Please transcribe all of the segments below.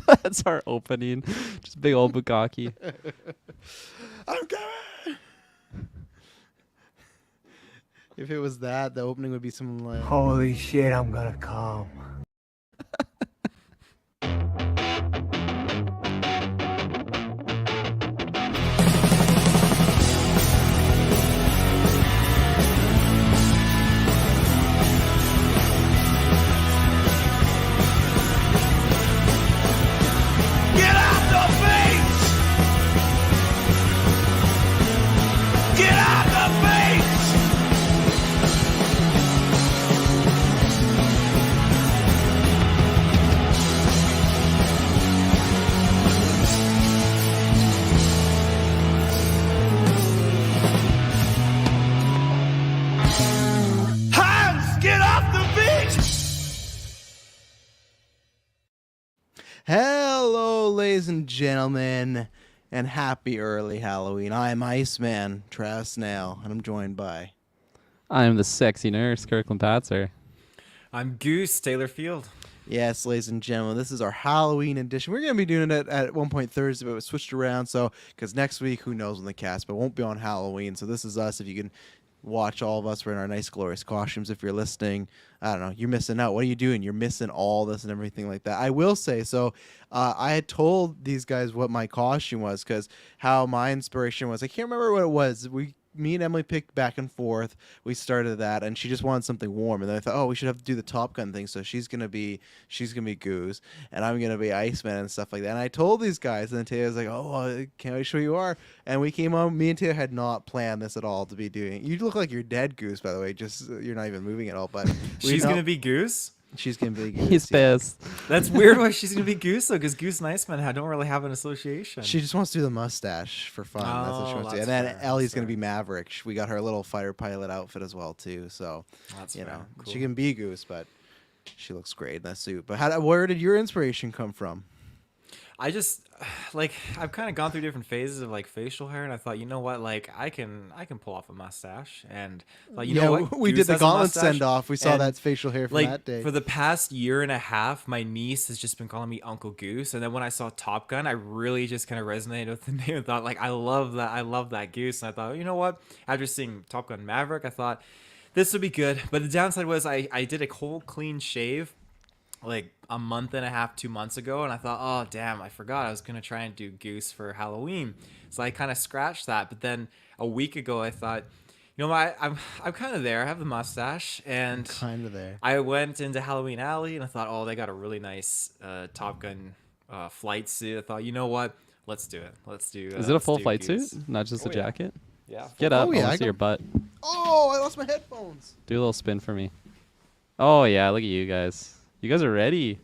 That's our opening. Just big old bukkake. I'm coming. If it was that, the opening would be something like, Holy shit, I'm gonna come. Get out the face! Get out the face! Hans, get off the beach! hello, ladies and gentlemen, and happy early Halloween. I'm Iceman, Travis Snail, and I'm joined by... I am the sexy nurse, Kirklin Panther. I'm Goose Taylor Field. Yes, ladies and gentlemen, this is our Halloween edition. We're going to be doing it at one point Thursday, but it was switched around. So, because next week, who knows when the cast, but it won't be on Halloween. So this is us. If you can watch all of us, we're in our nice, glorious costumes. If you're listening, I don't know, you're missing out. What are you doing? You're missing all this and everything like that. I will say, so I had told these guys what my costume was, because how my inspiration was. I can't remember what it was. Me and Emily picked back and forth. We started that, and she just wanted something warm. And then I thought, oh, we should have to do the Top Gun thing. So she's gonna be Goose, and I'm gonna be Iceman and stuff like that. And I told these guys, and then Taylor was like, oh, can't wait to show you are. And we came on. Me and Taylor had not planned this at all to be doing. You look like you're dead, Goose, by the way. Just you're not even moving at all. But She's gonna be Goose. She's gonna be Goose. He's pissed. That's weird. Why she's gonna be Goose though? Because Goose and Iceman don't really have an association. She just wants to do the mustache for fun. That's what she wants to do. And then that's fair. Ellie's That's going to fair. be Maverick. We got her little fighter pilot outfit as well too. So That's you fair. know Cool. she can be Goose, but she looks great in that suit. But where did your inspiration come from? I just I've kind of gone through different phases of like facial hair, and I thought, you know what, like I can pull off a mustache, and like you know what, we Goose did the has a gauntlet mustache, send off. We saw and, that facial hair from like that day. for the past year and a half, my niece has just been calling me Uncle Goose, and then when I saw Top Gun, I really just kind of resonated with the name and thought, like, I love that Goose, and I thought, you know what, after seeing Top Gun Maverick, I thought this would be good, but the downside was I did a whole clean shave like a month and a half, 2 months ago, and I thought, oh damn, I forgot I was gonna try and do Goose for Halloween, so I kind of scratched that. But then a week ago, I thought, you know, I'm kind of there. I have the mustache, and kind of there. I went into Halloween Alley, and I thought, oh, they got a really nice Top Gun flight suit. I thought, you know what, let's do it. Let's do. Is it a full flight Goose. suit? Not just a yeah. jacket? Yeah. Get up. Oh, I yeah, want I to see got- your butt. Oh, I lost my headphones. Do a little spin for me. Oh, yeah. Look at you guys. You guys are ready.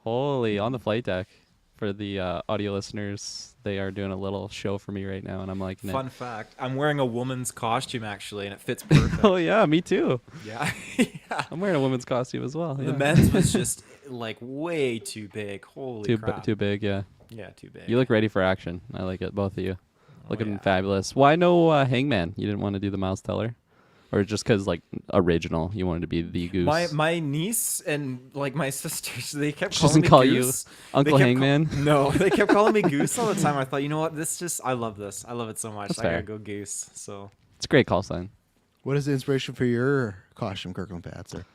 Holy, on the flight deck. For the audio listeners, they are doing a little show for me right now, and I'm like, Fun fact: I'm wearing a woman's costume actually, and it fits perfect. oh, yeah, me too. Yeah. Yeah. I'm wearing a woman's costume as well. The yeah. men's was just like way too big. Holy crap. Too big, yeah. Yeah, too big. You look ready for action. I like it, both of you. Looking yeah. fabulous. Why no Hangman? You didn't want to do the Miles Teller? Or just because, like, original, you wanted to be the Goose? My niece and like my sisters, they kept She calling doesn't me call you Goose. Uncle They kept Hangman? No, they kept calling me Goose all the time. I thought, you know what, I love this. I love it so much. That's I gotta fair. go Goose. So It's a great call sign. What is the inspiration for your costume, Kirkland Patzer?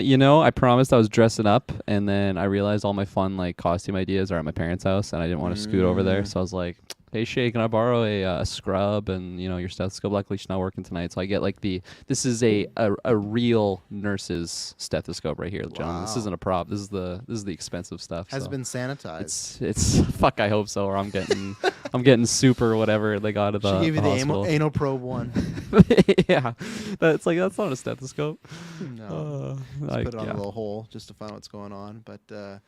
You know, I promised I was dressing up, and then I realized all my fun, like, costume ideas are at my parents' house, and I didn't want to scoot over there, so I was like, hey, Shay, can I borrow a scrub and, you know, your stethoscope? Luckily, she's not working tonight, so I get, like, this is a real nurse's stethoscope right here, gentlemen. This Wow. isn't a prop. This is the expensive stuff. Has so. been sanitized. It's fuck. I hope so, or I'm getting super whatever they got at the She gave you the hospital. anal probe one. Yeah, that's not a stethoscope. No. Just Like, put it on yeah. a little hole just to find out what's going on. But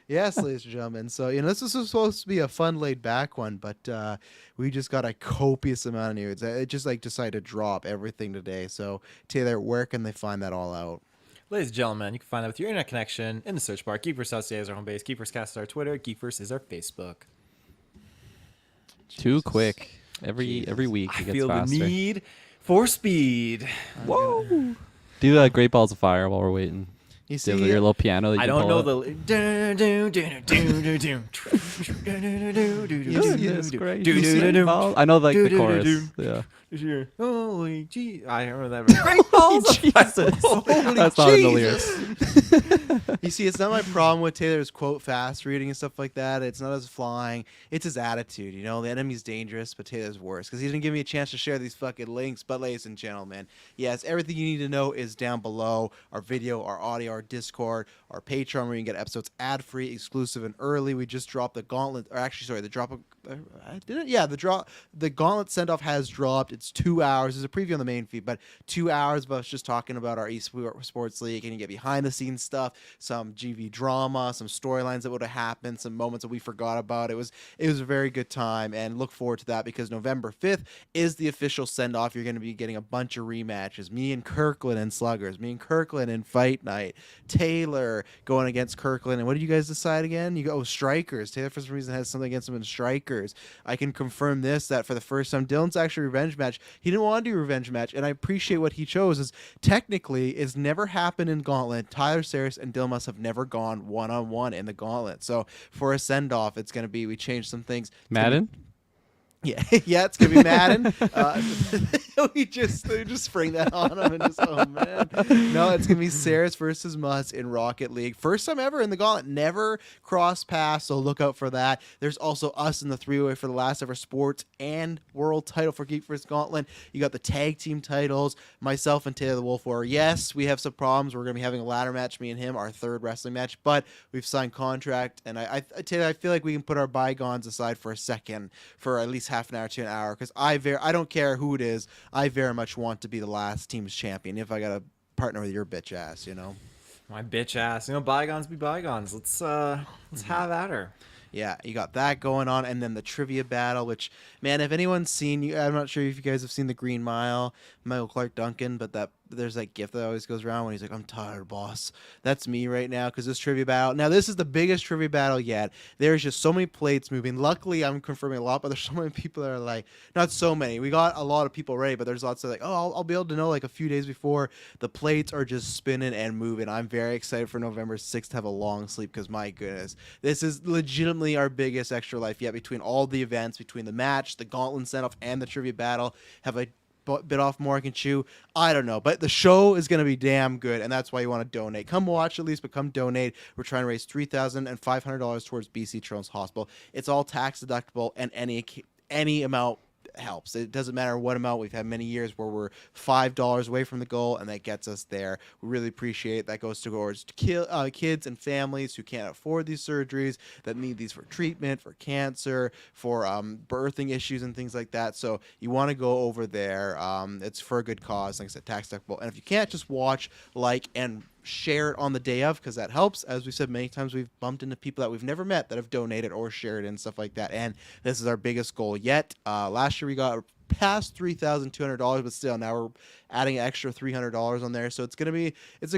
yes, ladies and gentlemen. So, you know, this is supposed to be a fun, laid back one, but we just got a copious amount of news. It just like decided to drop everything today. So, Taylor, where can they find that all out? ladies and gentlemen, you can find that with your internet connection in the search bar. GeekVerse.ca is our home base. GeekVerseCast is our Twitter. GeekVerse is our Facebook. Too quick. Every week I it gets feel faster. the need for speed. Whoa! Do Great Balls of Fire while we're waiting. You Do you have see, your little piano that you I can don't pull know out? Goodness gracious. Well, I know like the chorus. Yeah. Holy gee, I don't remember that. Great balls of Jesus. Holy That's not in the Jesus. lyrics. You see, it's not my problem with Taylor's quote fast reading and stuff like that. It's not his flying. It's his attitude. You know, the enemy's dangerous, but Taylor's worse because he didn't give me a chance to share these fucking links. But ladies and gentlemen, yes, everything you need to know is down below. Our video, our audio, our Discord, our Patreon, where you can get episodes ad-free, exclusive, and early. We just dropped the Gauntlet, or actually, sorry, the drop of, did it? Yeah, the Gauntlet send-off has dropped. It's 2 hours. There's a preview on the main feed, but 2 hours of us just talking about our esports league, and you get behind-the-scenes stuff, some GV drama, some storylines that would have happened, some moments that we forgot about. It was a very good time, and look forward to that because November 5th is the official send-off. You're going to be getting a bunch of rematches. Me and Kirklin and Sluggers, me and Kirklin in Fight Night, Taylor going against Kirklin, and what did you guys decide again? You go Strikers. Taylor for some reason has something against him in Strikers. I can confirm this, that for the first time, Dylan's actually revenge match. He didn't want to do a revenge match, and I appreciate what he chose. Is technically it's never happened in Gauntlet. Tyler Saris and Dylan must have never gone one-on-one in the Gauntlet. So for a send-off, it's going to be, we changed some things. Madden? Yeah, yeah, it's gonna be Madden. We just spring that on him and just, oh man, no, it's gonna be Saris versus Muss in Rocket League. First time ever in the Gauntlet, never cross paths, so look out for that. There's also us in the three-way for the last ever sports and world title for GeekVerse Gauntlet. You got the tag team titles, myself and Taylor the Wolf Warrior. Yes, we have some problems. We're gonna be having a ladder match, me and him, our third wrestling match, but we've signed contract, and Taylor, I feel like we can put our bygones aside for a second, for at least half an hour to an hour, because I don't care who it is. I very much want to be the last team's champion if I got to partner with your bitch ass, you know. My bitch ass. You know, bygones be bygones. Let's have at her. Yeah, you got that going on, and then the trivia battle, which, man, if anyone's seen, I'm not sure if you guys have seen the Green Mile, Michael Clark Duncan, but there's that gift that always goes around when he's like, I'm tired, boss. That's me right now, because this trivia battle, now this is the biggest trivia battle yet. There's just so many plates moving. Luckily, I'm confirming a lot, but there's so many people that are like, not so many. We got a lot of people ready, but there's lots of like, oh, I'll be able to know like a few days before. The plates are just spinning and moving. I'm very excited for November 6th to have a long sleep, because my goodness, this is legitimately our biggest extra life yet. Between all the events, between the match, the Gauntlet send-off, and the trivia battle, have a bit off more I can chew. I don't know, but the show is going to be damn good, and that's why you want to donate. Come watch at least, but come donate. We're trying to raise $3,500 towards BC Children's Hospital. It's all tax deductible, and any amount helps. It doesn't matter what amount. We've had many years where we're $5 away from the goal, and that gets us there. We really appreciate that. Goes towards kids and families who can't afford these surgeries, that need these for treatment, for cancer, for birthing issues and things like that. So you want to go over there. It's for a good cause. Like I said, tax deductible. And if you can't, just watch, like, and share it on the day of, because that helps. As we said many times, we've bumped into people that we've never met that have donated or shared and stuff like that, and this is our biggest goal yet. Last year we got past $3,200, but still now we're adding an extra $300 on there, so it's a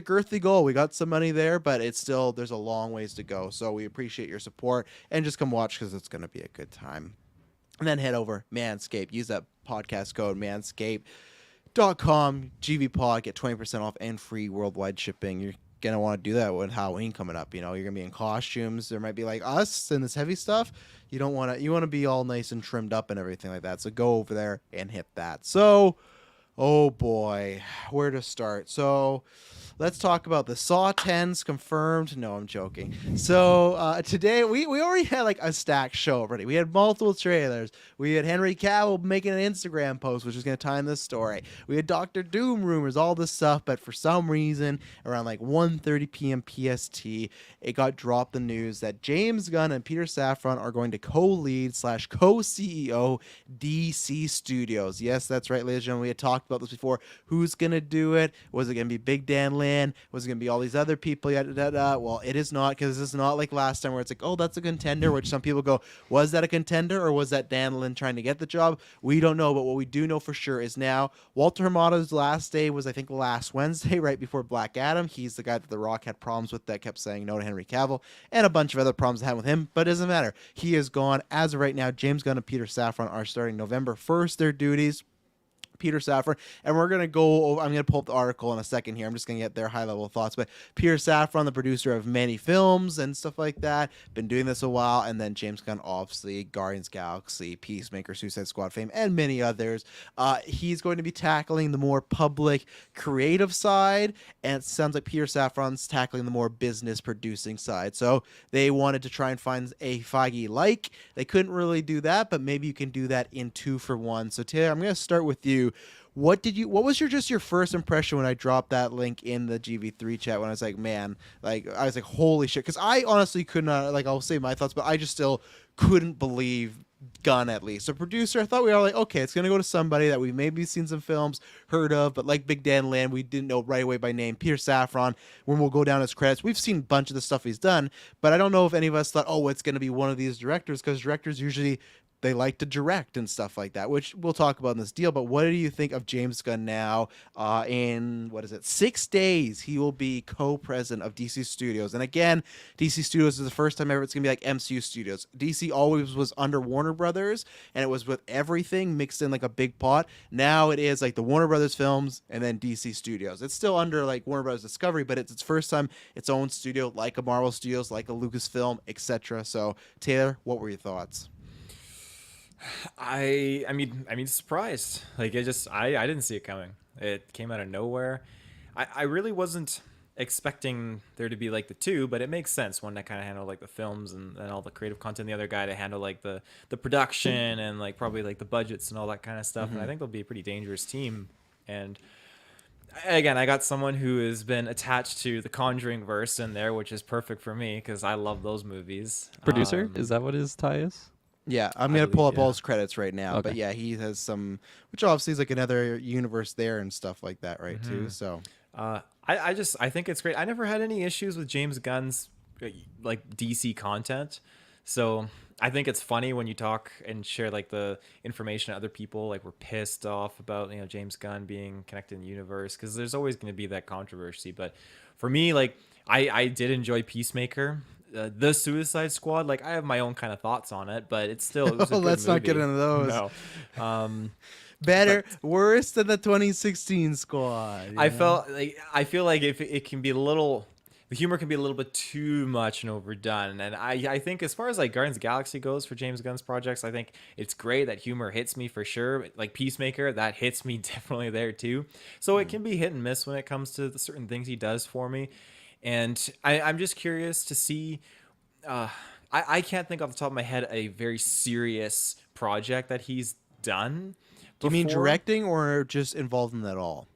girthy goal. We got some money there, but it's still, there's a long ways to go, so we appreciate your support, and just come watch because it's going to be a good time. And then head over Manscaped, use that podcast code Manscaped.com, GVPOD, get 20% off and free worldwide shipping. You're gonna want to do that with Halloween coming up. You know, you're gonna be in costumes. There might be like us and this heavy stuff. You want to be all nice and trimmed up and everything like that. So go over there and hit that. So, oh boy, where to start? So let's talk about the Saw 10s confirmed. No, I'm joking. So today we already had like a stacked show already. We had multiple trailers. We had Henry Cavill making an Instagram post, which is going to tie in this story. We had Dr. Doom rumors, all this stuff. But for some reason, around like 1:30 p.m. PST, it got dropped the news that James Gunn and Peter Safran are going to co-lead / co-CEO DC Studios. Yes, that's right, ladies and gentlemen. We had talked about this before. Who's going to do it? Was it going to be Big Dan Lin? Was it going to be all these other people? Well, it is not, because it's not like last time where it's like, oh, that's a contender, which some people go, was that a contender or was that Dan Lin trying to get the job? We don't know, but what we do know for sure is now Walter Hamada's last day was, I think, last Wednesday, right before Black Adam. He's the guy that The Rock had problems with, that kept saying no to Henry Cavill, and a bunch of other problems that had with him, but it doesn't matter. He is gone. As of right now, James Gunn and Peter Safran are starting November 1st, their duties. Peter Safran, and we're gonna go over, I'm gonna pull up the article in a second here. I'm just gonna get their high level thoughts. But Peter Safran, the producer of many films and stuff like that, been doing this a while, and then James Gunn, obviously Guardians of the Galaxy, Peacemaker, Suicide Squad fame, and many others. He's going to be tackling the more public creative side, and it sounds like Peter Safran's tackling the more business producing side. So they wanted to try and find a Feige like. They couldn't really do that, but maybe you can do that in 2-for-1. So Taylor, I'm going to start with you. What was your first impression when I dropped that link in the GV3 chat, when I was like, man, like, I was like, holy shit. Cause I honestly could not, like, I'll say my thoughts, but I just still couldn't believe Gunn, at least. So producer, I thought we were like, okay, it's going to go to somebody that we've maybe seen some films, heard of, but like Big Dan Land, we didn't know right away by name. Peter Safran, when we'll go down his credits, we've seen a bunch of the stuff he's done, but I don't know if any of us thought, oh, it's going to be one of these directors, because directors usually, they like to direct and stuff like that, which we'll talk about in this deal. But what do you think of James Gunn now? In 6 days, he will be co-president of DC Studios. And again, DC Studios is the first time ever it's gonna be like MCU Studios. DC always was under Warner Brothers, and it was with everything mixed in like a big pot. Now it is like the Warner Brothers films and then DC Studios. It's still under like Warner Brothers Discovery, but it's its first time its own studio, like a Marvel Studios, like a Lucasfilm, etc. So Taylor, what were your thoughts? I mean, surprised. Like, I didn't see it coming. It came out of nowhere. I really wasn't expecting there to be like the two, but it makes sense. One that kind of handle like the films and all the creative content, the other guy to handle like the production and like probably like the budgets and all that kind of stuff. And I think they'll be a pretty dangerous team. And again, I got someone who has been attached to the Conjuring verse in there, which is perfect for me because I love those movies. Producer, is that what his tie is? Yeah, I'm going to pull up yeah. all his credits right now. Okay. But yeah, he has some, which obviously is like another universe there and stuff like that, right, too? So I think it's great. I never had any issues with James Gunn's like DC content. So I think it's funny when you talk and share like the information to other people, like we're pissed off about, James Gunn being connected in the universe, because there's always going to be that controversy. But for me, like I did enjoy Peacemaker. The Suicide Squad, like I have my own kind of thoughts on it, but it was a good let's movie. not get into those. No. Better, worse than the 2016 Squad. I feel like if it can be a little, the humor can be a little bit too much and overdone. And I think as far as like Guardians of the Galaxy goes for James Gunn's projects, I think it's great that humor hits me for sure. Like Peacemaker, that hits me definitely there too. So it can be hit and miss when it comes to the certain things he does for me. And I'm just curious to see. I can't think off the top of my head a very serious project that he's done. Do you mean directing or just involved in that all?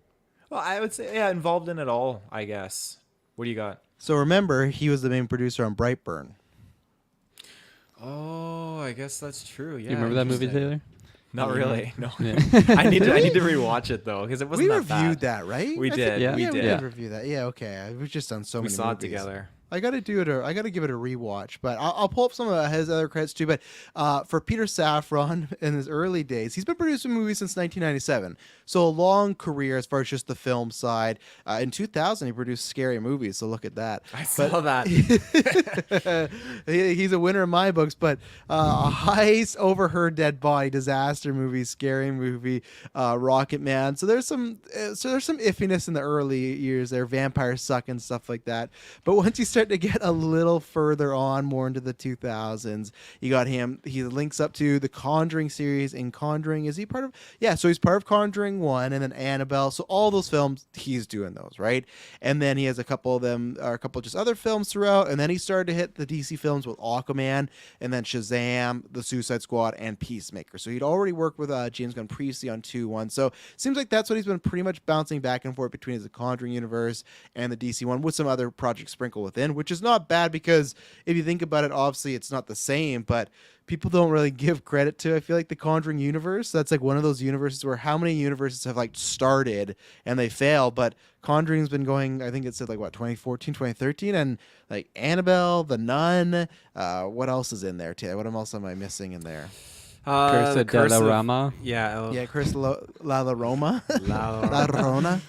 Well, I would say, yeah, involved in it all, I guess. What do you got? So remember, he was the main producer on Brightburn. Oh, I guess that's true. Yeah. You remember that movie, interesting. Taylor? Not really. No. Yeah. I need to rewatch it though, because it wasn't We that reviewed bad. that, right? We I did. think- Yeah. we did. did review that. Yeah, okay. We've just done so We many saw it movies. together. I got to give it a rewatch, but I'll pull up some of his other credits too. But for Peter Safran in his early days, he's been producing movies since 1997, so a long career as far as just the film side. In 2000, he produced Scary Movies, so look at that. I saw that. He's a winner in my books. But Heist, Over Her Dead Body, disaster movie, Scary Movie, Rocket Man. So there's some iffiness in the early years there. Vampires Suck and stuff like that. But once you start to get a little further on, more into the 2000s, you got him. He links up to the Conjuring series. In Conjuring, is he part of? Yeah, so he's part of Conjuring 1 and then Annabelle. So all those films, he's doing those, right? And then he has a couple of them, or a couple of just other films throughout. And then he started to hit the DC films with Aquaman, and then Shazam, The Suicide Squad, and Peacemaker. So he'd already worked with James Gunn previously on 2-1. So it seems like that's what he's been pretty much bouncing back and forth between the Conjuring universe and the DC one, with some other projects sprinkled within, which is not bad, because if you think about it, obviously it's not the same, but people don't really give credit to, I feel like, the Conjuring universe. That's like one of those universes where how many universes have like started and they fail, but Conjuring's been going, I think it said like what, 2014, 2013, and like Annabelle, The Nun, what else is in there, Taylor? What else am I missing in there? Curse The of De La Rama. Yeah. Yeah, Chris La Roma. La La Rona.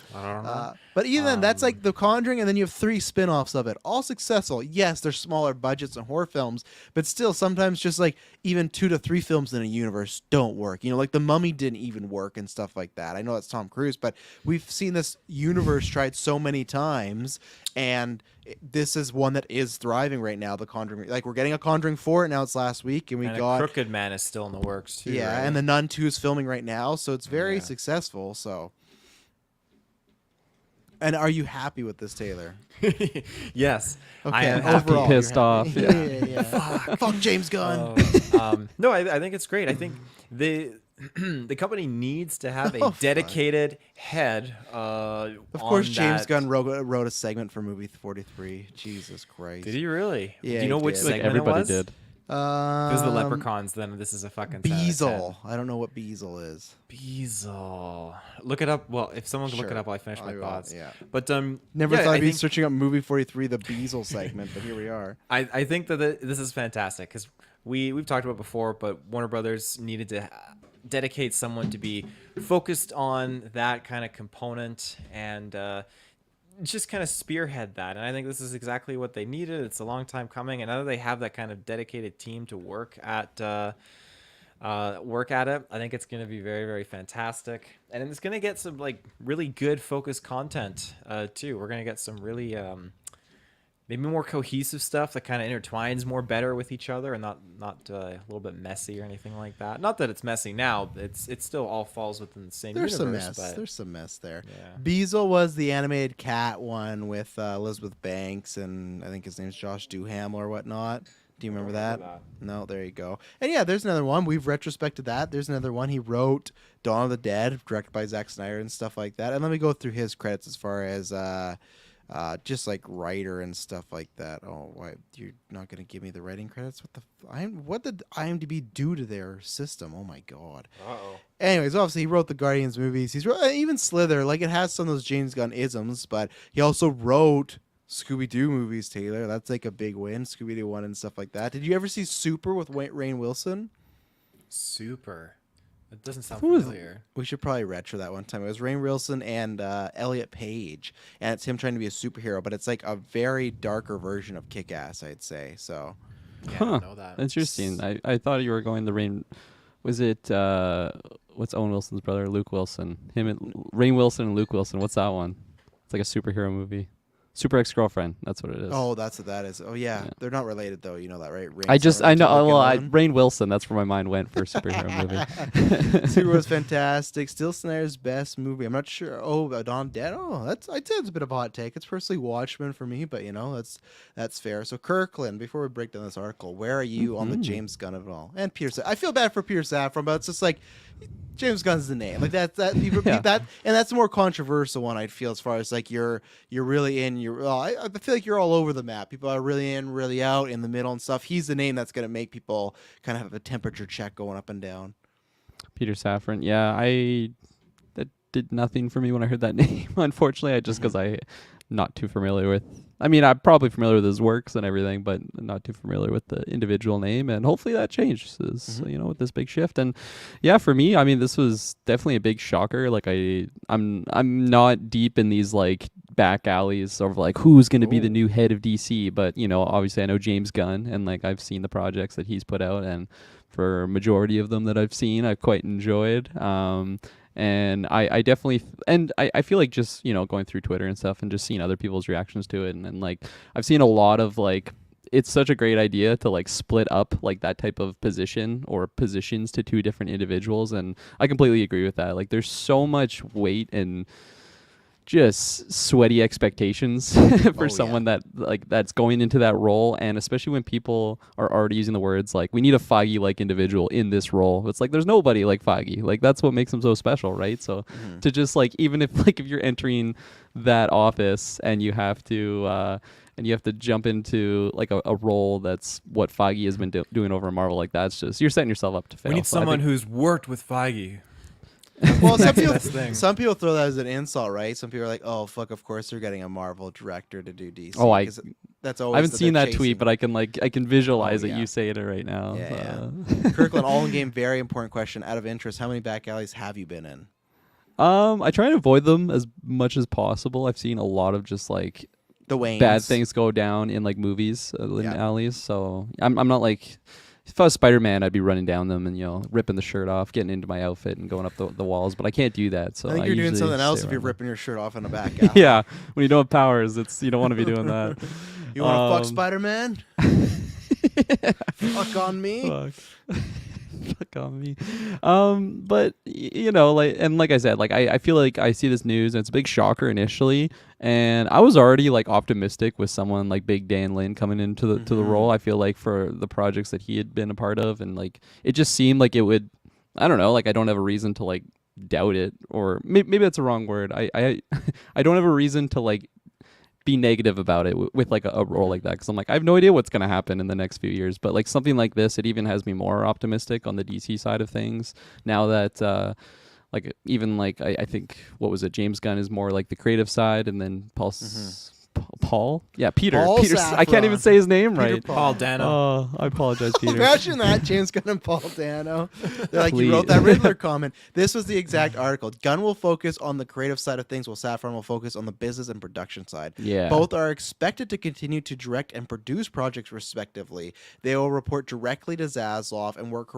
But even then, that's like The Conjuring, and then you have 3 spin-offs of it, all successful. Yes, they're smaller budgets and horror films, but still, sometimes just like even 2 to 3 films in a universe don't work. You know, like The Mummy didn't even work and stuff like that. I know that's Tom Cruise, but we've seen this universe tried so many times, and this is one that is thriving right now. The Conjuring, like we're getting a Conjuring 4 now. It's last week, and we got Crooked Man is still in the works too. yeah, right? and The Nun 2 is filming right now, so it's very successful. So. And are you happy with this, Taylor? Yes. Okay, I am happy. overall, Pissed you're off. happy. Yeah. Fuck James Gunn. No, I think it's great. I think the company needs to have a dedicated head. Of course, James Gunn wrote a segment for movie 43. Jesus Christ. Did he really? Yeah, Do you know he which did. segment Everybody it was? did. Because the leprechauns, then this is a fucking 10 out of 10. Beazle. I don't know what Beazle is. Beazle. Look it up. Well, if someone can look it Sure. up, I'll finish my I will, thoughts. yeah. But Never yeah, thought I I'd be think- searching up movie 43, the Beazle segment, but here we are. I think that this is fantastic because we've talked about it before, but Warner Brothers needed to dedicate someone to be focused on that kind of component and just kind of spearhead that. And I think this is exactly what they needed. It's a long time coming, and now that they have that kind of dedicated team to work at it, I think it's going to be very, very fantastic, and it's going to get some like really good focused content too. We're going to get some really maybe more cohesive stuff that kind of intertwines more better with each other and not a little bit messy or anything like that. Not that it's messy now. It still all falls within the same There's universe. some mess. But There's some mess there. Yeah. Beazle was the animated cat one with Elizabeth Banks, and I think his name's Josh Duhamel or whatnot. Do you remember that? No, there you go. And yeah, there's another one. We've retrospected that. There's another one. He wrote Dawn of the Dead, directed by Zack Snyder and stuff like that. And let me go through his credits as far as just like writer and stuff like that. Oh, why you're not going to give me the writing credits? What did IMDb do to their system? Oh my god. Uh-oh. Anyways, obviously he wrote the Guardians movies. He's wrote, even Slither. Like it has some of those James Gunn isms, but he also wrote Scooby-Doo movies, Taylor. That's like a big win. Scooby-Doo 1 and stuff like that. Did you ever see Super with Rainn Wilson? Super. It doesn't sound Who is- familiar. We should probably retro that one time. It was Rainn Wilson and Elliot Page, and it's him trying to be a superhero, but it's like a very darker version of Kick-Ass, I'd say. So, Yeah, I Huh. don't know that. Interesting. I thought you were going the Rain. Was it what's Owen Wilson's brother? Luke Wilson. Him and Rainn Wilson and Luke Wilson. What's that one? It's like a superhero movie. Super Ex-Girlfriend. That's what it is. oh, that's what that is. Oh yeah, Yeah. they're not related though. You know that, right? I know. Well, Rainn Rainn Wilson. That's where my mind went for superhero movie. Super was fantastic. Still Snyder's best movie. I'm not sure. Oh, Dawn Dead. Oh, I'd say it's a bit of a hot take. It's personally Watchmen for me, but you know that's fair. So Kirklin, before we break down this article, where are you on the James Gunn of it all? And Peter, I feel bad for Peter Safran, but it's just like James Gunn's the name. Like that you repeat Yeah. that, and that's the more controversial one. I'd feel as far as like you're really in. I feel like you're all over the map. People are really in, really out, in the middle and stuff. He's the name that's gonna make people kind of have a temperature check going up and down. Peter Safran. Yeah, that did nothing for me when I heard that name. Unfortunately, because I'm not too familiar with. I mean, I'm probably familiar with his works and everything, but not too familiar with the individual name. And hopefully that changes, with this big shift. And yeah, for me, I mean, this was definitely a big shocker. Like I'm not deep in these like back alleys of like who's going to be the new head of DC, but obviously I know James Gunn, and like I've seen the projects that he's put out, and for a majority of them that I've seen, I've quite enjoyed. And I definitely, and I feel like just, going through Twitter and stuff and just seeing other people's reactions to it. And like, I've seen a lot of like, it's such a great idea to like split up like that type of position or positions to 2 different individuals. And I completely agree with that. Like there's so much weight and just sweaty expectations for someone that like that's going into that role, and especially when people are already using the words like we need a Feige like individual in this role. It's like there's nobody like Feige. Like that's what makes him so special, right? So to just like, even if you're entering that office and you have to jump into like a role that's what Feige has been doing over at Marvel, like that's just, you're setting yourself up to fail. We need So I someone think- who's worked with Feige. Well, best thing. some people throw that as an insult, right? Some people are like, "Oh, fuck! Of course they're getting a Marvel director to do DC." Oh, 'cause that's always. I haven't that seen they're that tweet, chasing. but I can visualize Oh, it. yeah. You saying it right now. Yeah. Kirkland, all in game, very important question. Out of interest, how many back alleys have you been in? I try and avoid them as much as possible. I've seen a lot of just like The Waynes. bad things go down in like movies, in Yeah. alleys. So I'm not like, if I was Spider-Man, I'd be running down them and ripping the shirt off, getting into my outfit and going up the walls. But I can't do that. So I think you're doing usually something else stay if you're around ripping your shirt off in the back. them. Yeah, when you don't have powers, you don't want to be doing that. You want to fuck Spider-Man? Fuck on me. Fuck. Fuck on me. But like I said, like I feel like I see this news and it's a big shocker initially, and I was already like optimistic with someone like Big Dan Lin coming into the role. I feel like for the projects that he had been a part of, and like it just seemed like it would. I don't know. Like I don't have a reason to like doubt it, or maybe that's a wrong word. I don't have a reason to like be negative about it with like a role like that, because I'm like, I have no idea what's going to happen in the next few years. But like something like this, it even has me more optimistic on the DC side of things now that like even like I think, what was it, James Gunn is more like the creative side, and then Peter I can't even say his name right. Paul Dano. Oh, I apologize, Peter. Imagine that, James Gunn and Paul Dano. They're like, you wrote Please. that Riddler comment. This was the exact article. Gunn will focus on the creative side of things, while Safran will focus on the business and production side. Yeah. Both are expected to continue to direct and produce projects respectively. They will report directly to Zaslav and work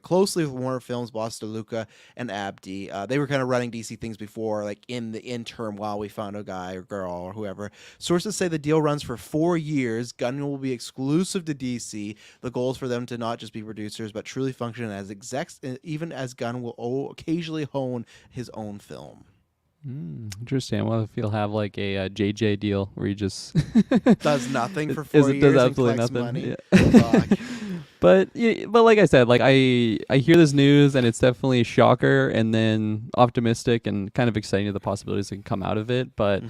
closely with Warner Films boss DeLuca and Abdi. They were kind of running DC things before, like in the interim while we found a guy or girl or whoever. Sources say the deal runs for 4 years. Gunn will be exclusive to DC. The goal is for them to not just be producers, but truly function as execs, even as Gunn will occasionally hone his own film. Interesting. Well, if you'll have like a JJ deal where you just Does nothing for 4 years does and absolutely collects nothing. money. Yeah. Fuck. But like I said, like I hear this news and it's definitely a shocker, and then optimistic and kind of exciting to the possibilities that can come out of it. But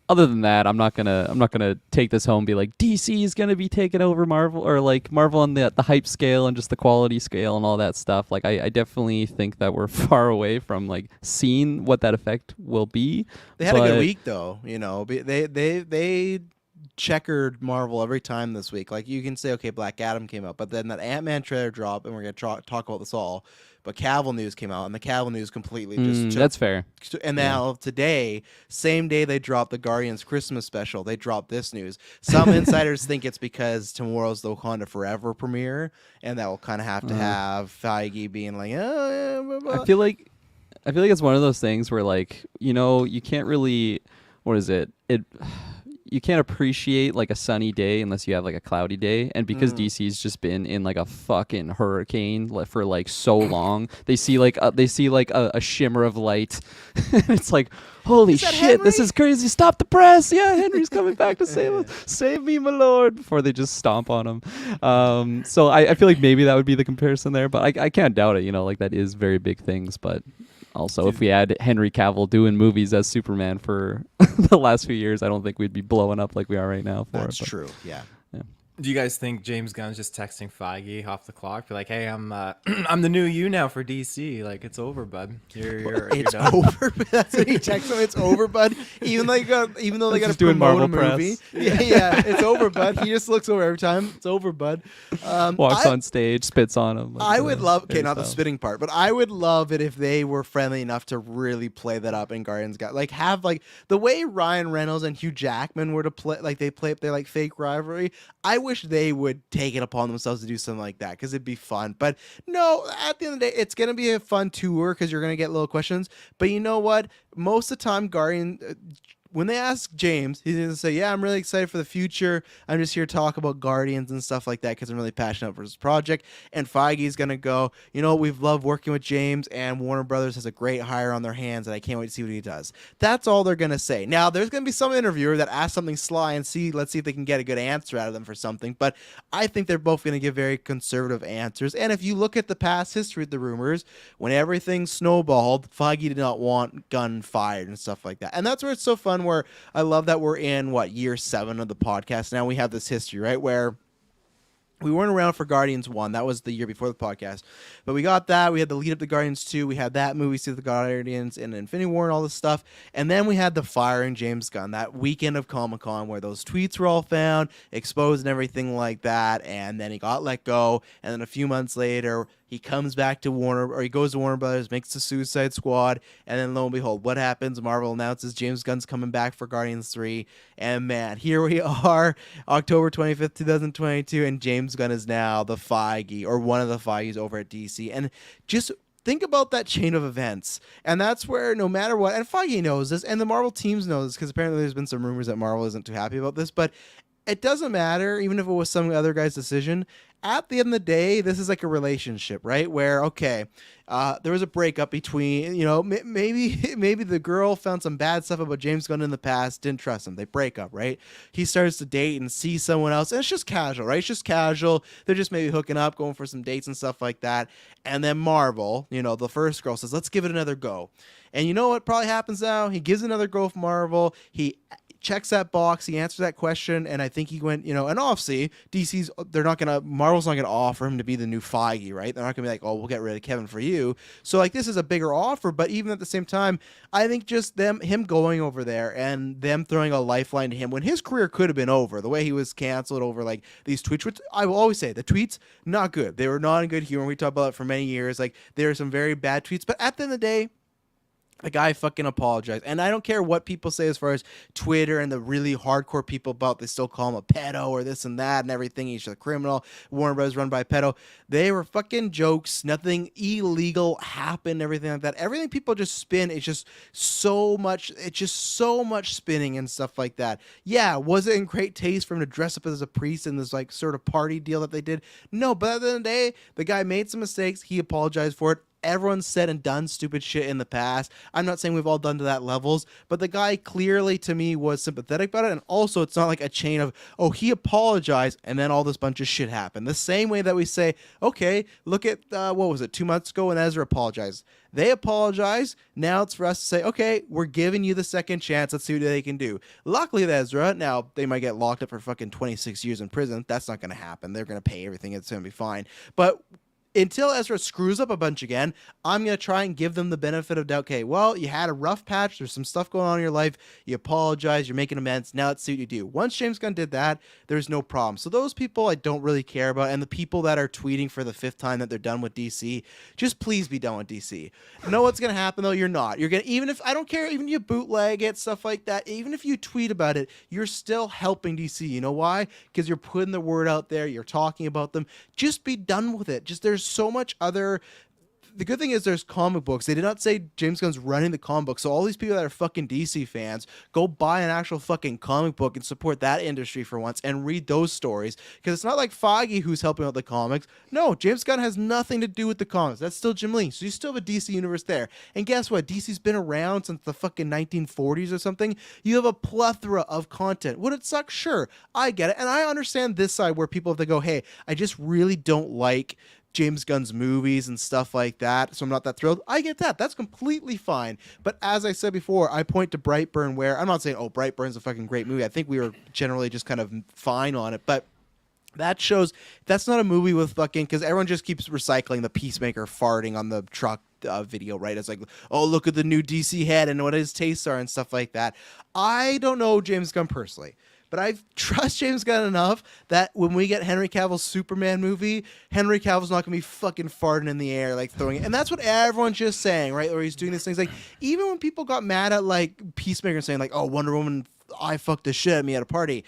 other than that, I'm not gonna take this home and be like DC is gonna be taking over Marvel, or like Marvel on the hype scale and just the quality scale and all that stuff. Like I definitely think that we're far away from like seeing what that effect will be. They had a good week though, They checkered Marvel every time this week. Like you can say, okay, Black Adam came out, but then that Ant-Man trailer dropped, and we're gonna talk about this all. But Cavill news came out, and the Cavill news completely just that's fair. And now today, same day they dropped the Guardians Christmas special, they dropped this news. Some insiders think it's because tomorrow's the Wakanda Forever premiere, and that will kind of have to have Feige being like, I feel like it's one of those things where like you can't really, what is it? You can't appreciate like a sunny day unless you have like a cloudy day, and because DC's just been in like a fucking hurricane for like so long, they see like a shimmer of light. It's like, holy shit, Henry? this is crazy! Stop the press! Yeah, Henry's coming back to save us. Save me, my lord! Before they just stomp on him. So I feel like maybe that would be the comparison there, but I can't doubt it. Like that is very big things, but. Also, if we had Henry Cavill doing movies as Superman for the last few years, I don't think we'd be blowing up like we are right now. That's true. Yeah. Do you guys think James Gunn's just texting Feige off the clock? Be like, hey, I'm I'm the new you now for DC. Like, it's over, bud. You're It's done. over. That's what he texts him. It's over, bud. Even though they got to just doing promote Marvel a movie. press. Yeah. It's over, bud. He just looks over every time. It's over, bud. Walks on stage, spits on him. like, I would love. Okay, not the hairstyle. spitting part, but I would love it if they were friendly enough to really play that up in Guardians. Have like the way Ryan Reynolds and Hugh Jackman were to play. Like they play up their like fake rivalry. I wish they would take it upon themselves to do something like that, because it'd be fun. But no, at the end of the day, it's gonna be a fun tour because you're gonna get little questions. But you know what? Most of the time, when they ask James, he's going to say, yeah, I'm really excited for the future. I'm just here to talk about Guardians and stuff like that because I'm really passionate for this project. And Feige's going to go, we've loved working with James, and Warner Brothers has a great hire on their hands, and I can't wait to see what he does. That's all they're going to say. Now, there's going to be some interviewer that asks something sly, and let's see if they can get a good answer out of them for something. But I think they're both going to give very conservative answers. And if you look at the past history of the rumors, when everything snowballed, Feige did not want Gunn fired and stuff like that. And that's where it's so fun, where I love that we're in year 7 of the podcast. Now we have this history, right, where we weren't around for Guardians 1. That was the year before the podcast. But we got that. We had the lead up to Guardians 2. We had that movie, See the Guardians, and Infinity War and all this stuff. And then we had the firing James Gunn, that weekend of Comic-Con where those tweets were all found, exposed and everything like that. And then he got let go. And then a few months later, He comes back to Warner, or he goes to Warner Brothers, makes the Suicide Squad, and then lo and behold, what happens? Marvel announces James Gunn's coming back for Guardians 3, and man, here we are, October 25th, 2022, and James Gunn is now the Feige, or one of the Feiges over at DC, and just think about that chain of events. And that's where no matter what, and Feige knows this, and the Marvel teams know this, because apparently there's been some rumors that Marvel isn't too happy about this, but it doesn't matter, even if it was some other guy's decision. At the end of the day, this is like a relationship, right? Where, okay, there was a breakup between, maybe the girl found some bad stuff about James Gunn in the past, didn't trust him. They break up, right? He starts to date and see someone else, and it's just casual, right? It's just casual. They're just maybe hooking up, going for some dates and stuff like that. And then Marvel, the first girl says, let's give it another go. And you know what probably happens now? He gives another go for Marvel. He checks that box, he answers that question, and I think he went, and obviously Marvel's not gonna offer him to be the new Feige, right? They're not gonna be like, oh, we'll get rid of Kevin for you. So like, this is a bigger offer, but even at the same time, I think just him going over there and them throwing a lifeline to him when his career could have been over, the way he was canceled over like these tweets, which I will always say, the tweets, not good. They were not in good humor. We talked about it for many years. Like, there are some very bad tweets, but at the end of the day, the guy fucking apologized. And I don't care what people say as far as Twitter and the really hardcore people about, they still call him a pedo or this and that and everything. He's a criminal. Warner Bros. Run by a pedo. They were fucking jokes. Nothing illegal happened, everything like that. Everything people just spin, it's just so much spinning and stuff like that. Yeah, was it in great taste for him to dress up as a priest in this like sort of party deal that they did? No, but at the end of the day, the guy made some mistakes. He apologized for it. Everyone's said and done stupid shit in the past. I'm not saying we've all done to that levels, but the guy clearly to me was sympathetic about it. And also, it's not like a chain of, oh, he apologized and then all this bunch of shit happened. The same way that we say, okay, look at, 2 months ago when Ezra apologized. They apologize. Now it's for us to say, okay, we're giving you the second chance. Let's see what they can do. Luckily with Ezra, now they might get locked up for fucking 26 years in prison. That's not going to happen. They're going to pay everything. It's going to be fine. But until Ezra screws up a bunch again, I'm going to try and give them the benefit of doubt. Okay, well, you had a rough patch. There's some stuff going on in your life. You apologize. You're making amends. Now let's see what you do. Once James Gunn did that, there's no problem. So those people I don't really care about. And the people that are tweeting for the 5th time that they're done with DC, just please be done with DC. You know what's going to happen, though? You're not. You're going to, even if, I don't care, even if you bootleg it, stuff like that, even if you tweet about it, you're still helping DC. You know why? Because you're putting the word out there. You're talking about them. Just be done with it. Just, there's so much other. The good thing is there's comic books. They did not say James Gunn's running the comic book. So all these people that are fucking DC fans, go buy an actual fucking comic book and support that industry for once and read those stories. Because it's not like Feige who's helping out the comics. No, James Gunn has nothing to do with the comics. That's still Jim Lee. So you still have a DC universe there. And guess what? DC's been around since the fucking 1940s or something. You have a plethora of content. Would it suck? Sure. I get it. And I understand this side where people have to go, hey, I just really don't like James Gunn's movies and stuff like that, so I'm not that thrilled. I get that. That's completely fine. But as I said before, I point to Brightburn where, I'm not saying, oh, Brightburn's a fucking great movie. I think we were generally just kind of fine on it. But that shows that's not a movie with fucking, because everyone just keeps recycling the Peacemaker farting on the truck video, right? It's like, oh, look at the new DC head and what his tastes are and stuff like that. I don't know James Gunn personally, but I trust James Gunn enough that when we get Henry Cavill's Superman movie, Henry Cavill's not going to be fucking farting in the air, like throwing it. And that's what everyone's just saying, right? Or he's doing these things. Like, even when people got mad at, like, Peacemaker saying, like, oh, Wonder Woman, I fucked the shit at me at a party.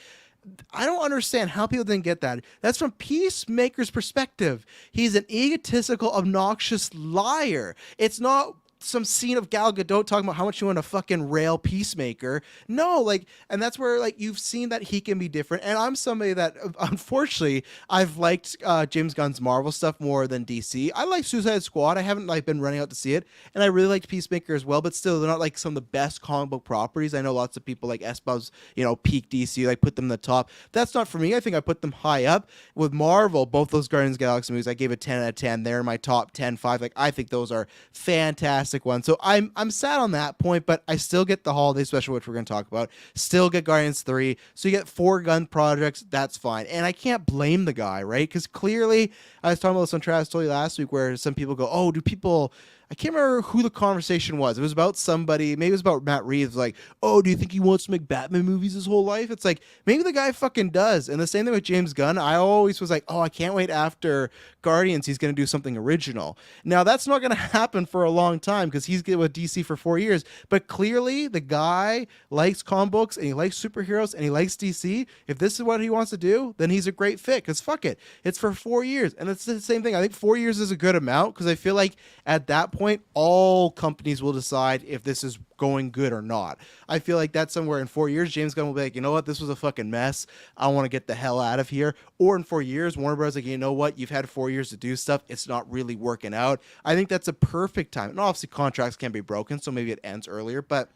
I don't understand how people didn't get that. That's from Peacemaker's perspective. He's an egotistical, obnoxious liar. It's not some scene of Gal Gadot talking about how much you want to fucking rail Peacemaker. No, like, and that's where, like, you've seen that he can be different. And I'm somebody that, unfortunately, I've liked James Gunn's Marvel stuff more than DC. I like Suicide Squad. I haven't, like, been running out to see it. And I really liked Peacemaker as well, but still, they're not, like, some of the best comic book properties. I know lots of people, like S-Buzz, peak DC, like, put them in the top. That's not for me. I think I put them high up. With Marvel, both those Guardians of the Galaxy movies, I gave a 10 out of 10. They're in my top 10, 5. Like, I think those are fantastic one. So I'm sad on that point, but I still get the holiday special, which we're going to talk about. Still get Guardians 3. So you get 4 Gunn projects. That's fine. And I can't blame the guy, right? Because clearly, I was talking about this on Travis Told You last week, where some people go, oh, do people, I can't remember who the conversation was. It was about somebody, maybe it was about Matt Reeves, like, oh, do you think he wants to make Batman movies his whole life? It's like, maybe the guy fucking does. And the same thing with James Gunn. I always was like, oh, I can't wait after Guardians, he's going to do something original. Now, that's not going to happen for a long time because he's been with DC for 4 years. But clearly, the guy likes comic books and he likes superheroes and he likes DC. If this is what he wants to do, then he's a great fit because fuck it. It's for 4 years. And it's the same thing. I think 4 years is a good amount because I feel like at that point, all companies will decide if this is going good or not. I feel like that's somewhere in 4 years, James Gunn will be like, you know what, this was a fucking mess. I want to get the hell out of here. Or in 4 years, Warner Bros. Like, you know what, you've had 4 years to do stuff. It's not really working out. I think that's a perfect time. And obviously contracts can be broken, so maybe it ends earlier, but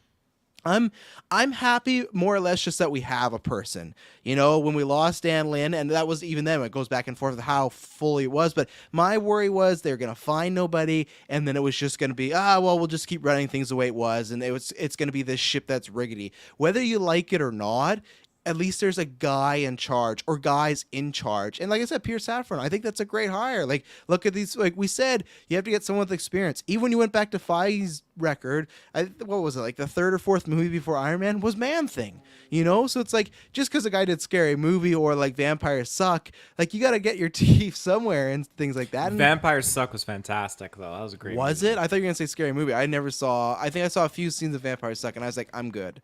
I'm happy more or less just that we have a person. You know, when we lost Dan Lin, and that was even then, it goes back and forth with how fully it was, but my worry was they're going to find nobody, and then it was just going to be, well, we'll just keep running things the way it was, and it's going to be this ship that's rickety. Whether you like it or not, at least there's a guy in charge or guys in charge. And like I said, Peter Safran, I think that's a great hire. Like, look at these, like we said, you have to get someone with experience. Even when you went back to Feige's record, what was it, like the third or fourth movie before Iron Man was Man-Thing, you know? So it's like, just because a guy did Scary Movie or like Vampires Suck, like you got to get your teeth somewhere and things like that. And Vampires Suck was fantastic, though. That was a great was movie. it? I thought you were going to say Scary Movie. I think I saw a few scenes of Vampires Suck and I was like, I'm good.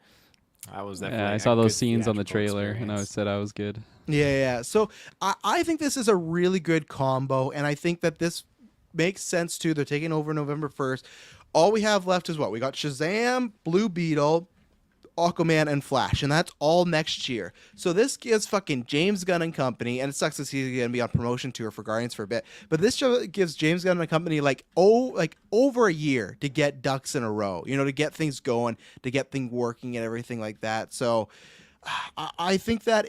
I was definitely. Yeah, I a saw those good scenes on the theatrical trailer, and I experience. said I was good. Yeah. So I think this is a really good combo, and I think that this makes sense too. They're taking over November 1st. All we have left is what? We got Shazam, Blue Beetle, Aquaman, and Flash, and that's all next year. So this gives fucking James Gunn and company, and it sucks that he's going to be on promotion tour for Guardians for a bit, but this show gives James Gunn and company like over a year to get ducks in a row, you know, to get things going, to get things working and everything like that. So I think that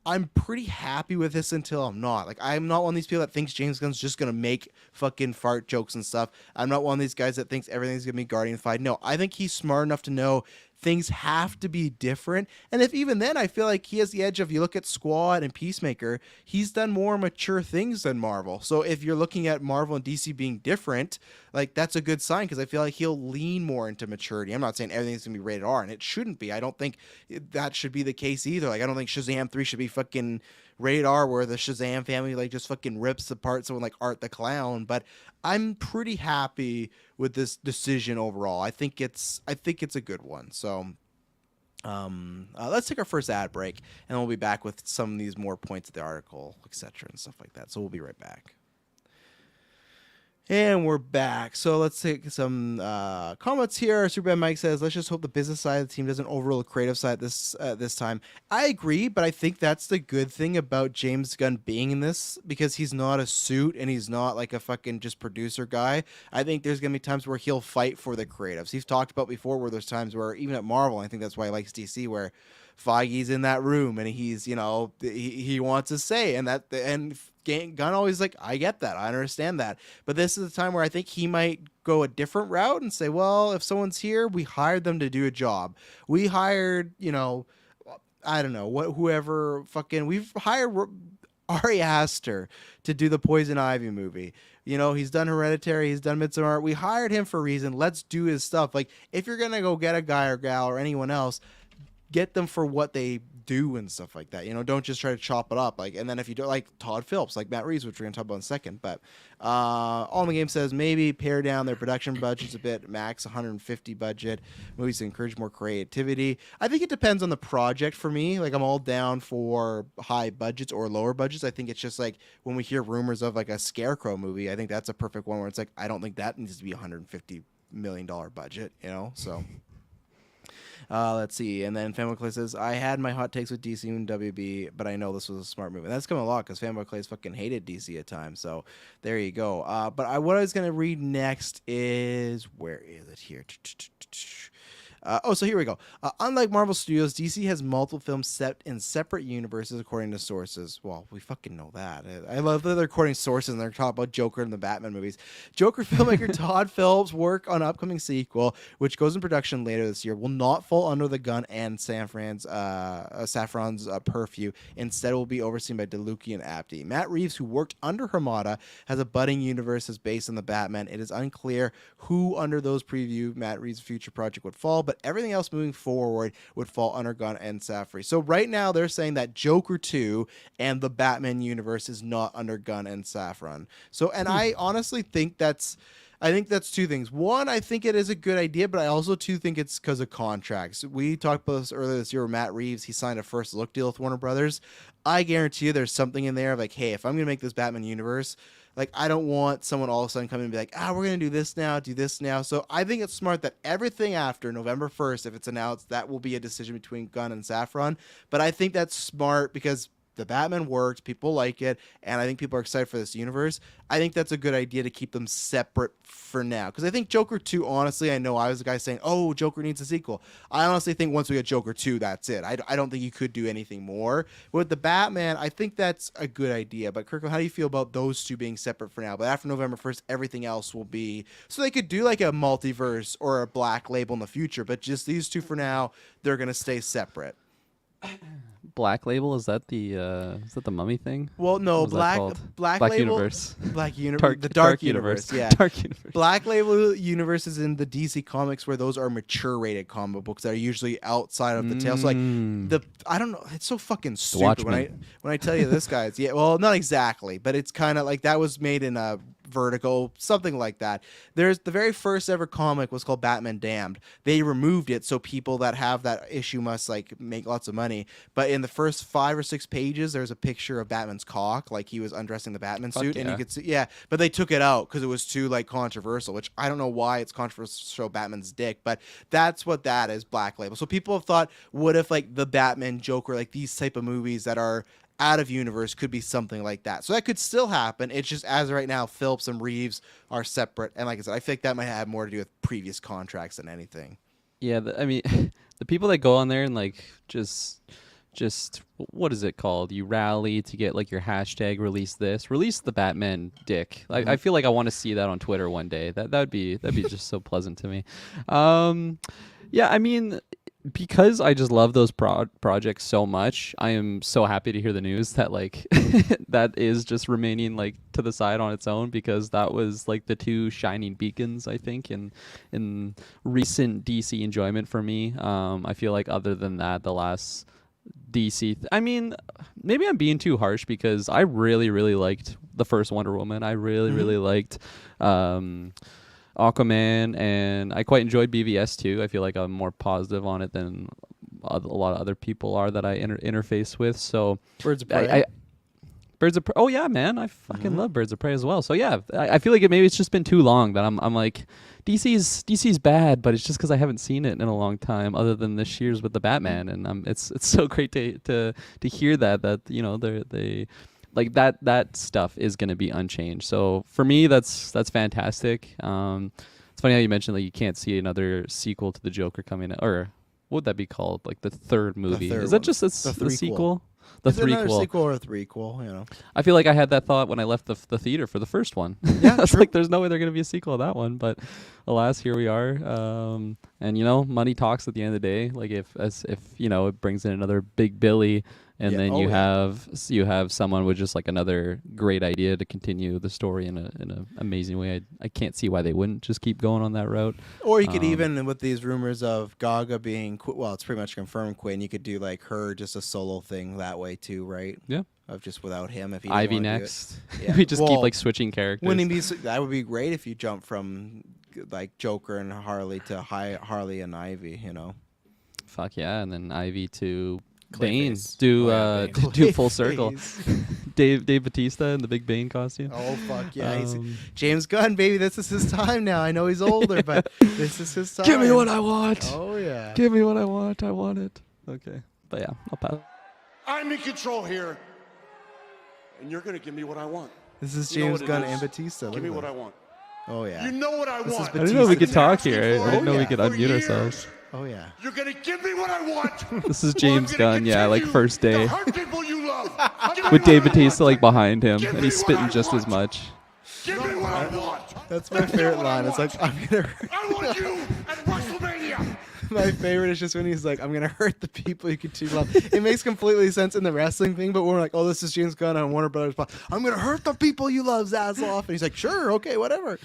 I'm pretty happy with this until I'm not. Like, I'm not one of these people that thinks James Gunn's just going to make fucking fart jokes and stuff. I'm not one of these guys that thinks everything's going to be Guardian-fied. No, I think he's smart enough to know things have to be different. And if even then, I feel like he has the edge of, you look at Squad and Peacemaker, he's done more mature things than Marvel. So if you're looking at Marvel and DC being different, like, that's a good sign because I feel like he'll lean more into maturity. I'm not saying everything's going to be rated R, and it shouldn't be. I don't think that should be the case either. Like, I don't think Shazam 3 should be fucking rated R where the Shazam family like just fucking rips apart someone like Art the Clown, but I'm pretty happy with this decision overall. I think it's a good one. So let's take our first ad break, and we'll be back with some of these more points of the article, etc. and stuff like that. So we'll be right back. And we're back. So let's take some comments here. Superman Mike says, let's just hope the business side of the team doesn't overrule the creative side this time. I agree, but I think that's the good thing about James Gunn being in this, because he's not a suit and he's not like a fucking just producer guy. I think there's going to be times where he'll fight for the creatives. He's talked about before where there's times where, even at Marvel, I think that's why he likes DC, where Feige's in that room and he's, you know, he wants to say, and Gunn always like, I get that, I understand that, but this is a time where I think he might go a different route and say, well, if someone's here, we hired them to do a job. We hired, you know, I don't know, whoever fucking, we've hired Ari Aster to do the Poison Ivy movie. You know, he's done Hereditary, he's done Midsommar. We hired him for a reason. Let's do his stuff. Like, if you're gonna go get a guy or gal or anyone else, get them for what they do and stuff like that. You know, don't just try to chop it up. Like, and then if you don't, like Todd Phillips, like Matt Reeves, which we're gonna talk about in a second. But All in the Game says maybe pare down their production budgets a bit, max 150 budget. Movies to encourage more creativity. I think it depends on the project for me. Like, I'm all down for high budgets or lower budgets. I think it's just like when we hear rumors of like a Scarecrow movie, I think that's a perfect one where it's like, I don't think that needs to be $150 million budget, you know? So let's see. And then Fanboy Clay says, I had my hot takes with DC and WB, but I know this was a smart move. And that's coming a lot because Fanboy Clay's fucking hated DC at times. So there you go. What I was going to read next is, where is it here? So here we go. Unlike Marvel Studios, DC has multiple films set in separate universes according to sources. Well, we fucking know that. I love that they're quoting sources and they're talking about Joker and the Batman movies. Joker filmmaker Todd Phillips' work on an upcoming sequel, which goes in production later this year, will not fall under the Gunn and Safran's purview. Instead, it will be overseen by DeLuca and Abdi. Matt Reeves, who worked under Hamada, has a budding universe that's based on the Batman. It is unclear who under those preview Matt Reeves' future project would fall, but everything else moving forward would fall under Gunn and Safran. So right now they're saying that Joker 2 and the Batman universe is not under Gunn and Safran. So, and I honestly think that's two things. One, I think it is a good idea, but I also too think it's because of contracts. We talked about this earlier this year with Matt Reeves. He signed a first look deal with Warner Brothers. I guarantee you there's something in there of like, hey, if I'm going to make this Batman universe, like, I don't want someone all of a sudden coming and be like, we're going to do this now. So I think it's smart that everything after November 1st, if it's announced, that will be a decision between Gunn and Safran. But I think that's smart because the Batman worked, people like it, and I think people are excited for this universe. I think that's a good idea to keep them separate for now. Because I think Joker 2, honestly, I know I was the guy saying, oh, Joker needs a sequel. I honestly think once we get Joker 2, that's it. I don't think you could do anything more. With the Batman, I think that's a good idea. But Kirklin, how do you feel about those two being separate for now? But after November 1st, everything else will be... So they could do like a multiverse or a Black Label in the future, but just these two for now, they're going to stay separate. Black Label, is that the Mummy thing? Well, no, Black Label Universe. Black Universe. The Dark Universe. Yeah. Dark Universe. Black Label universe is in the DC comics where those are mature rated comic books that are usually outside of the tale. So like I don't know, it's so fucking stupid when I tell you this guy, well, not exactly, but it's kind of like that was made in a Vertigo, something like that. There's the very first ever comic was called Batman Damned. They removed it so people that have that issue must like make lots of money. But in the first 5 or 6 pages, there's a picture of Batman's cock, like he was undressing the Batman suit, and you could see, but they took it out because it was too like controversial. Which I don't know why it's controversial to show Batman's dick, but that's what that is, Black Label. So people have thought, what if like the Batman Joker, like these type of movies that are out of universe could be something like that. So that could still happen. It's just as of right now, Phillips and Reeves are separate. And like I said, I feel like that might have more to do with previous contracts than anything. Yeah, I mean, the people that go on there and like just what is it called? You rally to get like your hashtag release the Batman dick. I feel like I want to see that on Twitter one day. That'd be just so pleasant to me. Yeah, I mean, because I just love those projects so much, I am so happy to hear the news that like that is just remaining like to the side on its own, because that was like the two shining beacons, I think, in recent DC enjoyment for me. I feel like other than that, the last DC I mean, maybe I'm being too harsh, because I really liked the first Wonder Woman. I really liked Aquaman, and I quite enjoyed BVS too. I feel like I'm more positive on it than a lot of other people are that I interface with. So Birds of Prey. Birds of Prey. Oh yeah, man, I fucking love Birds of Prey as well. So yeah, I feel like maybe it's just been too long that I'm like, DC's bad, but it's just because I haven't seen it in a long time, other than this year's with the Batman, and it's so great to hear that you know they like that stuff is going to be unchanged. So for me, that's fantastic. It's funny how you mentioned like you can't see another sequel to the Joker coming, or what would that be called? Like the third movie? Is that just the sequel? The threequel. Sequel or a threequel, you know. I feel like I had that thought when I left the theater for the first one. Yeah, I was like, there's no way they're going to be a sequel to that one, but alas, here we are. And you know, money talks at the end of the day. Like if you know, it brings in another Big Billy, and then you have someone with just like another great idea to continue the story in an amazing way. I can't see why they wouldn't just keep going on that route. Or you could even, with these rumors of Gaga being well, it's pretty much confirmed Quinn. You could do like her just a solo thing that way too, right? Yeah. Of just without him. If he Ivy next, we just keep like switching characters. Wouldn't he be? That would be great if you jump from like Joker and Harley to Harley and Ivy. You know. Fuck yeah, and then Ivy to Bane. Do full circle. Dave Bautista in the big Bane costume. Oh fuck yeah! He's James Gunn, baby. This is his time now. I know he's older, but this is his time. Give me what I want. Oh yeah. Give me what I want. I want it. Okay, but yeah, I'll pass. I'm in control here, and you're gonna give me what I want. This is James Gunn and Bautista. Give me what I want. Oh yeah. You know what I want. Is I didn't know we could talk here. I didn't know we could For unmute years, ourselves. Oh yeah. You're gonna give me what I want. This is or I'm James gonna Gunn, yeah, like continue first to day. hurt people you love. Give me With what Dave I Bautista want. like behind him, Give and me he's what spitting I just as want. much. Give me what I want. That's my Let's get favorite what I line. It's want. like, I'm gonna. I want you at WrestleMania. My favorite is just when he's like, I'm gonna hurt the people you continue to love. It makes completely sense in the wrestling thing, but we're like, oh, this is James Gunn on Warner Brothers. I'm gonna hurt the people you love, Zaslav. And he's like, sure, okay, whatever.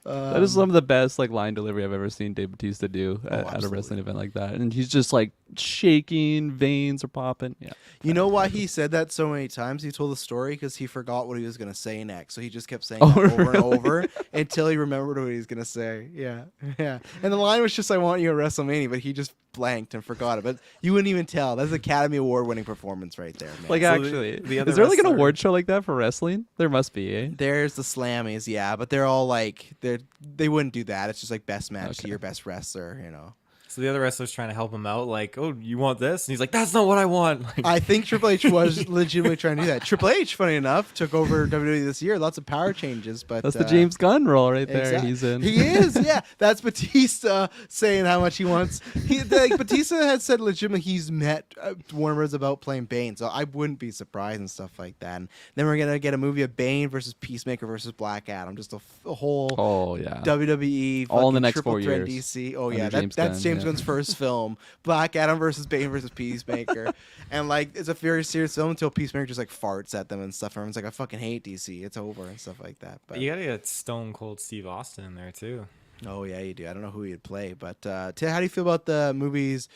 That is some of the best like line delivery I've ever seen Dave Bautista do at a absolutely. wrestling event like that, and he's just like shaking, veins are popping. Yeah, You know why he said that so many times? He told the story because he forgot what he was gonna say next, so he just kept saying it over and over until he remembered what he was gonna say. Yeah, yeah. And the line was just, "I want you at WrestleMania," but he just blanked and forgot it. But you wouldn't even tell. That's an Academy Award-winning performance right there, man. like So actually, the other is there like an wrestler- award show like that for wrestling? There must be, eh? There's the Slammies, yeah, but they're all like they wouldn't do that. It's just like best match to Okay. your best wrestler, you know. So the other wrestler's trying to help him out, like, oh, you want this? And he's like, that's not what I want. Like, I think Triple H was legitimately trying to do that. Triple H, funny enough, took over WWE this year. Lots of power changes, but That's the James Gunn role right there. exact- He's in. He is, yeah. That's Batista saying how much he wants. Batista had said legitimately he's met Warner Bros. About playing Bane, so I wouldn't be surprised and stuff like that. And then we're gonna get a movie of Bane versus Peacemaker versus Black Adam, just a whole Oh yeah. WWE All in the fucking next triple 4 threat years. DC. Oh Under yeah, James that's Gunn, James yeah. Gunn's first film. Black Adam versus Bane versus Peacemaker, and like it's a very serious film until Peacemaker just like farts at them and stuff. Everyone's like, I fucking hate DC. It's over and stuff like that. But you gotta get Stone Cold Steve Austin in there too. oh yeah, you do. I don't know who he'd play, but Ted, how do you feel about the movies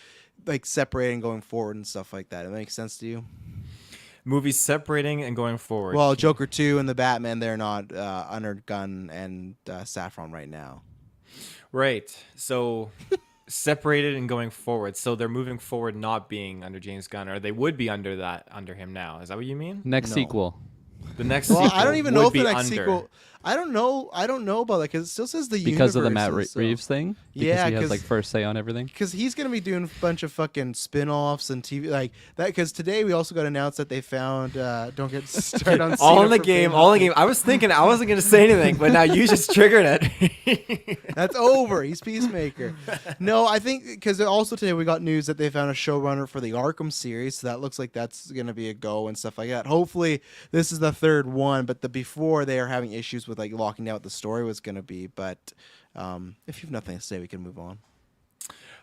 like separating going forward and stuff like that? It makes sense to you? Movies separating and going forward. Well, Joker 2 and the Batman, they're not under Gunn and Safran right now. Right. So separated and going forward. So they're moving forward not being under James Gunn, or they would be under him now. Is that what you mean? Next No. sequel. The next Well, sequel I don't even know would if the be next under. sequel. I don't know about that because it still says the Because of the Matt universes, so- Reeves thing? Because Yeah, he has 'cause- like first say on everything? Because he's gonna be doing a bunch of fucking spin-offs and TV like that. Because today we also got announced that they found don't get started on all Cena in the for game, Bane. all in the game. I was thinking I wasn't gonna say anything, but now you just triggered it. That's over. He's Peacemaker. No, I think because also today we got news that they found a showrunner for the Arkham series, so that looks like that's gonna be a go and stuff like that. Hopefully, this is the third one, but before they are having issues with like locking down what the story was gonna be. But if you've nothing to say, we can move on.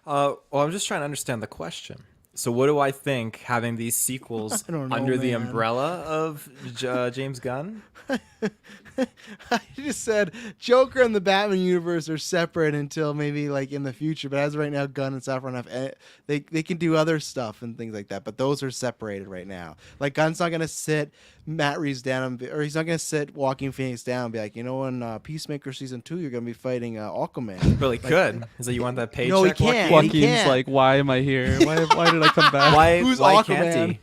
Well, I'm just trying to understand the question. So what do I think having these sequels I don't know, under the man. umbrella of James Gunn? I just said Joker and the Batman universe are separate until maybe like in the future. But as of right now, Gunn and Safran have they can do other stuff and things like that. But those are separated right now. Like Gunn's not gonna sit Matt Reeves down or he's not gonna sit Joaquin Phoenix down and be like, you know, in Peacemaker season 2, you're gonna be fighting Aquaman. Really could. Is that you want that paycheck? No, he can't. Joaquin? He Joaquin's can't. like, why am I here? Why did I come back? Who's why Aquaman? can't he?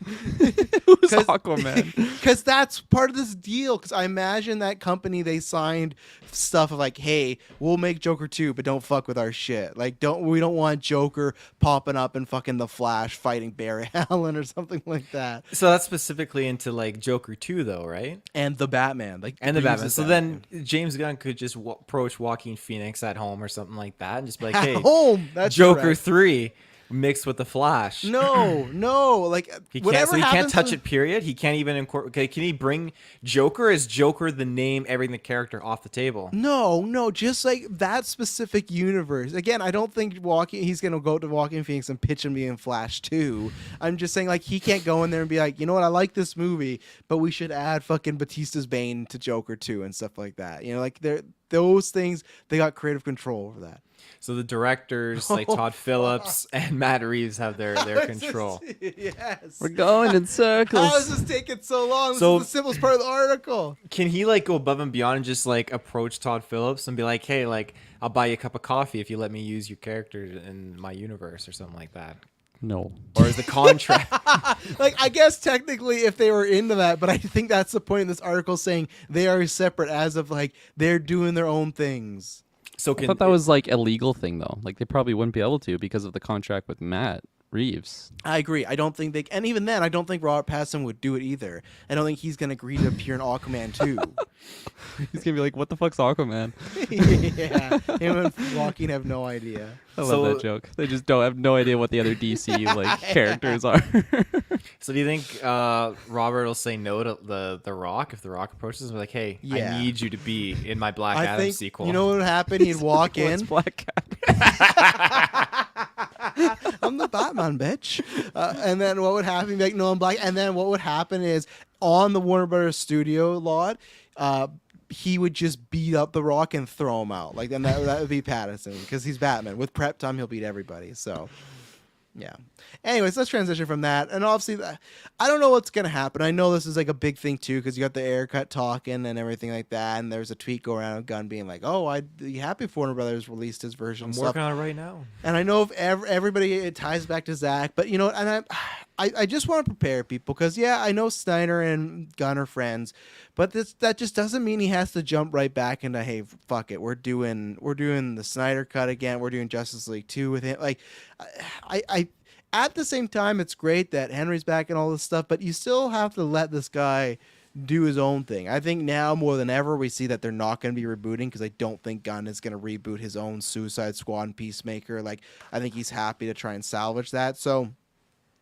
Who's 'Cause- Aquaman? Because that's part of this deal. Because I imagine that company, they signed stuff of like, hey, we'll make Joker 2, but don't fuck with our shit. Like, we don't want Joker popping up and fucking the Flash fighting Barry Allen or something like that. So that's specifically into like Joker 2 though, right? And the Batman, like, And the Reeves' Batman. So then James Gunn could just approach Joaquin Phoenix at home or something like that and just be like, at hey, home. That's Joker correct. 3 mixed with the Flash. No, like He can't. whatever So he can't happens touch with- it. Period. He can't even incorporate. Okay, can he bring Joker as Joker, the name, everything, the character off the table? No, just like that specific universe. Again, I don't think he's gonna go to Joaquin Phoenix and pitch him being Flash 2. I'm just saying like he can't go in there and be like, you know what, I like this movie, but we should add fucking Batista's Bane to Joker 2 and stuff like that. You know, like those things, they got creative control over that. So the directors like Todd Phillips and Matt Reeves have their control. Yes. We're going in How circles. is this taking so long? So- This is the simplest part of the article. Can he like go above and beyond and just like approach Todd Phillips and be like, hey, like I'll buy you a cup of coffee if you let me use your character in my universe or something like that? No. Or is the contract? Like, I guess technically if they were into that, but I think that's the point in this article saying they are separate as of like they're doing their own things. So I can thought that was like a legal thing though. Like they probably wouldn't be able to because of the contract with Matt Reeves. I agree. I don't think and even then, I don't think Robert Pattinson would do it either. I don't think he's going to agree to appear in Aquaman 2. He's gonna be like, "What the fuck's Aquaman?" Yeah, him and Joaquin have no idea. I love So- that joke. They just don't have no idea what the other DC like characters are. So do you think Robert will say no to the Rock if the Rock approaches him like, "Hey, Yeah. I need you to be in my Black I Adam think sequel"? you know what would happen? He'd walk What's in. Black Cat? I'm the Batman, bitch. And then what would happen? He'd be like, no, I'm black. And then what would happen is on the Warner Brothers studio lot, he would just beat up the Rock and throw him out. Like, then that would be Pattinson because he's Batman. With prep time, he'll beat everybody. So, yeah. Anyways, let's transition from that. And obviously, I don't know what's going to happen. I know this is like a big thing too because you got the haircut talking and everything like that. And there's a tweet going around of Gunn being like, oh, I'd be happy if Warner Brothers released his version. I'm and stuff. working on it right now. And I know if everybody, it ties back to Zach, but you know, and I just want to prepare people because yeah, I know Snyder and Gunn are friends, but that just doesn't mean he has to jump right back into, hey, fuck it, we're doing the Snyder cut again, we're doing Justice League 2 with him. Like, I at the same time, it's great that Henry's back and all this stuff, but you still have to let this guy do his own thing. I think now more than ever we see that they're not going to be rebooting because I don't think Gunn is going to reboot his own Suicide Squad and Peacemaker. Like, I think he's happy to try and salvage that. So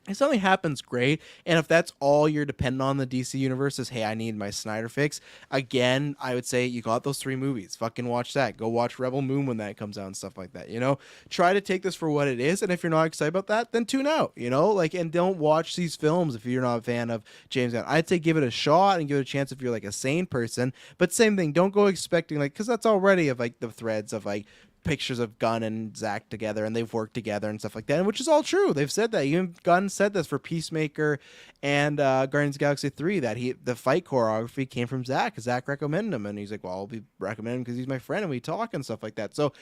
if something happens, great. And if that's all you're depending on the DC universe is, hey, I need my Snyder fix, again, I would say you got those 3 movies. Fucking watch that. Go watch Rebel Moon when that comes out and stuff like that. You know, try to take this for what it is. And if you're not excited about that, then tune out, you know, like, and don't watch these films if you're not a fan of James Gunn. I'd say give it a shot and give it a chance if you're like a sane person. But same thing, don't go expecting, like, because that's already of like the threads of like pictures of Gunn and Zach together and they've worked together and stuff like that, which is all true. They've said that. Even Gunn said this for Peacemaker and Guardians of the Galaxy 3, that the fight choreography came from Zach because Zach recommended him, and he's like, well, I'll be recommending him because he's my friend and we talk and stuff like that. So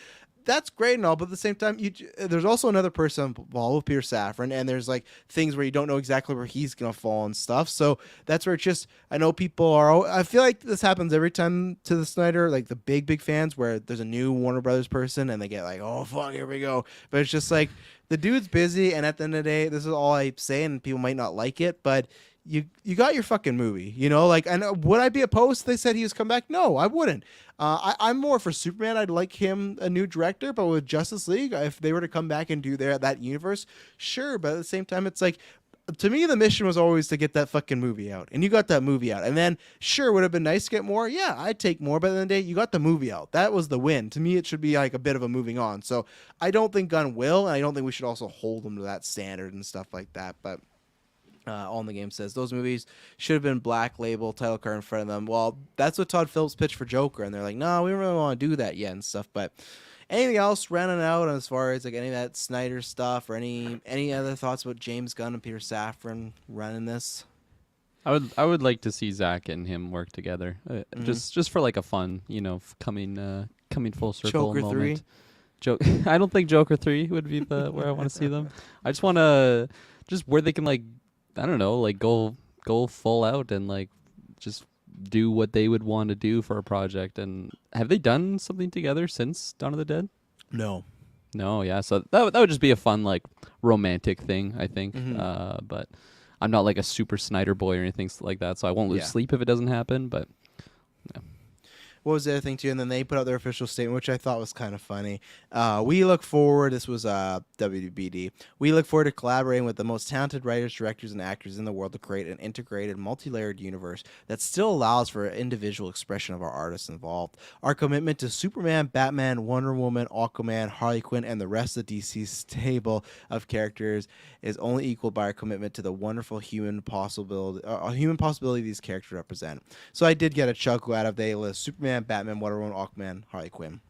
that's great and all, but at the same time, there's also another person involved with Peter Safran, and there's like things where you don't know exactly where he's gonna fall and stuff. So that's where it's just, I know people are, I feel like this happens every time to the Snyder, like the big fans, where there's a new Warner Brothers person and they get like, oh fuck, here we go. But it's just like the dude's busy, and at the end of the day, this is all I say, and people might not like it, but you got your fucking movie, you know? Like, and would I be opposed if they said he was come back? No, I wouldn't. I'm more for Superman. I'd like him a new director, but with Justice League, if they were to come back and do that universe, sure. But at the same time, it's like, to me, the mission was always to get that fucking movie out, and you got that movie out. And then, sure, would have been nice to get more. Yeah, I'd take more. But at the end of the day, you got the movie out. That was the win. To me, it should be like a bit of a moving on. So I don't think Gunn will, and I don't think we should also hold him to that standard and stuff like that. But All in the Game says those movies should have been black label title card in front of them. Well, that's what Todd Phillips pitched for Joker, and they're like, no, we don't really want to do that yet and stuff. But anything else running out as far as like any of that Snyder stuff, or any other thoughts about James Gunn and Peter Safran running this? I would like to see Zach and him work together, just for like a fun, you know, coming full circle Joker moment. I don't think Joker 3 would be the where I want to see them. I just want to where they can, like, I don't know, like go full out and like just do what they would want to do for a project. And have they done something together since Dawn of the Dead? No. No, yeah. So that would just be a fun, like, romantic thing, I think. But I'm not like a super Snyder boy or anything like that, so I won't lose sleep if it doesn't happen. But yeah. What was the other thing too? And then they put out their official statement, which I thought was kind of funny. We look forward. This was WBD. We look forward to collaborating with the most talented writers, directors, and actors in the world to create an integrated, multi-layered universe that still allows for individual expression of our artists involved. Our commitment to Superman, Batman, Wonder Woman, Aquaman, Harley Quinn, and the rest of DC's stable of characters is only equaled by our commitment to the wonderful human possibility these characters represent. So I did get a chuckle out of they list Superman, Batman, Wonder Woman, Aquaman, Harley Quinn.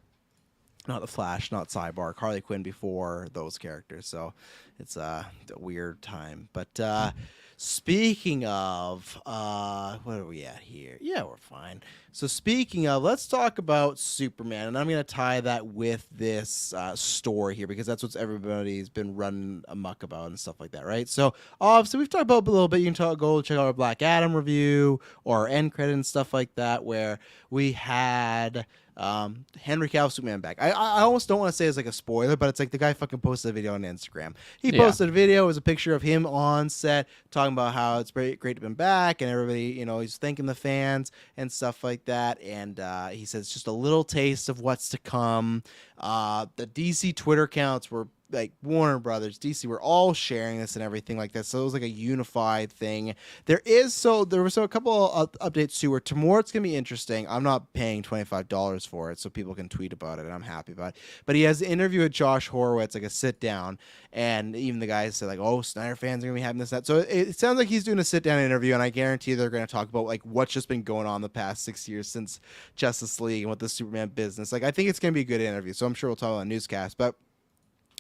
Not the Flash, not Cyborg, Harley Quinn before those characters. So it's a weird time. But speaking of, what are we at here? Yeah, we're fine. So speaking of, let's talk about Superman. And I'm going to tie that with this story here, because that's what everybody's been running amok about and stuff like that, right? So obviously we've talked about it a little bit. You can go check out our Black Adam review or our end credit and stuff like that, where we had Henry Cavill Superman back. I almost don't want to say it's like a spoiler, but it's like the guy fucking posted a video on Instagram. He Yeah. posted a video. It was a picture of him on set talking about how it's great to be back, and everybody, he's thanking the fans and stuff like that. And he says just a little taste of what's to come. The DC Twitter accounts were like Warner Brothers, DC, were all sharing this and everything like that. So it was like a unified thing. There was a couple of updates too, where tomorrow it's gonna be interesting. I'm not paying $25 for it, so people can tweet about it, and I'm happy about it. But he has an interview with Josh Horowitz, like a sit down, and even the guys said like, "Oh, Snyder fans are gonna be having this, that." So it sounds like he's doing a sit down interview, and I guarantee they're gonna talk about like what's just been going on the past 6 years since Justice League and what the Superman business. Like, I think it's gonna be a good interview. So I'm sure we'll talk about a newscast, but.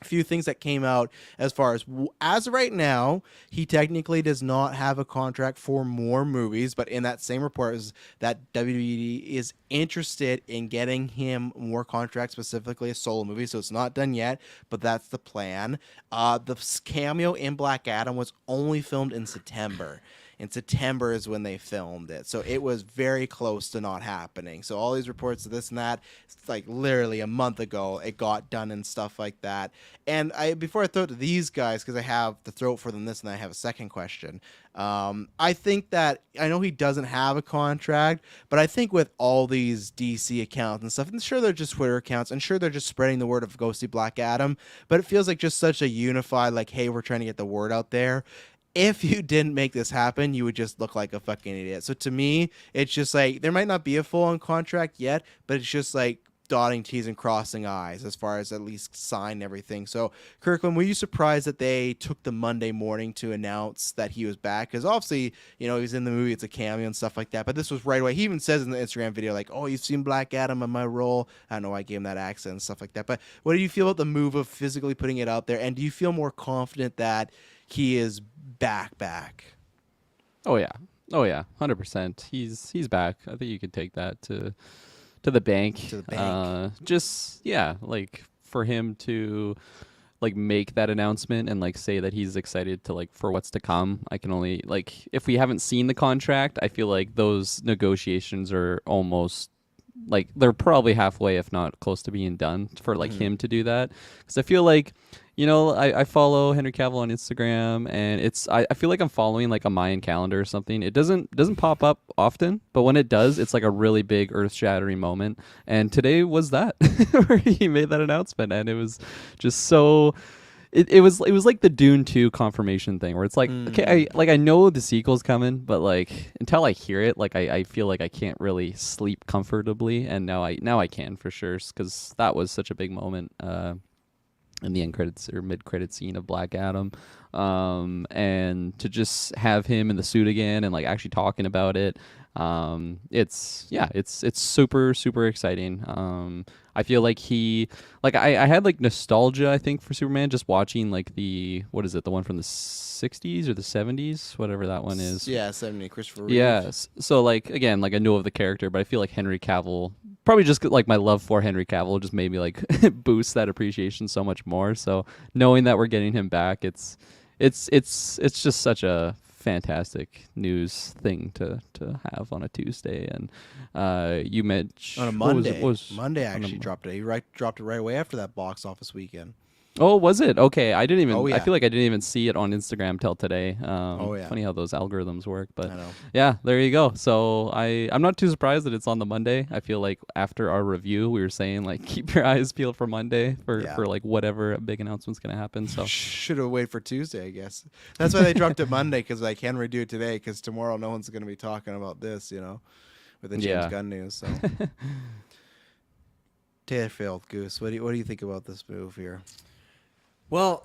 A few things that came out as far as of right now, he technically does not have a contract for more movies, but in that same report is that WWE is interested in getting him more contracts, specifically a solo movie. So it's not done yet, but that's the plan. The cameo in Black Adam was only filmed in September. In September is when they filmed it. So it was very close to not happening. So all these reports of this and that, it's like literally a month ago, it got done and stuff like that. And before I throw it to these guys, because I have to throw it for them this, and I have a second question. I think that, I know he doesn't have a contract, but I think with all these DC accounts and stuff, and sure they're just Twitter accounts, and sure they're just spreading the word of go see Black Adam, but it feels like just such a unified, like, hey, we're trying to get the word out there. If you didn't make this happen, you would just look like a fucking idiot. So to me, it's just like, there might not be a full-on contract yet, but it's just like dotting T's and crossing I's as far as at least sign everything. So, Kirklin, were you surprised that they took the Monday morning to announce that he was back? Because obviously, he was in the movie, it's a cameo and stuff like that, but this was right away. He even says in the Instagram video, like, oh, you've seen Black Adam in my role. I don't know why I gave him that accent and stuff like that. But what do you feel about the move of physically putting it out there? And do you feel more confident that he is back? Oh yeah, 100%. He's back. I think you could take that to the bank. To the bank. Just like for him to like make that announcement and like say that he's excited to like for what's to come. I can only like, if we haven't seen the contract, I feel like those negotiations are almost like they're probably halfway, if not close to being done, for like him to do that. Because I feel like, I follow Henry Cavill on Instagram, and I feel like I'm following like a Mayan calendar or something. It doesn't pop up often, but when it does, it's like a really big earth-shattering moment. And today was that where he made that announcement, and it was just so. It was like the Dune 2 confirmation thing, where it's like, okay, I know the sequel's coming, but like until I hear it, like I feel like I can't really sleep comfortably, and now I can for sure, because that was such a big moment in the end credits or mid credit scene of Black Adam, and to just have him in the suit again and like actually talking about it, it's super super exciting. I feel like I had like nostalgia, I think, for Superman, just watching like the one from the 60s or the 70s, whatever that one is. Yeah, 70, Christopher Reeve. Yes. So like, again, like I know of the character, but I feel like Henry Cavill, probably just like my love for Henry Cavill just made me like boost that appreciation so much more. So knowing that we're getting him back, it's just such a fantastic news thing to have on a Tuesday. And you mentioned on a Monday. Monday actually dropped it. He dropped it right away after that box office weekend. Oh, was it? Okay, I didn't even. Oh, yeah. I feel like I didn't even see it on Instagram till today. Yeah. Funny how those algorithms work, but I know. yeah, there you go. So I'm not too surprised that it's on the Monday. I feel like after our review, we were saying like keep your eyes peeled for Monday for like whatever big announcement's gonna happen. So should have waited for Tuesday, I guess. That's why they dropped it Monday, because like Henry do it today, because tomorrow no one's gonna be talking about this, with the James Gunn news. So Taylor Goose, what do you think about this move here? Well,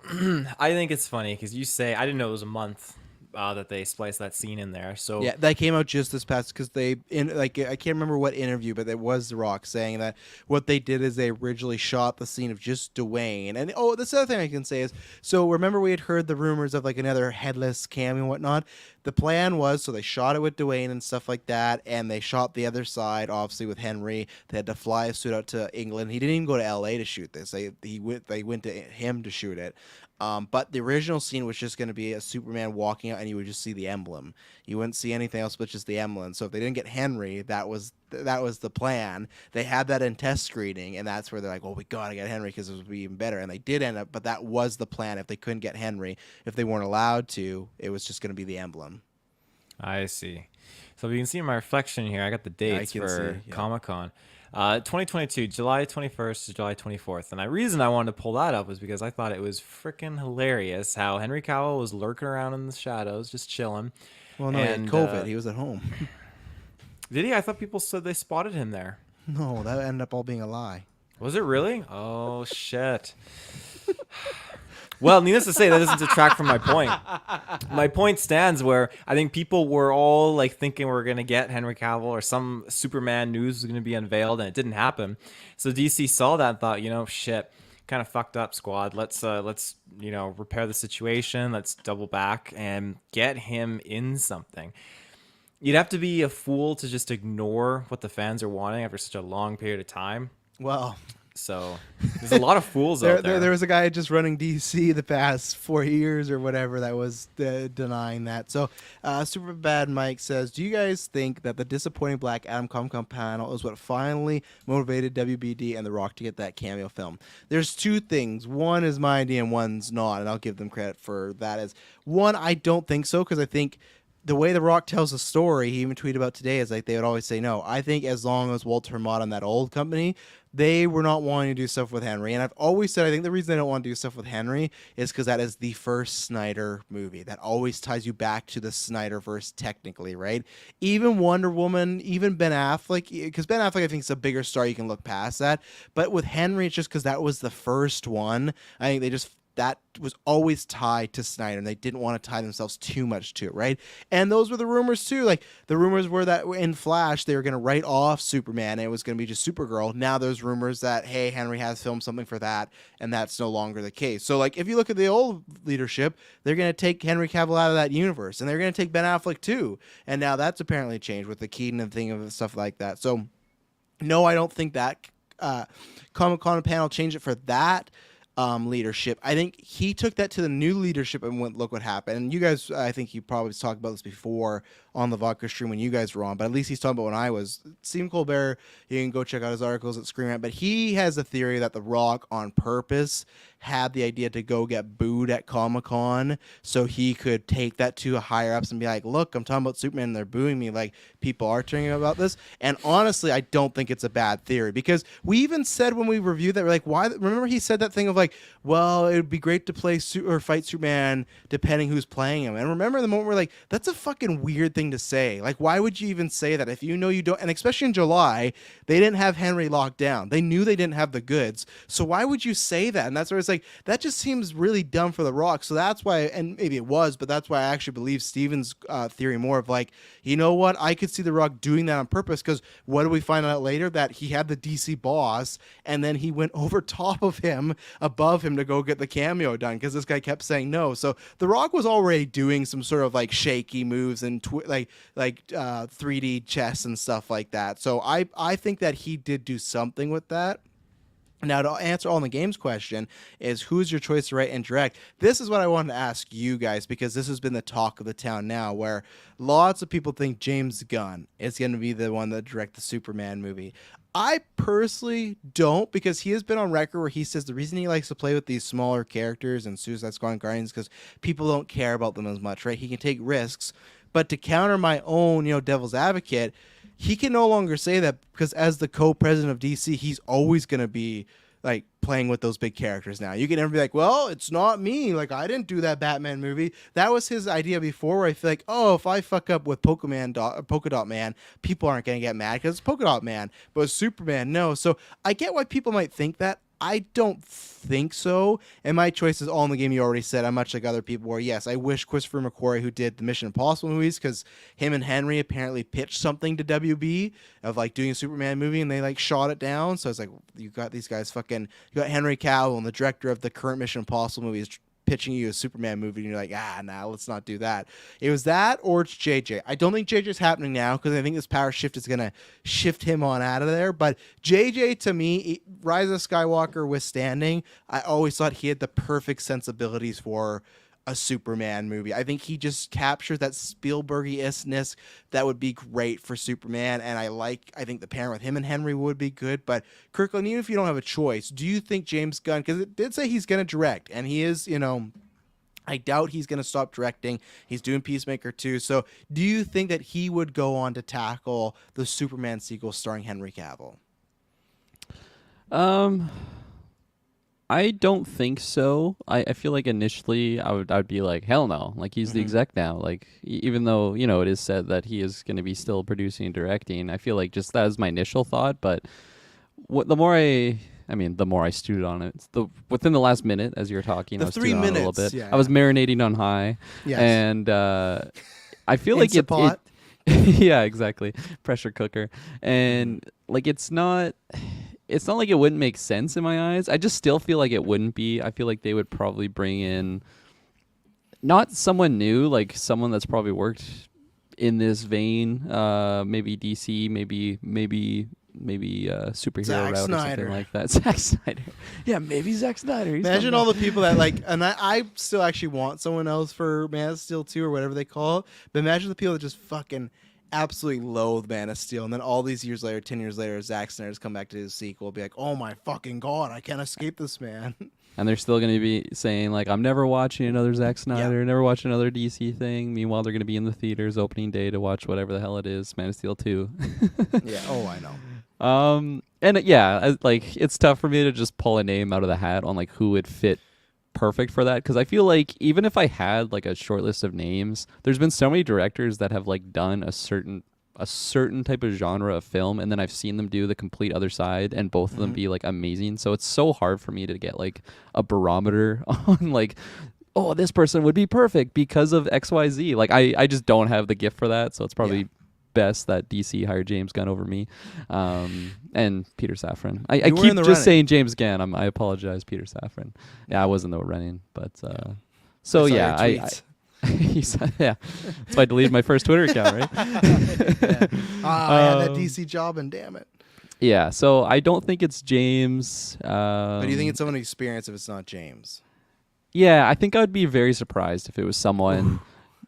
I think it's funny because you say, I didn't know it was a month that they spliced that scene in there. So yeah, that came out just this past, because I can't remember what interview, but it was The Rock saying that what they did is they originally shot the scene of just Dwayne. And this other thing I can say is, so remember we had heard the rumors of like another headless cameo and whatnot. The plan was, so they shot it with Dwayne and stuff like that, and they shot the other side, obviously, with Henry. They had to fly a suit out to England. He didn't even go to L.A. to shoot this. They went to him to shoot it. But the original scene was just going to be a Superman walking out, and you would just see the emblem. You wouldn't see anything else but just the emblem. So if they didn't get Henry, that was that was the plan. They had that in test screening, and that's where they're like, well, we got to get Henry because it would be even better. And they did end up, but that was the plan. If they couldn't get Henry, if they weren't allowed to, it was just going to be the emblem. I see. So you can see my reflection here. I got the dates for Comic-Con. 2022, July 21st to July 24th. And the reason I wanted to pull that up was because I thought it was freaking hilarious how Henry Cavill was lurking around in the shadows, just chilling. Well, no, he had COVID. He was at home. Did he? I thought people said they spotted him there. No, that ended up all being a lie. Was it really? Oh, shit. Well, needless to say, that doesn't detract from my point. My point stands where I think people were all like thinking we're going to get Henry Cavill or some Superman news was going to be unveiled, and it didn't happen. So DC saw that and thought, shit, kind of fucked up, squad. Let's repair the situation. Let's double back and get him in something. You'd have to be a fool to just ignore what the fans are wanting after such a long period of time. Well... So there's a lot of fools out there. There was a guy just running DC the past 4 years or whatever that was denying that. So Super Bad Mike says, do you guys think that the disappointing Black Adam Comic-Con panel is what finally motivated WBD and The Rock to get that cameo film? There's two things. One is my idea and one's not, and I'll give them credit for that. As one, I don't think so, because I think the way The Rock tells a story, he even tweeted about today, is like they would always say no. I think as long as Walter Hamada and that old company, they were not wanting to do stuff with Henry. And I've always said I think the reason they don't want to do stuff with Henry is because that is the first Snyder movie. That always ties you back to the Snyderverse technically, right? Even Wonder Woman, even Ben Affleck, because Ben Affleck I think is a bigger star, you can look past that. But with Henry, it's just because that was the first one. I think that was always tied to Snyder, and they didn't want to tie themselves too much to it, right? And those were the rumors, too. Like, the rumors were that in Flash, they were going to write off Superman, and it was going to be just Supergirl. Now there's rumors that, hey, Henry has filmed something for that, and that's no longer the case. So, like, if you look at the old leadership, they're going to take Henry Cavill out of that universe, and they're going to take Ben Affleck, too. And now that's apparently changed with the Keaton and thing and stuff like that. So, no, I don't think that Comic-Con panel changed it for that leadership. I think he took that to the new leadership and went, look what happened. And you guys, I think you probably talked about this before on the Vodka stream when you guys were on, but at least he's talking about when I was. Stephen Colbert, you can go check out his articles at Screen Rant, but he has a theory that The Rock on purpose had the idea to go get booed at Comic-Con so he could take that to higher ups and be like, look, I'm talking about Superman and they're booing me. Like, people are turning about this. And honestly, I don't think it's a bad theory, because we even said when we reviewed that, we're like, why? Remember he said that thing of like, well, it would be great to play or fight Superman depending who's playing him. And remember the moment we're like, that's a fucking weird thing to say. Like, why would you even say that if you know you don't? And especially in July, they didn't have Henry locked down. They knew they didn't have the goods. So why would you say that? And that's where it's like, that just seems really dumb for The Rock. So that's why, and maybe it was, but that's why I actually believe Steven's theory more of like, you know what? I could see The Rock doing that on purpose, because what do we find out later? That he had the DC boss, and then he went over top of him, above him, to go get the cameo done, because this guy kept saying no. So The Rock was already doing some sort of like shaky moves and 3D chess and stuff like that. So I think that he did do something with that. Now, to answer all the games question is, who's your choice to write and direct? This is what I wanted to ask you guys, because this has been the talk of the town now, where lots of people think James Gunn is going to be the one that direct the Superman movie. I personally don't, because he has been on record where he says the reason he likes to play with these smaller characters and Suicide Squad and Guardians is because people don't care about them as much, right? He can take risks. But to counter my own, devil's advocate, he can no longer say that, because as the co-president of DC, he's always going to be like playing with those big characters now. You can never be like, well, it's not me. Like, I didn't do that Batman movie. That was his idea before, where I feel like, oh, if I fuck up with Polka Dot Man, people aren't going to get mad because it's Polka Dot Man. But with Superman, no. So I get why people might think that. I don't think so. And my choice is all in the game. You already said I'm much like other people where, yes, I wish Christopher McQuarrie, who did the Mission Impossible movies, because him and Henry apparently pitched something to WB of like doing a Superman movie, and they like shot it down. So it's like, you got these guys you got Henry Cavill, and the director of the current Mission Impossible movie is pitching you a Superman movie, and you're like, nah, let's not do that. It was that, or it's JJ. I don't think JJ's happening now, because I think this power shift is going to shift him on out of there. But JJ, to me, Rise of Skywalker withstanding, I always thought he had the perfect sensibilities for a Superman movie. I think he just captures that Spielberg-ishness that would be great for Superman, and I think the pairing with him and Henry would be good. But Kirkland, even if you don't have a choice, do you think James Gunn, because it did say he's going to direct, and he is, I doubt he's going to stop directing. He's doing Peacemaker too. So do you think that he would go on to tackle the Superman sequel starring Henry Cavill? I don't think so. I feel like initially I'd be like, hell no. Like, he's the exec now. Like, even though, it is said that he is going to be still producing and directing, I feel like just that was my initial thought. But the more I stewed on it, within the last minute as you were talking, I was 3 stewing on it a minutes, little bit. yeah, I was marinating on high. Yes. And I feel like Instant pot. yeah, exactly. Pressure cooker. And like, it's not like it wouldn't make sense in my eyes. I just still feel like it wouldn't be. I feel like they would probably bring in not someone new, like someone that's probably worked in this vein. Maybe DC, maybe superhero Zack route Snyder. or something like that. Zack Snyder. Yeah, maybe Zack Snyder. Imagine all the people that like, and I still actually want someone else for Man of Steel 2 or whatever they call it. But imagine the people that just fucking absolutely loathe Man of Steel, and then all these years later, 10 years later, Zack Snyder's come back to his sequel, be like, oh my fucking god, I can't escape this man. And they're still going to be saying, like, I'm never watching another Zack Snyder, never watching another DC thing. Meanwhile, they're going to be in the theaters opening day to watch whatever the hell it is, Man of Steel 2. Yeah, oh, I know. And like, it's tough for me to just pull a name out of the hat on, like, who would fit perfect for that, because I feel like even if I had, like, a short list of names, there's been so many directors that have, like, done a certain type of genre of film, and then I've seen them do the complete other side, and both of them be like amazing. So it's so hard for me to get like a barometer on like, oh, this person would be perfect because of XYZ. Like, I just don't have the gift for that. So it's probably best that DC hired James Gunn over me, and Peter Safran. I keep just saying James Gunn. I apologize, Peter Safran. Yeah, I was in the running, but so yeah, yeah, that's why I deleted my first Twitter account, right? I had that DC job, and damn it. Yeah, so I don't think it's James. But do you think it's someone experienced if it's not James? Yeah, I think I would be very surprised if it was someone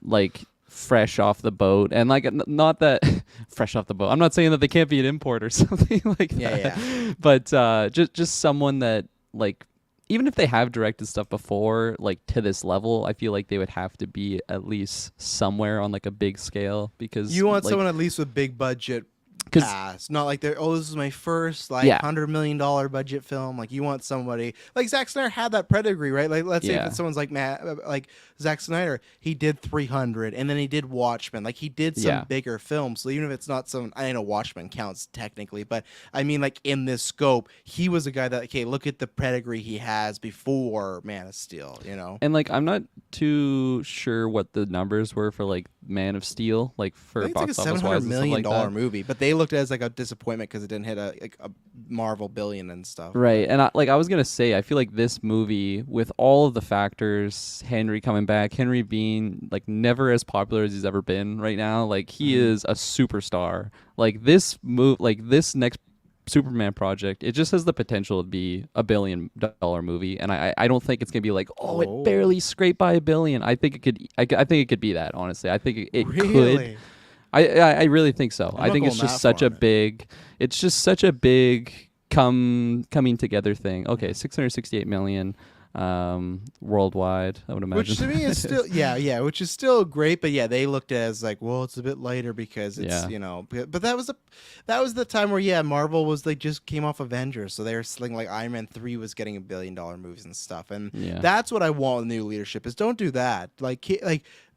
like fresh off the boat, and like not that fresh off the boat. I'm not saying that they can't be an import or something like that. Yeah. But just someone that, like, even if they have directed stuff before, like, to this level, I feel like they would have to be at least somewhere on like a big scale, because you want like, someone at least with big budget pass, not like they're, oh, this is my first like $100 million budget film. Like, you want somebody like Zack Snyder had that pedigree, right? Like, let's say if it's someone's like like Zack Snyder, he did 300, and then he did Watchmen. Like, he did some bigger films. So even if it's not some, I know Watchmen counts technically, but I mean, like, in this scope, he was a guy that, okay, look at the pedigree he has before Man of Steel, And like, I'm not too sure what the numbers were for like Man of Steel, like for I think box it's like a office $700 wise, million like movie, but they looked at it as like a disappointment because it didn't hit a Marvel billion and stuff. Right, and I was gonna say, I feel like this movie, with all of the factors, Henry coming back, Henry being like never as popular as he's ever been right now, like he is a superstar. Like this next Superman project, it just has the potential to be $1 billion movie, and I don't think it's gonna be like, it barely scraped by $1 billion. I think it could. I think it could be that, honestly. I think it really? could. I really think so. I think it's just such a big. It's just such a big coming together thing. Okay, 668 million worldwide, I would imagine. Which to me is still which is still great, but they looked at it as like, well, it's a bit lighter because it's but that was the time where Marvel was, they just came off Avengers, so they were sling like Iron Man 3 was getting $1 billion movies and stuff, and that's what I want with new leadership is don't do that. Like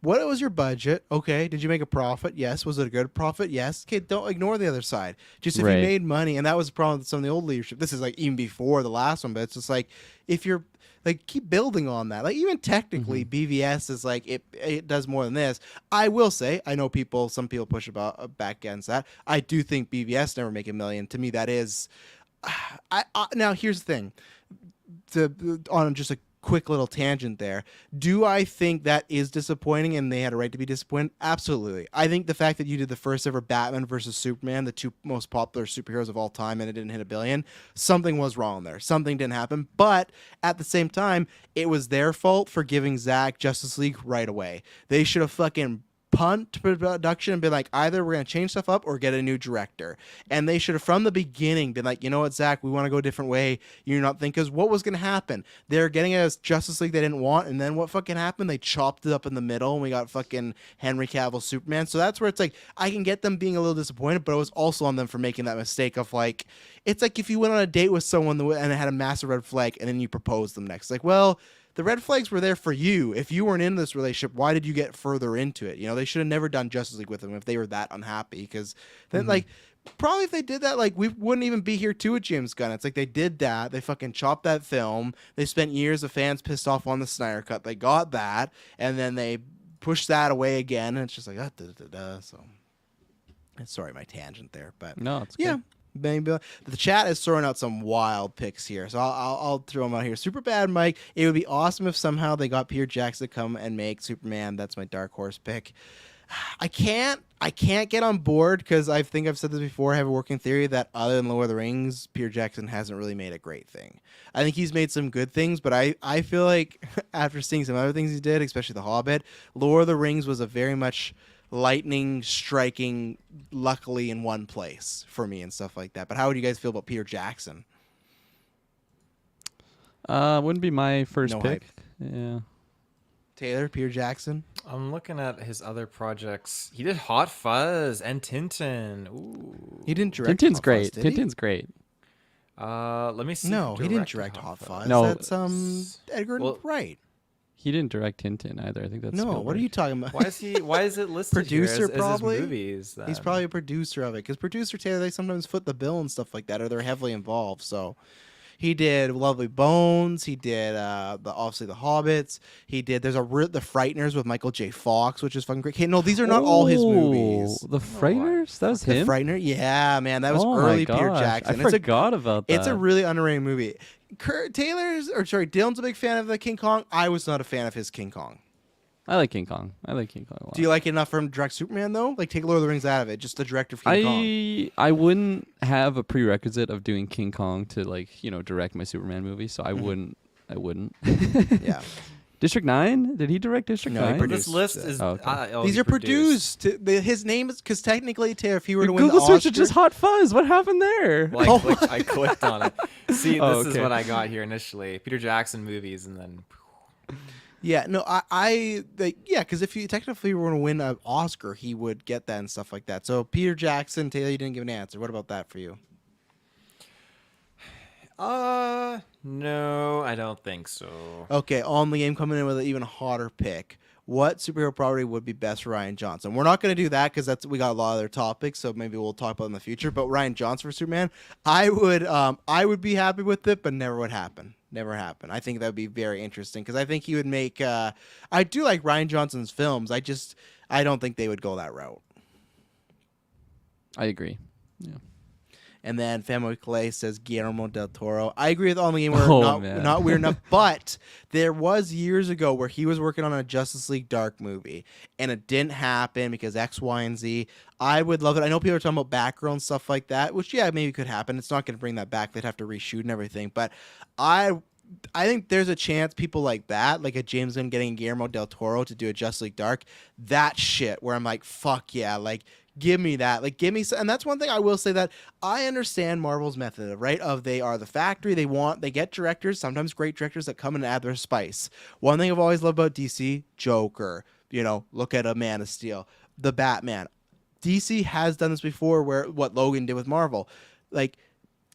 what was your budget? Okay. Did you make a profit? Yes. Was it a good profit? Yes. Okay. Don't ignore the other side. Just if you made money, and that was the problem with some of the old leadership. This is like even before the last one, but it's just like, if you're like, keep building on that. Like, even technically, BVS is like, it does more than this. I will say, I know some people push back against that. I do think BVS never make $1 million. To me, that is, now here's the thing. On just a quick little tangent there. Do I think that is disappointing and they had a right to be disappointed? Absolutely. I think the fact that you did the first ever Batman versus Superman, the two most popular superheroes of all time, and it didn't hit $1 billion, something was wrong there. Something didn't happen. But at the same time, it was their fault for giving Zack Justice League right away. They should have fucking punt production and been like, either we're going to change stuff up or get a new director. And they should have from the beginning been like, you know what, Zach, we want to go a different way. You're not thinking, because what was going to happen? They're getting a Justice League they didn't want, and then what fucking happened? They chopped it up in the middle and we got fucking Henry Cavill Superman. So that's where it's like, I can get them being a little disappointed, but it was also on them for making that mistake of like, it's like if you went on a date with someone and it had a massive red flag and then you proposed them next. Like, well, the red flags were there for you. If you weren't in this relationship, why did you get further into it? You know, they should have never done Justice League with them if they were that unhappy. Because then, like, probably if they did that, like, we wouldn't even be here too with James Gunn. It's like they did that. They fucking chopped that film. They spent years of fans pissed off on the Snyder Cut. They got that, and then they pushed that away again. And it's just like, So, sorry, my tangent there, but No, it's yeah. good. Maybe the chat is throwing out some wild picks here, so I'll throw them out here. Super bad, Mike. It would be awesome if somehow they got Peter Jackson to come and make Superman. That's my dark horse pick. I can't get on board because I think I've said this before. I have a working theory that other than Lord of the Rings, Peter Jackson hasn't really made a great thing. I think he's made some good things, but I feel like after seeing some other things he did, especially The Hobbit, Lord of the Rings was a very much lightning striking luckily in one place for me and stuff like that. But how would you guys feel about Peter Jackson? Wouldn't be my first No pick. hype. Yeah. Taylor, Peter Jackson? I'm looking at his other projects. He did Hot Fuzz and Tintin. Ooh. He didn't direct Tintin's Hot great. Fuzz, did he? Tintin's great. Let me see. No, who he didn't directed direct Hot Fuzz. No. That's Edgar Well, Wright. He didn't direct Tintin either. I think that's No, what are Spielberg. you talking about? Why is it listed Producer, here as probably? his movies? He's then? probably a producer of it because producer Taylor, they sometimes foot the bill and stuff like that, or they're heavily involved. So he did Lovely Bones. He did obviously The Hobbits. He did The Frighteners with Michael J. Fox, which is fucking great. Okay, no, these are not all his movies. The Frighteners? That was The him? Frightener, yeah, man, that was Oh early my Peter gosh, Jackson. I forgot about that. It's a really underrated movie. Dylan's a big fan of the King Kong. I was not a fan of his King Kong. I like King Kong. I like King Kong a lot. Do you like it enough for him to direct Superman though? Like take Lord of the Rings out of it, just the director of King Kong. I wouldn't have a prerequisite of doing King Kong to direct my Superman movie, so I wouldn't. Yeah. District 9? Did he direct District No, he 9? produced This list it. is. Oh, okay. These are produced. His name is because technically, Taylor, if he were to win Google the search is Oscar, just Hot Fuzz. What happened there? Well, I clicked on it. See, this Oh, is okay. what I got here initially. Peter Jackson movies, and then yeah, no, because if you technically were to win an Oscar, he would get that and stuff like that. So Peter Jackson, Taylor, you didn't give an answer. What about that for you? no, I don't think so. Okay, on the game coming in with an even hotter pick. What superhero property would be best for Ryan Johnson? We're not going to do that because we got a lot of other topics, so maybe we'll talk about it in the future. But Ryan Johnson for Superman, I would be happy with it, but never would happen. Never happen. I think that would be very interesting because I think he would make. I do like Ryan Johnson's films. I don't think they would go that route. I agree. Yeah. And then Family Clay says Guillermo del Toro. I agree with On the Game. Man. Not weird enough, but there was years ago where he was working on a Justice League Dark movie, and it didn't happen because X, Y, and Z. I would love it. I know people are talking about Batgirl and stuff like that, which maybe could happen. It's not going to bring that back. They'd have to reshoot and everything. But I think there's a chance people like that, like a James Gunn getting Guillermo del Toro to do a Justice League Dark, that shit where I'm like, fuck yeah, like. Give me that. Like, give me some. And that's one thing I will say that I understand Marvel's method, right? Of they are the factory. They get directors, sometimes great directors that come and add their spice. One thing I've always loved about DC, Joker, look at a Man of Steel, the Batman. DC has done this before where what Logan did with Marvel. Like,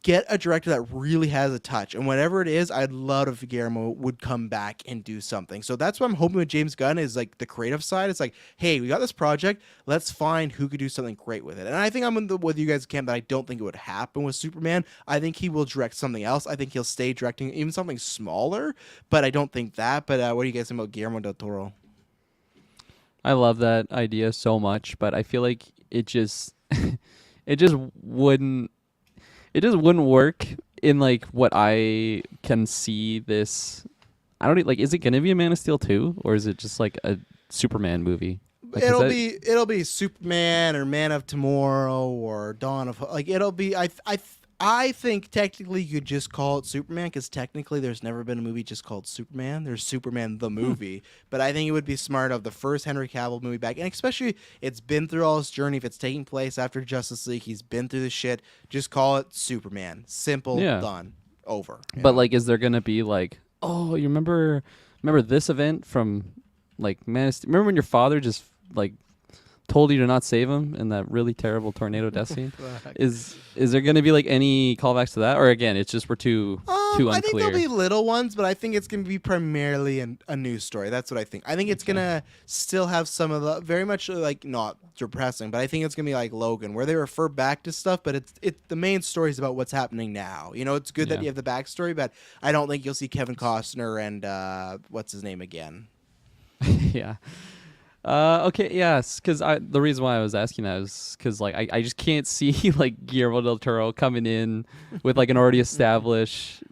get a director that really has a touch. And whatever it is, I'd love if Guillermo would come back and do something. So that's what I'm hoping with James Gunn is like the creative side. It's like, hey, we got this project. Let's find who could do something great with it. And I think I'm with you guys, Cam, that I don't think it would happen with Superman. I think he will direct something else. I think he'll stay directing even something smaller, but I don't think that. But what do you guys think about Guillermo del Toro? I love that idea so much, but I feel like it just it just wouldn't work in like what I can see this I don't like. Is it gonna be a Man of Steel 2, or is it just like a Superman movie? Like, It'll be Superman or Man of Tomorrow or Dawn of like it'll be I think technically you could just call it Superman because technically there's never been a movie just called Superman. There's Superman the movie, but I think it would be smart of the first Henry Cavill movie back, and especially it's been through all this journey. If it's taking place after Justice League, he's been through the shit. Just call it Superman. Simple, done, over. But like, is there gonna be like, oh, you remember this event from like Man of Steel? Remember when your father just like told you to not save him in that really terrible tornado death scene? Is there going to be like any callbacks to that, or again, it's just we're too unclear? I think there'll be little ones, but I think it's going to be primarily a news story. That's what I think. I think it's going to still have some of the very much like not depressing, but I think it's going to be like Logan, where they refer back to stuff, but it's the main story is about what's happening now. You know, it's good that you have the backstory, but I don't think you'll see Kevin Costner and what's his name again. Yeah. Okay, yes, because the reason why I was asking that is because like I just can't see like Guillermo del Toro coming in with like an already established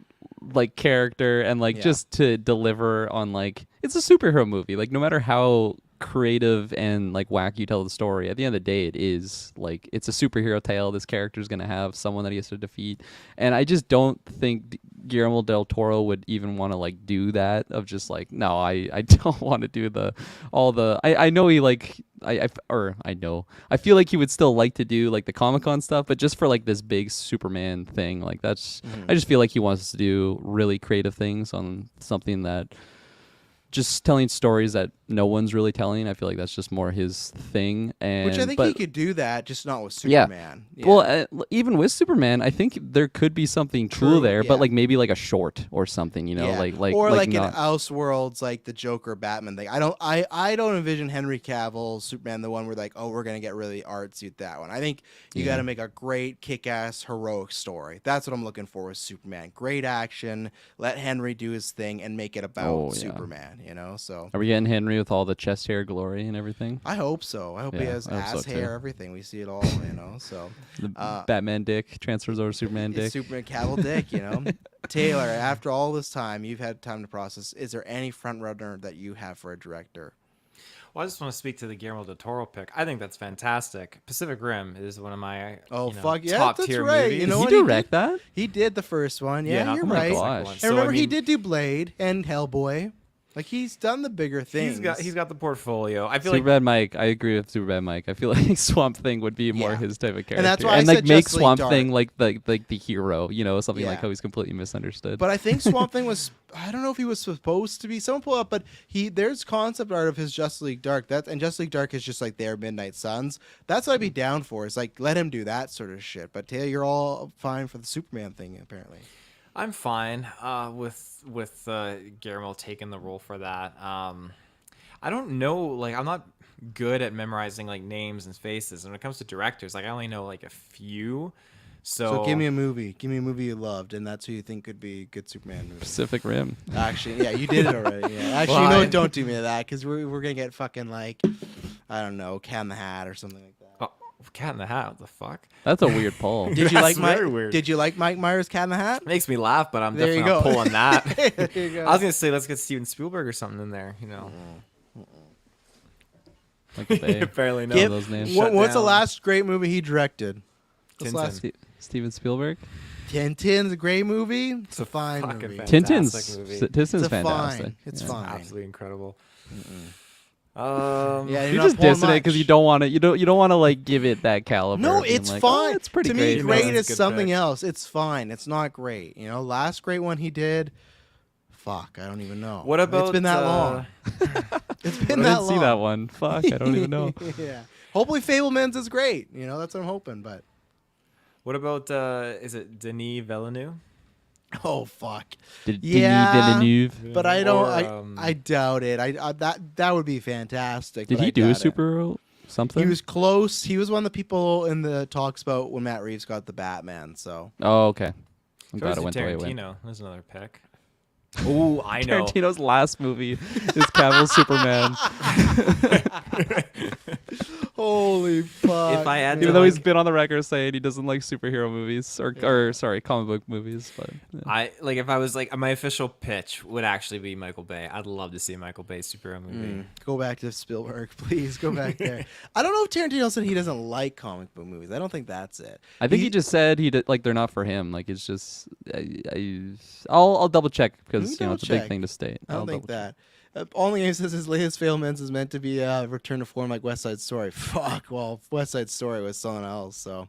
like character and like just to deliver on like it's a superhero movie. Like no matter how creative and like wacky you tell the story, at the end of the day it is like it's a superhero tale. This character is gonna have someone that he has to defeat, and I just don't think Guillermo del Toro would even want to like do that of just like no, I don't want to do I know he like I know I feel like he would still like to do like the Comic-Con stuff, but just for like this big Superman thing, like that's I just feel like he wants to do really creative things on something that just telling stories that no one's really telling. I feel like that's just more his thing. And which I think he could do that, just not with Superman. Yeah. Well, even with Superman, I think there could be something cool there, but like maybe like a short or something, you know, like or like an an Elseworlds, like the Joker Batman thing. I don't envision Henry Cavill Superman the one where like, oh, we're gonna get really artsy with that one. I think you got to make a great kick-ass heroic story. That's what I'm looking for with Superman. Great action. Let Henry do his thing and make it about Superman. You know, so are we getting Henry with all the chest hair glory and everything? I hope so. I hope he has ass hair, everything. We see it all, you know. So the Batman dick transfers over Superman dick. Superman Cavill dick, you know. Taylor, after all this time, you've had time to process. Is there any front runner that you have for a director? Well, I just want to speak to the Guillermo del Toro pick. I think that's fantastic. Pacific Rim is one of my top tier movies. You know did he direct that? He did the first one. Yeah, you're right. Gosh. And remember, he did do Blade and Hellboy. Like he's done the bigger things. He's got the portfolio. I feel Superbad Mike. I agree with Superbad Mike. I feel like Swamp Thing would be more his type of character, and that's why and I like said make Justice Swamp League Thing like the hero. You know, something like how he's completely misunderstood. But I think Swamp Thing was. I don't know if he was supposed to be. Someone pull up, but there's concept art of his Justice League Dark. And Justice League Dark is just like their Midnight Suns. That's what I'd be down for. Is like let him do that sort of shit. But Taylor, you're all fine for the Superman thing apparently. I'm fine with Guillermo taking the role for that. I don't know, like I'm not good at memorizing like names and faces. And when it comes to directors, like I only know like a few. So give me a movie. Give me a movie you loved, and that's who you think could be a good Superman movie. Pacific Rim. Actually, yeah, you did it already. Yeah. Actually, no, don't do me that because we're gonna get fucking like I don't know, Cat in the Hat or something like that. Oh, Cat in the Hat? What the fuck? That's a weird poll. Did you like Mike Myers' Cat in the Hat? Makes me laugh, but I'm definitely not pulling that. There you go. I was gonna say let's get Steven Spielberg or something in there, you know. Barely know those names. What's the last great movie he directed? Steven Spielberg. Tintin's a great movie. It's a fine movie. Tintin's movie. Tintin's fantastic. It's fine. Absolutely incredible. Yeah, you're just dissing it because you don't want to. You don't want to like give it that caliber. No, it's like, fine. Oh, it's pretty to great. me, great is something else. It's fine. It's not great. You know, last great one he did. Fuck, I don't even know. What about? It's been that long. It's been that long. I didn't see that one. Fuck, I don't even know. Yeah. Hopefully, Fableman's is great. You know, that's what I'm hoping. But what about? Is it Denis Villeneuve? Oh fuck. Denis Villeneuve. But I don't. I doubt it. That would be fantastic. Did he do a superhero something? He was close. He was one of the people in the talks about when Matt Reeves got the Batman. So. Oh, okay. I'm glad it went the way it went. Tarantino. There's another pick. Oh, I know. Tarantino's last movie is Cavill Superman. Holy fuck! If I had to, Even though he's like- been on the record saying he doesn't like superhero movies or sorry, comic book movies, but yeah. if I was like my official pitch would actually be Michael Bay. I'd love to see a Michael Bay superhero movie. Go back to Spielberg, please. Go back there. I don't know if Tarantino said he doesn't like comic book movies. I don't think that's it. I think he just said he did, like they're not for him. Like it's just I'll double check because it's a big double-check. thing to state. I don't I'll think double-check. that. Only game says his latest filmings is meant to be return to form like West Side Story. Fuck. Well, West Side Story was something else. So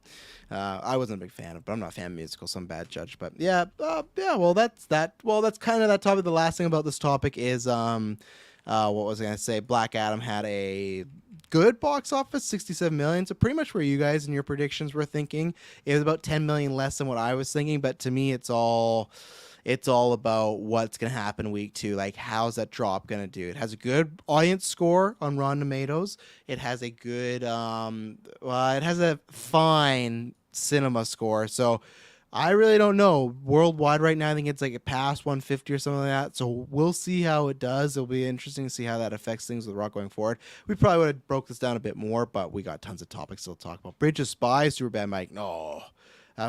I wasn't a big fan of it, but I'm not a fan of musicals, so I'm a bad judge. But yeah. Well, that's that. Well, that's kind of that topic. The last thing about this topic is what was I gonna say? Black Adam had a good box office, 67 million. So pretty much where you guys and your predictions were thinking. It was about 10 million less than what I was thinking. But to me, it's all about what's going to happen week 2. Like, how's that drop going to do? It has a good audience score on Rotten Tomatoes. It has a good, it has a fine cinema score. So I really don't know. Worldwide right now, I think it's like a past 150 or something like that. So we'll see how it does. It'll be interesting to see how that affects things with Rock going forward. We probably would have broke this down a bit more, but we got tons of topics to talk about. Bridge of Spies, Superbad Mike. No.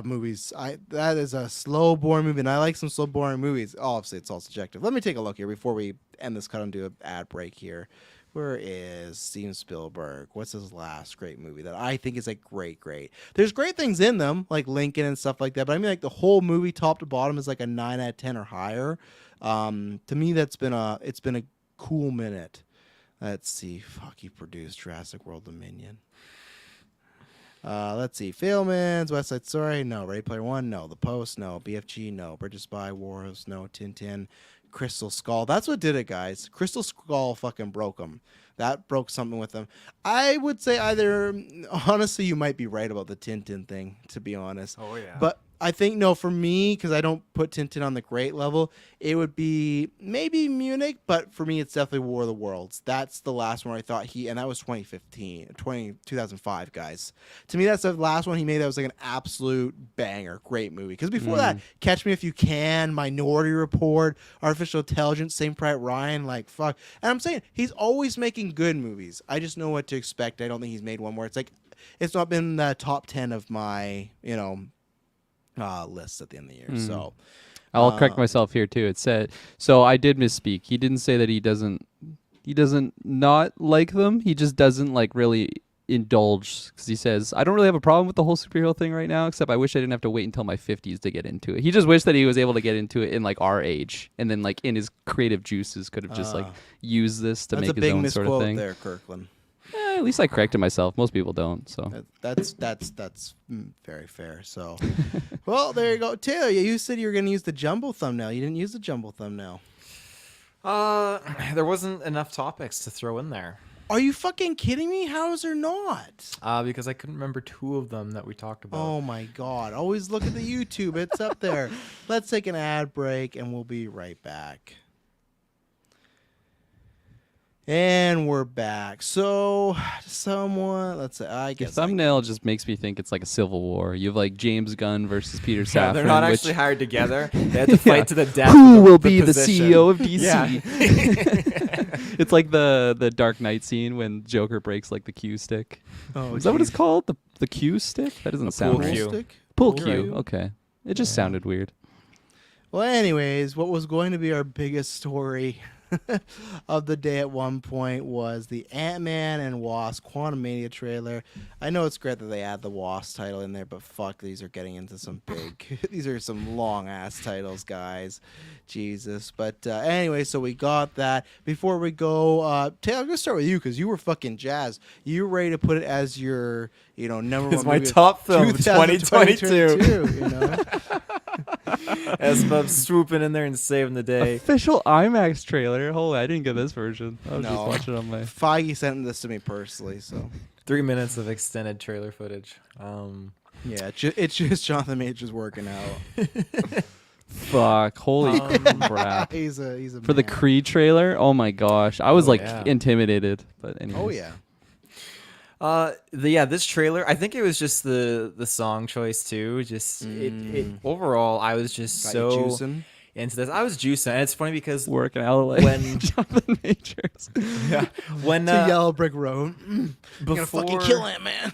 Movies, that is a slow, boring movie, and I like some slow, boring movies. Obviously, it's all subjective. Let me take a look here before we end this cut and do an ad break here. Where is Steven Spielberg? What's his last great movie that I think is like great? There's great things in them, like Lincoln and stuff like that, but I mean, like the whole movie, top to bottom, is like a 9 out of 10 or higher. To me, it's been a cool minute. Let's see. Fuck, he produced Jurassic World Dominion. Let's see. Failmans, West Side Story, no. Ready Player One, no. The Post, no. BFG, no. Bridge of Spy, Wars, no. Tintin, Crystal Skull. That's what did it, guys. Crystal Skull fucking broke them. That broke something with them. I would say honestly, you might be right about the Tintin thing, to be honest. Oh yeah. But I think, no, for me, because I don't put Tintin on the great level, it would be maybe Munich, but for me, it's definitely War of the Worlds. That's the last one I thought and that was 2005, guys. To me, that's the last one he made that was like an absolute banger. Great movie. Because before that, Catch Me If You Can, Minority Report, Artificial Intelligence, Saving Private Ryan, like, fuck. And I'm saying, he's always making good movies. I just know what to expect. I don't think he's made one where it's like, it's not been the top 10 of my, lists at the end of the year. So I'll correct myself here too. It said so. I did misspeak. He didn't say that he doesn't not like them. He just doesn't like really indulge because he says I don't really have a problem with the whole superhero thing right now. Except I wish I didn't have to wait until my 50s to get into it. He just wished that he was able to get into it in like our age, and then like in his creative juices could have just like used this to that's make a his big own sort of misquote thing. there, Kirklin. At least I corrected myself. Most people don't. So That's very fair. So, well, there you go. Taylor, you said you were going to use the jumbo thumbnail. You didn't use the jumbo thumbnail. There wasn't enough topics to throw in there. Are you fucking kidding me? How is there not? Because I couldn't remember 2 of them that we talked about. Oh my God. Always look at the YouTube. It's up there. Let's take an ad break and we'll be right back. And we're back. So, let's say, I your guess. thumbnail just makes me think it's like a civil war. You have like James Gunn versus Peter Safran. Yeah, they're not which- actually hired together. They had to fight to the death. Who for will be the position. CEO of DC? Yeah. It's like the Dark Knight scene when Joker breaks like the Q stick. Oh, Is that what it's geez. called? The Q stick? That doesn't sound pool right. cue. Stick? Pool Pool Q. cue. Okay. It just sounded weird. Well, anyways, what was going to be our biggest story of the day at one point was the Ant-Man and Wasp Quantumania trailer. I know it's great that they add the Wasp title in there, but fuck, these are getting into some these are some long ass titles, guys. Jesus. But anyway, so we got that. Before we go, Taylor, I'm gonna start with you because you were fucking jazzed. You were ready to put it as your, number It's one. my movie of top film of 2022. 2022. As I'm swooping in there and saving the day. Official IMAX trailer. Holy, I didn't get this version. I was just No. watching on my. Feige sent this to me personally, so 3 minutes of extended trailer footage. yeah, it's just Jonathan Majors working out. Fuck. Holy crap. He's a For the man. Creed trailer, oh my gosh. I was Oh, like yeah. intimidated. But anyways. Oh yeah. This trailer, I think it was just the song choice too. Just it overall, I was just Got you so juicing. into this. I was juicing. And it's funny because Working out like when Jonathan Majors. when To Yellow Brick Road. Gonna fucking kill him, man.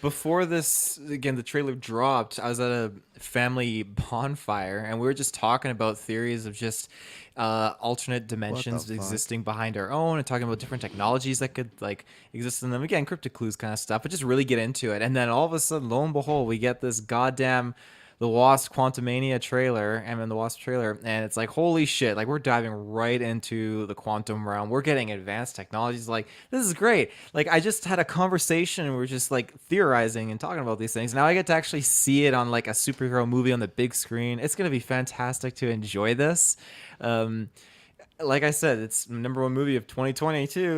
Before this, again, the trailer dropped, I was at a family bonfire, and we were just talking about theories of just alternate dimensions fuck? existing behind our own, and talking about different technologies that could like exist in them. Again, cryptic clues kind of stuff, but just really get into it. And then all of a sudden, lo and behold, we get this goddamn the Wasp Quantumania trailer, and the Wasp trailer, and it's like, holy shit, like we're diving right into the quantum realm. We're getting advanced technologies. Like, this is great. Like, I just had a conversation and we were just like theorizing and talking about these things. Now I get to actually see it on like a superhero movie on the big screen. It's going to be fantastic to enjoy this. Like I said, it's #1 movie of 2022.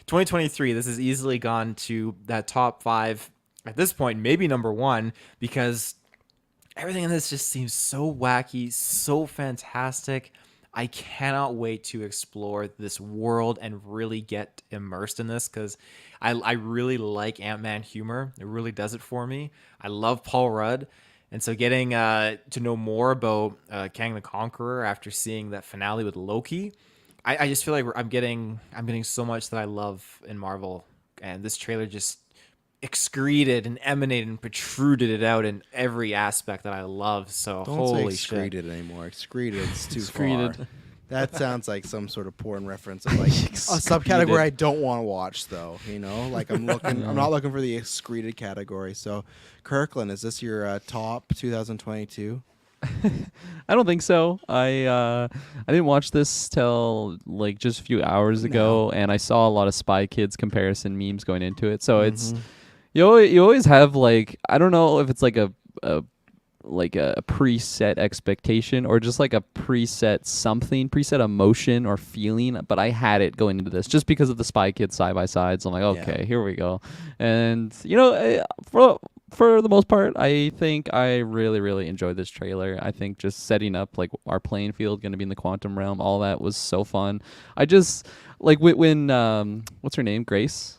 2023, this has easily gone to that top 5 at this point, maybe #1, because everything in this just seems so wacky, so fantastic. I cannot wait to explore this world and really get immersed in this, because I really like Ant-Man humor. It really does it for me. I love Paul Rudd. And so getting to know more about Kang the Conqueror after seeing that finale with Loki, I just feel like I'm getting so much that I love in Marvel. And this trailer just excreted and emanated and protruded it out in every aspect that I love. So Don't holy say shit. excreted anymore. Excreted is too Excreted. far. That sounds like some sort of porn reference of like a subcategory I don't want to watch though. Like I'm not looking for the excreted category. So Kirklin, is this your top 2022? I don't think so. I didn't watch this till like just a few hours ago, and I saw a lot of Spy Kids comparison memes going into it. So it's you always have like, I don't know if it's like a preset expectation or just like a preset emotion or feeling, but I had it going into this just because of the Spy Kids side by side. So I'm like, okay, here we go. And for the most part, I think I really, really enjoyed this trailer. I think just setting up like our playing field going to be in the quantum realm, all that was so fun. I just like when what's her name? Grace?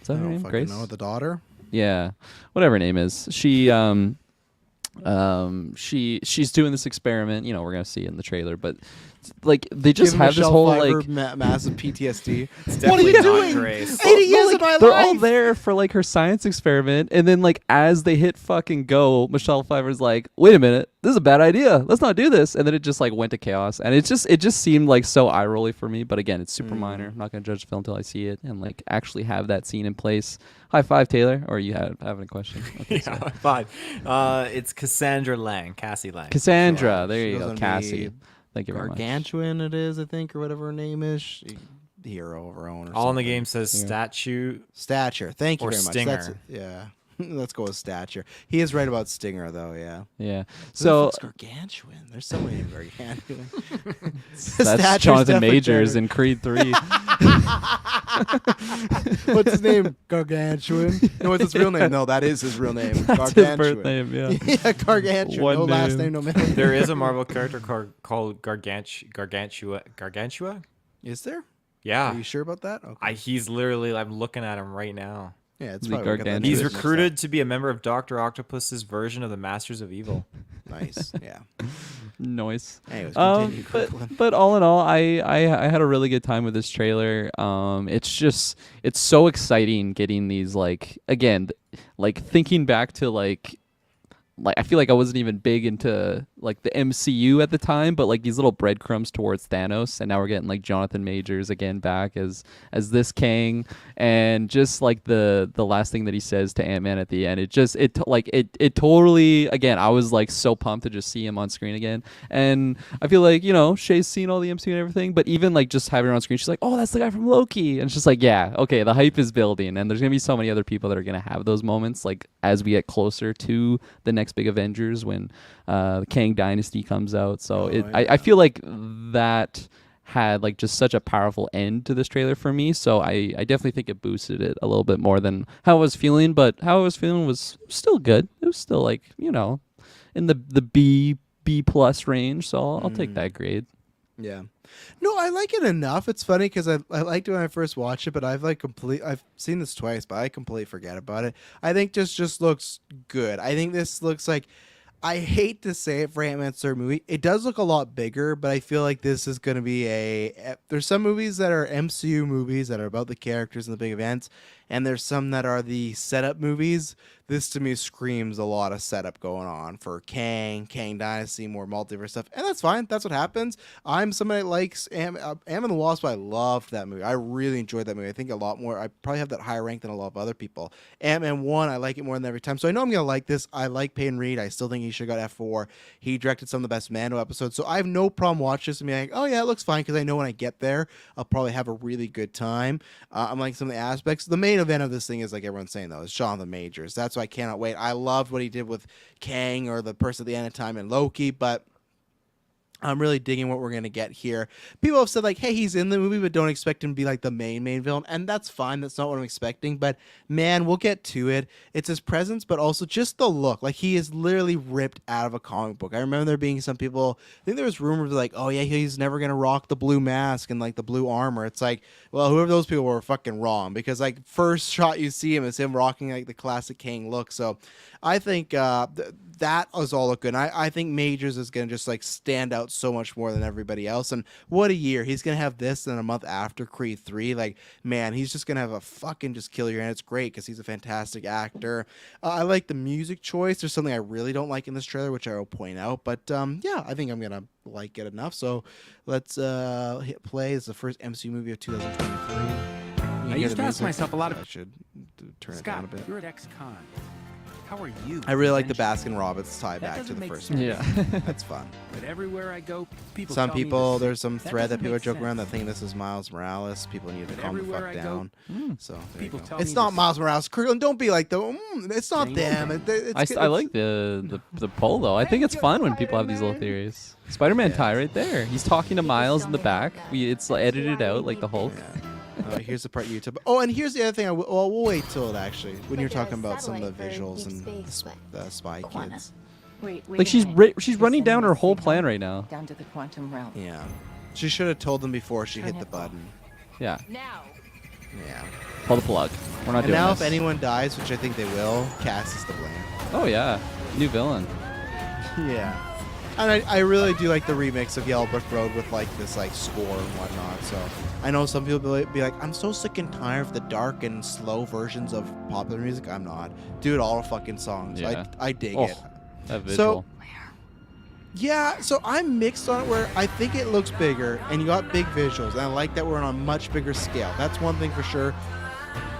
Is that her name? Grace? Know the daughter. Yeah, whatever her name is. She's doing this experiment. We're gonna see it in the trailer, but like they just have this whole like massive PTSD. What are you doing? 80 years of my they're life. all there for like her science experiment, and then like as they hit fucking go, Michelle Pfeiffer's like, "Wait a minute, this is a bad idea. Let's not do this." And then it just like went to chaos, and it just seemed like so eye rolly for me. But again, it's super minor. I'm not gonna judge the film until I see it and like actually have that scene in place. High five, Taylor. Or you have a question? Okay, Yeah, fine. It's Cassandra Lang, Cassie Lang. Cassandra. There She you goes go, on Cassie. the Thank you very much. Gargantuan it is, I think, or whatever her name is. The hero of her own. Or All in the something. game says statue. Stature. Thank you Or very much. Stinger. Yeah. Let's go with Stature. He is right about Stinger, though, yeah. Yeah. So So Gargantuan. There's so many Gargantuan. that's Stature's Jonathan definitely Majors better. in Creed 3. What's his name? Gargantuan. No, what's his real name? No, that is his real name. That's Gargantuan. his birth name, yeah. Yeah, Gargantuan. One no last name. name, no middle name. There is a Marvel character called Gargantua. Gargantua? Is there? Are Yeah. you sure about that? Okay. He's literally, I'm looking at him right now. Yeah, it's The probably we got that Gargantuan. He's mixed up. recruited to be a member of Dr. Octopus's version of the Masters of Evil. Nice. Yeah. Noise. Anyways, continue, Kirkland. But all in all, I had a really good time with this trailer. It's so exciting getting these like thinking back to like I feel like I wasn't even big into like the MCU at the time, but like these little breadcrumbs towards Thanos, and now we're getting like Jonathan Majors again back as this Kang, and just like the last thing that he says to Ant-Man at the end, it totally, again, I was like so pumped to just see him on screen again. And I feel like, Shay's seen all the MCU and everything, but even like just having her on screen, she's like, "Oh, that's the guy from Loki," and it's just like, yeah, okay, the hype is building, and there's gonna be so many other people that are gonna have those moments like as we get closer to the next big Avengers when the Kang Dynasty comes out. So I feel like that had like just such a powerful end to this trailer for me. So I definitely think it boosted it a little bit more than how I was feeling, but how I was feeling was still good. It was still like, in the B plus range. So I'll take that grade. Yeah. No, I like it enough. It's funny because I liked it when I first watched it, but I've seen this twice, but I completely forget about it. I think this just looks good. I think this looks like I hate to say it for Ant-Man's third movie. It does look a lot bigger, but I feel like this is going to be there's some movies that are MCU movies that are about the characters and the big events, and there's some that are the setup movies. This to me screams a lot of setup going on for Kang Dynasty, more multiverse stuff, and that's fine. That's what happens. I'm somebody that likes Ant and the Wasp. I loved that movie. I really enjoyed that movie. I think a lot more. I probably have that higher rank than a lot of other people. Ant-Man 1, I like it more than every time. So I know I'm going to like this. I like Peyton Reed. I still think he should have got F4. He directed some of the best Mando episodes. So I have no problem watching this and being like, oh yeah, it looks fine, because I know when I get there, I'll probably have a really good time. I'm like some of the aspects. The main event of this thing is, like everyone's saying, though, is Jonathan Majors. That's why I cannot wait. I loved what he did with Kang, or the person at the end of time in Loki, but I'm really digging what we're going to get here. People have said, like, hey, he's in the movie, but don't expect him to be, like, the main villain. And that's fine. That's not what I'm expecting. But, man, we'll get to it. It's his presence, but also just the look. Like, he is literally ripped out of a comic book. I remember there being some people, I think there was rumors like, oh, yeah, he's never going to rock the blue mask and, like, the blue armor. It's like, well, whoever those people were fucking wrong. Because, like, first shot you see him is him rocking, like, the classic Kang look. So I think that is all look good. And I think Majors is going to just, like, stand out so much more than everybody else. And what a year. He's going to have this and a month after Creed 3. Like, man, he's just going to have a fucking just kill your, and it's great because he's a fantastic actor. I like the music choice. There's something I really don't like in this trailer, which I will point out. But, yeah, I think I'm going to like it enough. So let's hit play. It's the first MCU movie of 2023. I used to ask myself a lot of... I should turn Scott, it down a bit. you're at ex-con. How are you? I really like the Baskin Robbins tie back to doesn't the make first sense. movie. Yeah. That's fun. But everywhere I go, people Some tell me people, this. there's some That thread that doesn't people are make joking around that sense. think this is Miles Morales. People need to But calm the everywhere fuck I go, down. So there people you go. tell It's me not this. Miles Morales. Kirklin, don't be like it's not Dang. them. I like the poll though. I think it's fun when people have these little theories. Spider-Man tie right there. He's talking to Miles in the back. It's edited out like the Hulk. Yeah. Here's the part YouTube. Oh, and here's the other thing. We'll wait till it actually when you're talking about some of the visuals and the Spy Kids. Like she's running down her whole plan right now. Down to the quantum realm. Yeah, she should have told them before she hit the button. Yeah. Now. Yeah. Pull the plug. We're not And doing now, this. if anyone dies, which I think they will, Cass is to blame. Oh yeah, new villain. Yeah. And I really do like the remix of Yellow Brick Road with like this like score and whatnot. So I know some people will be like, I'm so sick and tired of the dark and slow versions of popular music. I'm not. Dude, all the fucking songs. Yeah. I dig Oh, it. that visual. Yeah, so I'm mixed on it where I think it looks bigger and you got big visuals. And I like that we're on a much bigger scale. That's one thing for sure.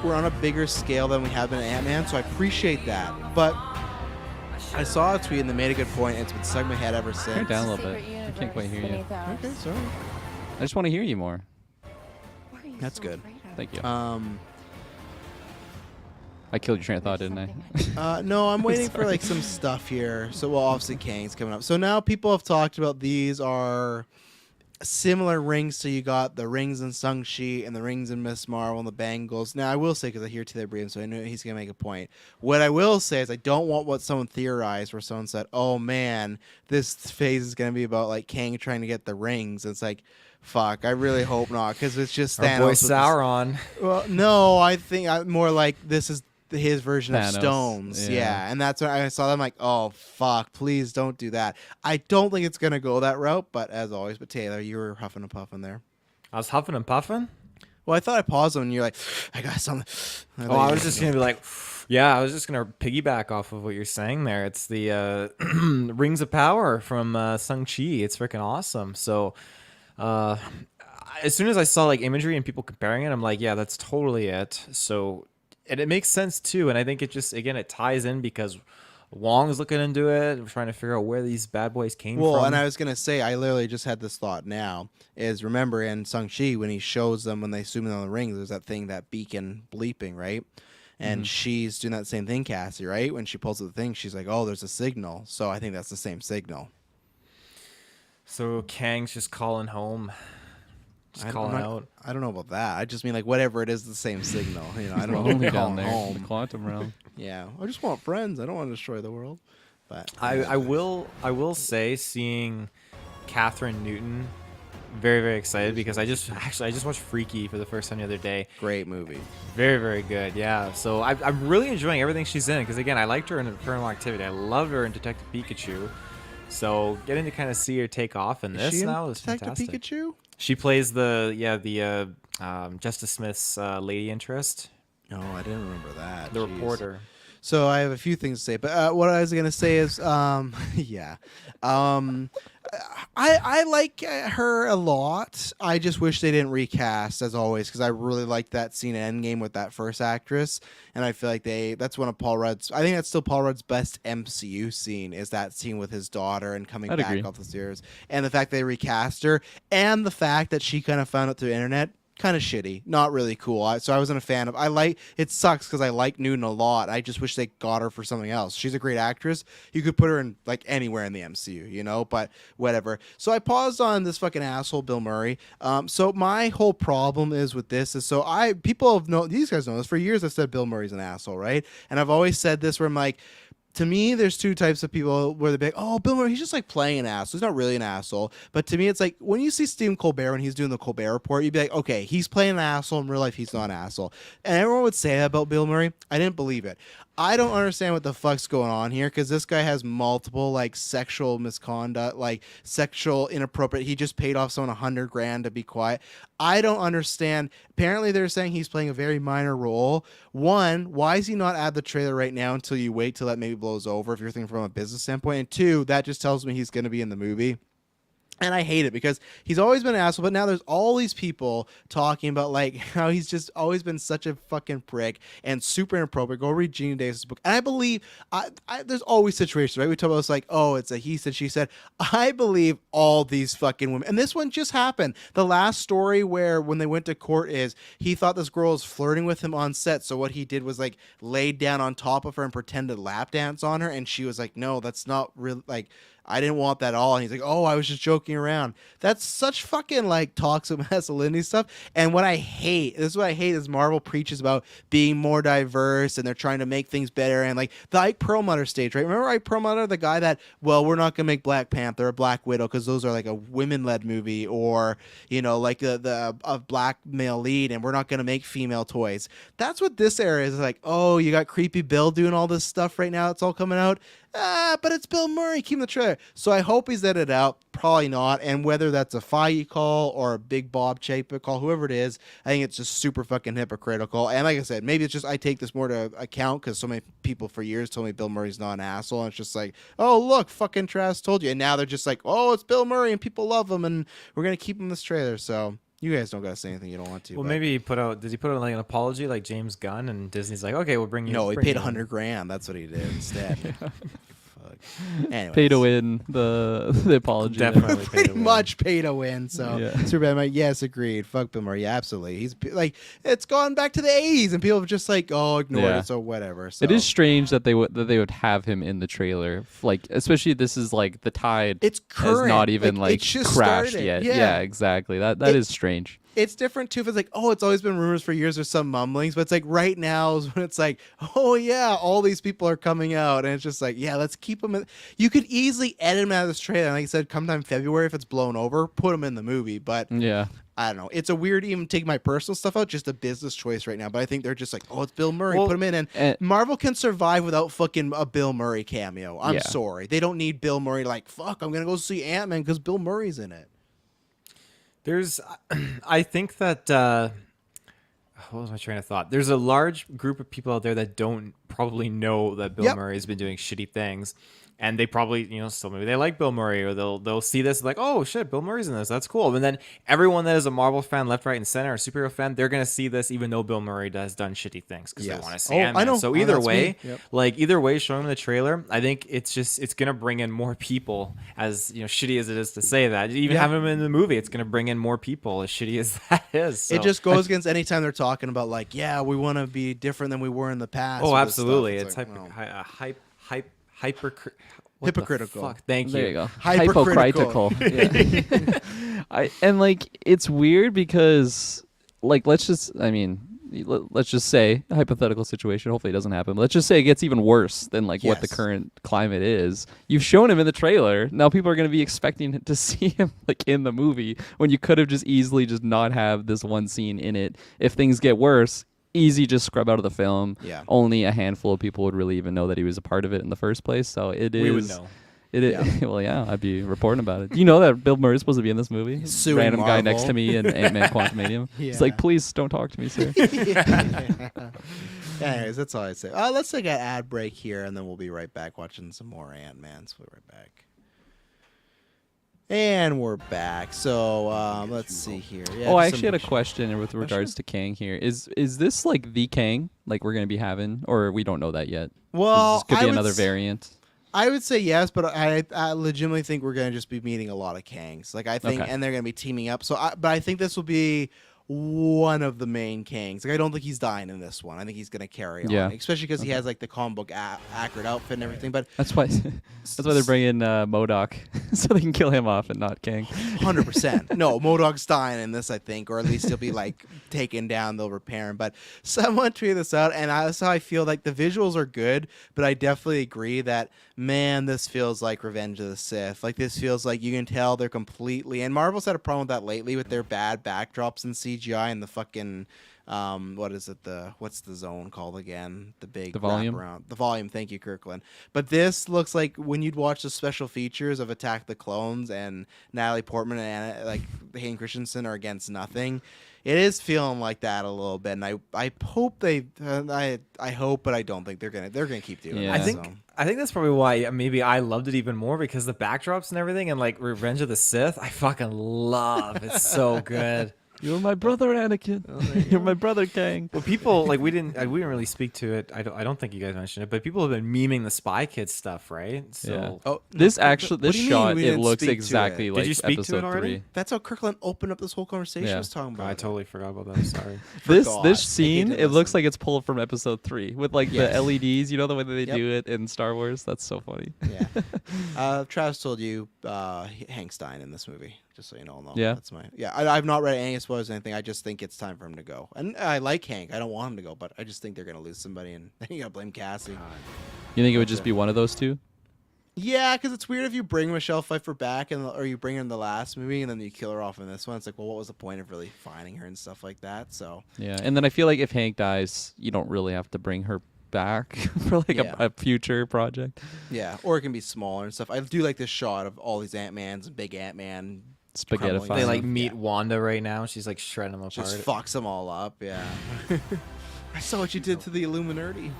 We're on a bigger scale than we have been in Ant-Man, so I appreciate that. But I saw a tweet and they made a good point, and it's been stuck in my head ever Turn it since. down a little bit. I can't quite hear you. Okay, sorry. I just want to hear you more. That's good. Thank you. I killed your train of thought, didn't I? No, I'm waiting for like some stuff here. So, well, obviously Kang's coming up. So now people have talked about these are similar rings. So you got the rings in Shang-Chi and the rings in Miss Marvel and the bangles. Now I will say, because I hear Taylor Bream, so I know he's gonna make a point. What I will say is I don't want what someone theorized, where someone said, "Oh man, this phase is gonna be about like Kang trying to get the rings." It's like, fuck. I really hope not, because it's just Our Thanos boy with this- Sauron. Well, no, I think more like this is his version Thanos, of stones. yeah. Yeah, and that's when I saw them like, oh fuck, please don't do that. I don't think it's gonna go that route, but as always. But Taylor, you were huffing and puffing there. I was huffing and puffing. Well, I thought I paused when you're like, I got something. Oh, I was just gonna be like, yeah, I was just gonna piggyback off of what you're saying there. It's the Rings of Power from Shang-Chi. It's freaking awesome. So, as soon as I saw like imagery and people comparing it, I'm like, yeah, that's totally it. So, and it makes sense too. And I think it just again it ties in because Wong's looking into it, we're trying to figure out where these bad boys came from. Well, and I was gonna say, I literally just had this thought now. Is remember in Shang-Chi when he shows them when they zoom in on the rings, there's that thing, that beacon bleeping, right? And she's doing that same thing, Cassie, right? When she pulls up the thing, she's like, "Oh, there's a signal." So I think that's the same signal. So Kang's just calling home. Just calling out. I don't know about that. I just mean like whatever it is, the same signal. You know, I don't know. Only What down there, in home. the quantum realm. Yeah, I just want friends. I don't want to destroy the world. But I will say seeing Catherine Newton very, very excited because I just watched Freaky for the first time the other day. Great movie. Very, very good. Yeah. So I'm really enjoying everything she's in because again, I liked her in Paranormal Activity. I loved her in Detective Pikachu. So getting to kind of see her take off in this now is fantastic. Pikachu? She plays the Justice Smith's lady interest, No, I didn't remember that. the Jeez. reporter. So I have a few things to say, but what I was gonna say is, yeah, I like her a lot. I just wish they didn't recast, as always, because I really liked that scene in Endgame with that first actress, and I feel like that's one of Paul Rudd's. I think that's still Paul Rudd's best MCU scene, is that scene with his daughter and coming I'd back agree. off the stairs, and the fact they recast her, and the fact that she kind of found out through the internet. Kind of shitty, not really cool. So I wasn't a fan of. It sucks because I like Newton a lot. I just wish they got her for something else. She's a great actress. You could put her in like anywhere in the MCU, you know. But whatever. So I paused on this fucking asshole Bill Murray. So my whole problem is with this is people have known, these guys know this for years. I've said Bill Murray's an asshole, right? And I've always said this where I'm like, to me, there's two types of people where they're like, oh, Bill Murray, he's just like playing an asshole. He's not really an asshole. But to me, it's like when you see Stephen Colbert when he's doing the Colbert Report, you'd be like, okay, he's playing an asshole. In real life, he's not an asshole. And everyone would say that about Bill Murray. I didn't believe it. I don't understand what the fuck's going on here because this guy has multiple like sexual misconduct, like sexual inappropriate. He just paid off someone $100,000 to be quiet. I don't understand. Apparently, they're saying he's playing a very minor role. One, why is he not at the trailer right now until you wait till that maybe blows over if you're thinking from a business standpoint? And two, that just tells me he's going to be in the movie. And I hate it because he's always been an asshole, but now there's all these people talking about like how he's just always been such a fucking prick and super inappropriate. Go read Gina Davis' book. And I believe there's always situations, right? We talk about it's like, oh, it's a he said, she said. I believe all these fucking women. And this one just happened. The last story where when they went to court is he thought this girl was flirting with him on set. So what he did was like laid down on top of her and pretended lap dance on her. And she was like, no, that's not real. Like, I didn't want that at all. And he's like, oh, I was just joking around. That's such fucking like toxic masculinity stuff. And what I hate, is Marvel preaches about being more diverse and they're trying to make things better. And like the Ike Perlmutter stage, right? Remember Ike Perlmutter, the guy that, well, we're not going to make Black Panther or Black Widow because those are like a women-led movie or, you know, like a black male lead and we're not going to make female toys. That's what this era is like. Oh, you got Creepy Bill doing all this stuff right now. It's all coming out. But it's Bill Murray. Keep him the trailer. So I hope he's edited out. Probably not. And whether that's a Feige call or a Big Bob Chapek call, whoever it is, I think it's just super fucking hypocritical. And like I said, maybe it's just I take this more to account because so many people for years told me Bill Murray's not an asshole. And it's just like, oh, look, fucking Travis told you. And now they're just like, oh, it's Bill Murray and people love him and we're going to keep him in this trailer. So you guys don't got to say anything you don't want to. Well, but. maybe does he put out like an apology like James Gunn and Disney's like, okay, we'll bring you. No, he bring paid you in. $100,000. That's what he did instead. Anyways. Pay to win the apology. Definitely pay to Pretty win. much pay to win. So Yeah. super bad. I'm like, yes, agreed. Fuck Bill Murray. Yeah, absolutely. He's like, it's gone back to the 80s, and people are just like, oh, ignore Yeah. it. So whatever. So It is strange that they would have him in the trailer, like especially this is like the tide. It's has current. not even Like, it's just crashed started. yet. Yeah. Yeah, exactly. That It- is strange. It's different too if it's like, oh, it's always been rumors for years or some mumblings, but it's like right now is when it's like, oh yeah, all these people are coming out, and it's just like, yeah, let's keep them. You could easily edit them out of this trailer. Like I said, come time February, if it's blown over, put them in the movie. But Yeah. I don't know. It's a weird even take my personal stuff out, just a business choice right now. But I think they're just like, oh, it's Bill Murray, Well, put him in. And Marvel can survive without fucking a Bill Murray cameo. I'm Yeah. sorry. They don't need Bill Murray like, fuck, I'm going to go see Ant-Man because Bill Murray's in it. I think that, what was my train of thought? There's a large group of people out there that don't probably know that Bill Yep. Murray has been doing shitty things. And they probably, still maybe they like Bill Murray or they'll see this like, oh shit, Bill Murray's in this. That's cool. And then everyone that is a Marvel fan, left, right, and center, or superhero fan, they're gonna see this even though Bill Murray has done shitty things because Yes. they want to see Oh, Ant-Man. I know. So Oh, either that's way, me. Yep. either way, showing them the trailer, I think it's gonna bring in more people. As shitty as it is to say that, even Yeah. having him in the movie, it's gonna bring in more people. As shitty as that is, so. It just goes against any time they're talking about like, yeah, we want to be different than we were in the past. Oh, with this stuff. absolutely. It's It's like, hypercritical. Hypocritical. Thank you. There you go. Hypercritical. Yeah. And like it's weird because like let's just let's just say a hypothetical situation. Hopefully it doesn't happen. But let's just say it gets even worse than like what the Yes. current climate is. You've shown him in the trailer. Now people are going to be expecting to see him like in the movie when you could have just easily just not have this one scene in it. If things get worse, easy just scrub out of the film. Yeah. Only a handful of people would really even know that he was a part of it in the first place. So it is. We would know. It is, well, yeah, I'd be reporting about it. Do you know that Bill Murray's supposed to be in this movie? Suing Random guy Marvel. next to me in Ant-Man Quantumania. He's like, please don't talk to me, sir. Anyways, that's all I say. Let's take an ad break here, and then we'll be right back watching some more Ant-Man. So we'll be right back. And we're back. So let's see here. Yeah, Oh, I just actually had a some- question with regards to Kang here. Is this like the Kang like we're going to be having, or we don't know that yet? Well, This could I be would another s- variant. I would say yes, but I legitimately think we're going to just be meeting a lot of Kangs. Like I think, Okay. and they're going to be teaming up. So, but I think this will be one of the main Kangs. Like I don't think he's dying in this one. I think he's going to carry Yeah. on, especially because he has like the comic book accurate outfit and everything. But That's why they're bringing MODOK so they can kill him off and not Kang. 100%. No, MODOK's dying in this, I think, or at least he'll be like taken down. They'll repair him. But someone tweeted this out, and that's how I feel. Like the visuals are good, but I definitely agree that man, this feels like Revenge of the Sith. Like this feels like you can tell they're completely. And Marvel's had a problem with that lately with their bad backdrops and CGI and the fucking. What is it? What's the zone called again? The big The volume? wraparound. The volume. Thank you, Kirklin. But this looks like when you'd watch the special features of Attack the Clones and Natalie Portman and like Hayden Christensen are against nothing. It is feeling like that a little bit, and I hope they. I hope, but I don't think they're gonna keep doing Yeah. it. I think that's probably why maybe I loved it even more because the backdrops and everything and like Revenge of the Sith, I fucking love. It's so good. You're my brother, Anakin. You're my brother, Kang. Well, people like we didn't really speak to it. I don't think you guys mentioned it, but people have been memeing the Spy Kids stuff, right? So Oh, This no, actually, what this do you mean shot, we it didn't looks speak to exactly it? like you speak to it episode already? 3. That's how Kirkland opened up this whole conversation. Yeah. Was talking about. I totally forgot about that. Sorry. This Forgot. this Like, scene, he did it looks listen. like it's pulled from episode 3 with like Yes. the LEDs. You know the way that they Yep. do it in Star Wars. That's so funny. Yeah. Travis told you Hank's dying in this movie, just so you know. Yeah. That's my. Yeah, I've not read any spoilers or anything. I just think it's time for him to go. And I like Hank. I don't want him to go, but I just think they're gonna lose somebody, and you gotta blame Cassie. You think it would just be one of those two? Yeah, because it's weird if you bring Michelle Pfeiffer back or you bring her in the last movie and then you kill her off in this one. It's like, well, what was the point of really finding her and stuff like that? So Yeah, and then I feel like if Hank dies, you don't really have to bring her back for like Yeah. a future project. yeah, or it can be smaller and stuff. I do like this shot of all these Ant-Mans and big Ant-Man Spaghetti Crumbling. They like Yeah. meet Wanda right now. She's like shredding them apart. just fucks them all up. Yeah. I saw what you did to the Illuminati.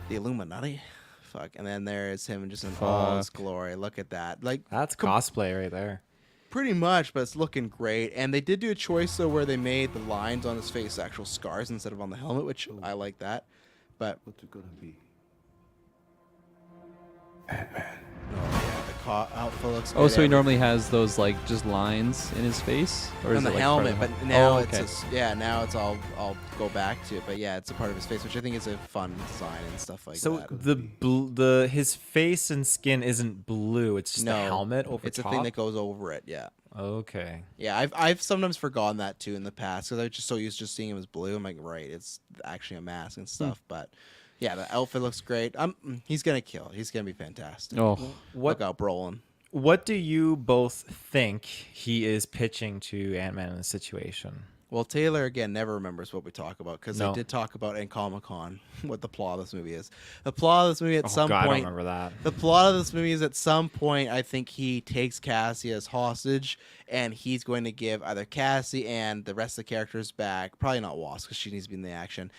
The Illuminati. Fuck. And then there's him just in all his Fuck. glory. Look at that. Like That's cosplay right there. pretty much, but it's looking great. And they did do a choice though where they made the lines on his face actual scars instead of on the helmet, which I like that. But What's it gonna be? yeah, the outfit looks Oh, good. so he normally has those like just lines in his face, or on is the it like part of helmet, the but now oh, it's okay. now it's all. I'll go back to it, but yeah, it's a part of his face, which I think is a fun design and stuff like So that. the his face and skin isn't blue. It's just No, a helmet over it's top. a thing that goes over it. Yeah, Okay. yeah. I've sometimes forgotten that too in the past because I was just so used to just seeing him as blue. I'm like, right, it's actually a mask and stuff. But yeah, the outfit looks great. He's gonna kill. He's gonna be fantastic. Oh, Look out, Brolin. What do you both think he is pitching to Ant-Man in this situation? Well, Taylor again never remembers what we talk about because No. I did talk about in Comic-Con what the plot of this movie is. The plot of this movie at some God, I don't point. remember that. The plot of this movie is at some point I think he takes Cassie as hostage and he's going to give either Cassie and the rest of the characters back. Probably not Wasp because she needs to be in the action.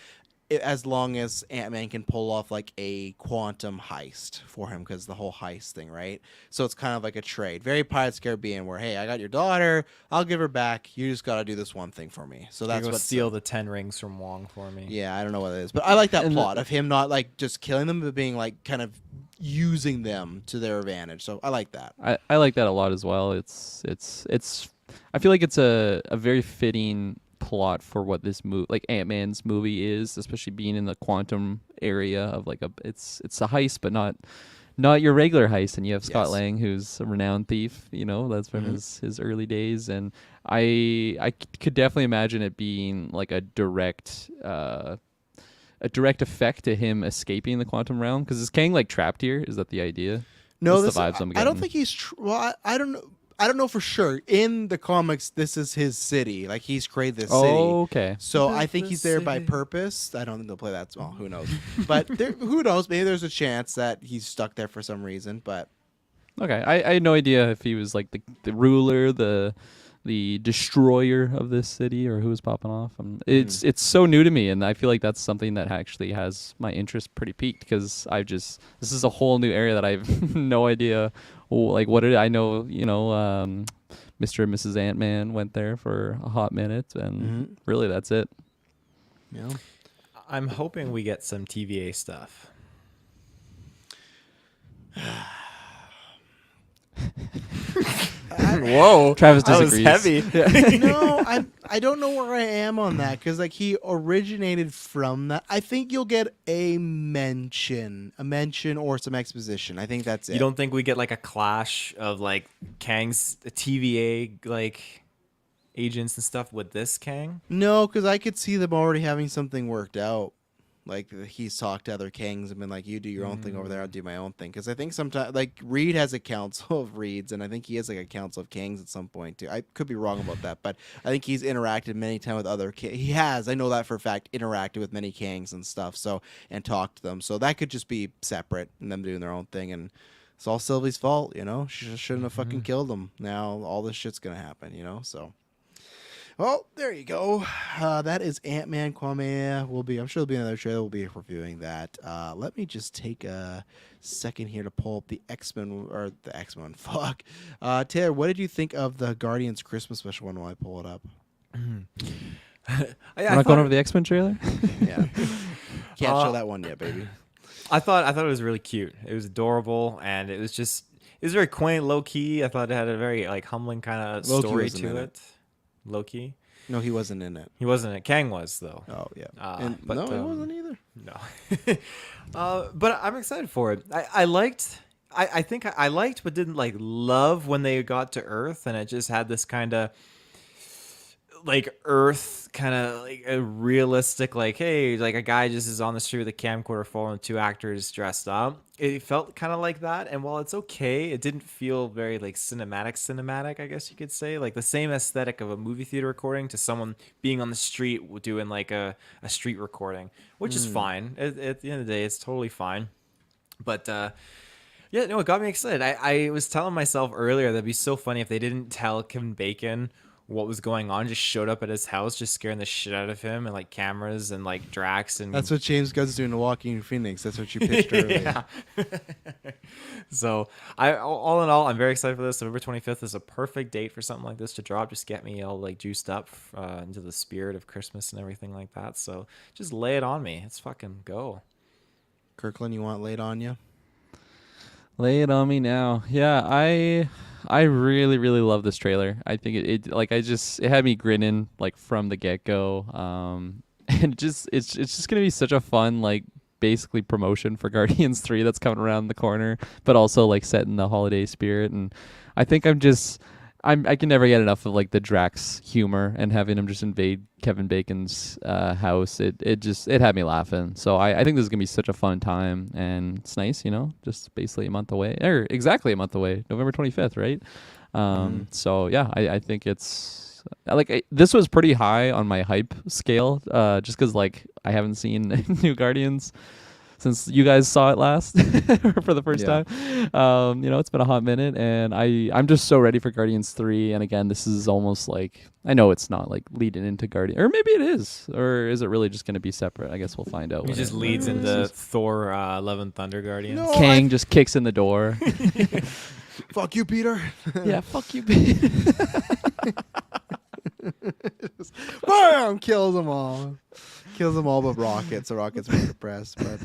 As long as Ant-Man can pull off like a quantum heist for him because the whole heist thing, right? So it's kind of like a trade. Very Pirates of the Caribbean where, hey, I got your daughter. I'll give her back. You just got to do this one thing for me. So that's You're gonna what steal the 10 rings from Wong for me. Yeah, I don't know what it is. But I like that And plot of him not like just killing them, but being like kind of using them to their advantage. So I like that. I like that a lot as well. It's I feel like it's a very fitting plot for what this movie, like Ant-Man's movie, is, especially being in the quantum area of like it's a heist, but not not your regular heist, and you have Scott Yes. Lang, who's a renowned thief. You know, that's from his early days, and I could definitely imagine it being like a direct effect to him escaping the quantum realm. Because is Kang like trapped here? Is that the idea? No, That's the vibes I'm I don't getting. think he's. Well, I don't know. I don't know for sure. In the comics, this is his city. Like he's created this city. Oh, okay. So I think the he's there by city. purpose. I don't think they'll play that small. Who knows? But who knows? Maybe there's a chance that he's stuck there for some reason. But Okay, I had no idea if he was like the ruler, the destroyer of this city, or who was popping off. It's so new to me, and I feel like that's something that actually has my interest pretty peaked because this is a whole new area that I've no idea like what it. I know Mr. and Mrs. Ant-Man went there for a hot minute, and really that's it. you know, I'm hoping we get some TVA stuff. Whoa, Travis that was disagrees. heavy. no, I don't know where I am on that because like he originated from that. I think you'll get a mention or some exposition. I think that's it. You don't think we get like a clash of like Kang's TVA like agents and stuff with this Kang? No, because I could see them already having something worked out. Like he's talked to other kings and been like, "You do your own thing over there, I'll do my own thing." Because I think sometimes, like Reed has a council of Reeds, and I think he has like a council of kings at some point too. I could be wrong about that, but I think he's interacted many times with other. He has, I know that for a fact, interacted with many kings and stuff. So and talked to them. So that could just be separate and them doing their own thing. And it's all Sylvie's fault, you know. She just shouldn't have fucking killed him. Now all this shit's gonna happen, you know. So. Well, there you go. That is Ant-Man Quantumania. I'm sure there'll be another trailer. We'll be reviewing that. Let me just take a second here to pull up the X-Men or the X-Men. Fuck. Taylor, what did you think of the Guardians Christmas special one while I pull it up? We're not going over the X-Men trailer. Yeah. Can't show that one yet, baby. I thought it was really cute. It was adorable, and it was very quaint, low key. I thought it had a very like humbling kind of Loki story wasn't in to it. it. Low key. No, he wasn't in it. He wasn't. Kang was though. Oh, yeah. But, no, he wasn't either. No. But I'm excited for it. I liked. I think I liked, but didn't like love when they got to Earth, and it just had this kind of like Earth kind of like a realistic like, hey, like a guy just is on the street with a camcorder following two actors dressed up. It felt kind of like that, and while it's okay, it didn't feel very like cinematic, I guess you could say, like the same aesthetic of a movie theater recording to someone being on the street doing like a street recording, which is fine. At the end of the day, it's totally fine. But yeah, no, it got me excited. I was telling myself earlier that'd be so funny if they didn't tell Kevin Bacon what was going on, just showed up at his house, just scaring the shit out of him, and like cameras and like Drax and That's what James Gunn's doing to Walking Phoenix. That's what you pitched earlier. yeah. So all in all, I'm very excited for this. November 25th is a perfect date for something like this to drop. Just get me all like juiced up into the spirit of Christmas and everything like that. So just lay it on me. Let's fucking go. Kirklin, you want laid on you? Lay it on me now. Yeah, I really love this trailer. I think it had me grinning like from the get go. And it's just gonna be such a fun like basically promotion for Guardians 3 that's coming around the corner, but also like set in the holiday spirit. And I think I can never get enough of like the Drax humor and having him just invade Kevin Bacon's house. It had me laughing. So I think this is gonna be such a fun time, and it's nice, you know, just basically a month away, or exactly a month away, November 25th, right? So yeah, I think it's like this was pretty high on my hype scale, just because like I haven't seen New Guardians since you guys saw it last for the first time. You know, it's been a hot minute, and I'm just so ready for Guardians 3. And again, this is almost like, I know it's not like leading into Guardian, or maybe it is, or is it really just going to be separate? I guess we'll find out. It just leads into Thor: Love and Thunder Guardians. No. Kang just kicks in the door. Fuck you, Peter. Yeah, fuck you, Peter. Bam! Kills them all. Kills them all but Rocket, so Rocket's more depressed. But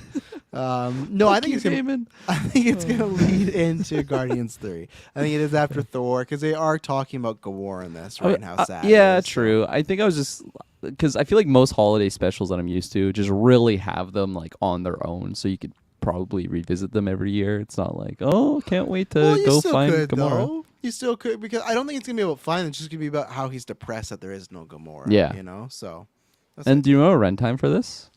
no, I think it's gonna lead into Guardians 3. I think it is after Thor, because they are talking about Gawar in this, right? And how sad. Yeah, it is, true. I think I was just because I feel like most holiday specials that I'm used to just really have them like on their own, so you could probably revisit them every year. It's not like, oh, can't wait to Well, you go still find could, Gamora. though. You still could, because I don't think it's gonna be about finding. It's just gonna be about how he's depressed that there is no Gamora. Yeah. you know. So, that's And do you know a runtime for this?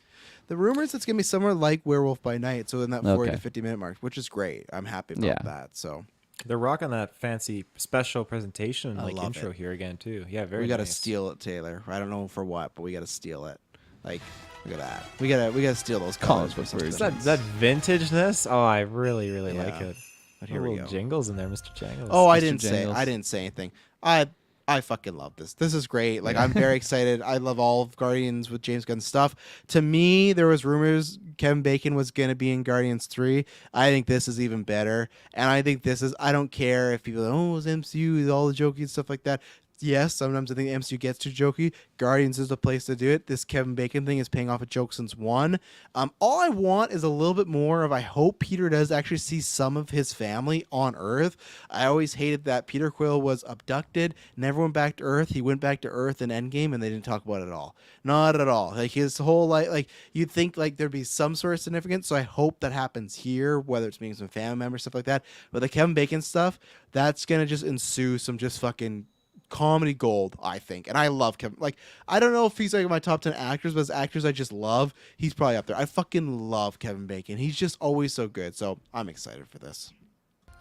the rumors it's gonna be somewhere like Werewolf by Night, so in that 40 to Okay. 50-minute mark, which is great. I'm happy about Yeah. that. So They're rocking that fancy special presentation I like love intro it. here again too. Yeah, very. we gotta nice. steal it, Taylor. I don't know for what, but we gotta steal it. Like, look at that. We gotta steal those colors. Comic for book some version. Is that vintageness? Oh, I really like Yeah. it. But here we Little go. jingles in there, Mr. Jangles. Oh, I Mr. didn't say. Jangles. I didn't say anything. I fucking love this. This is great. Like, I'm very excited. I love all of Guardians with James Gunn stuff. To me, there was rumors Kevin Bacon was going to be in Guardians 3. I think this is even better. And I think this is, I don't care if people are, oh, it's MCU, all the jokey and stuff like that. Yes, sometimes I think the MCU gets too jokey. Guardians is the place to do it. This Kevin Bacon thing is paying off a joke since 1. All I want is a little bit more of, I hope Peter does actually see some of his family on Earth. I always hated that Peter Quill was abducted, never went back to Earth. He went back to Earth in Endgame, and they didn't talk about it at all. Not at all. Like, his whole life, like, you'd think like there'd be some sort of significance. So I hope that happens here, whether it's meeting some family members, stuff like that. But the Kevin Bacon stuff, that's gonna just ensue some just fucking comedy gold, I think. And I love Kevin. Like, I don't know if he's like my top 10 actors, but as actors I just love, he's probably up there. I fucking love Kevin Bacon. He's just always so good. So I'm excited for this.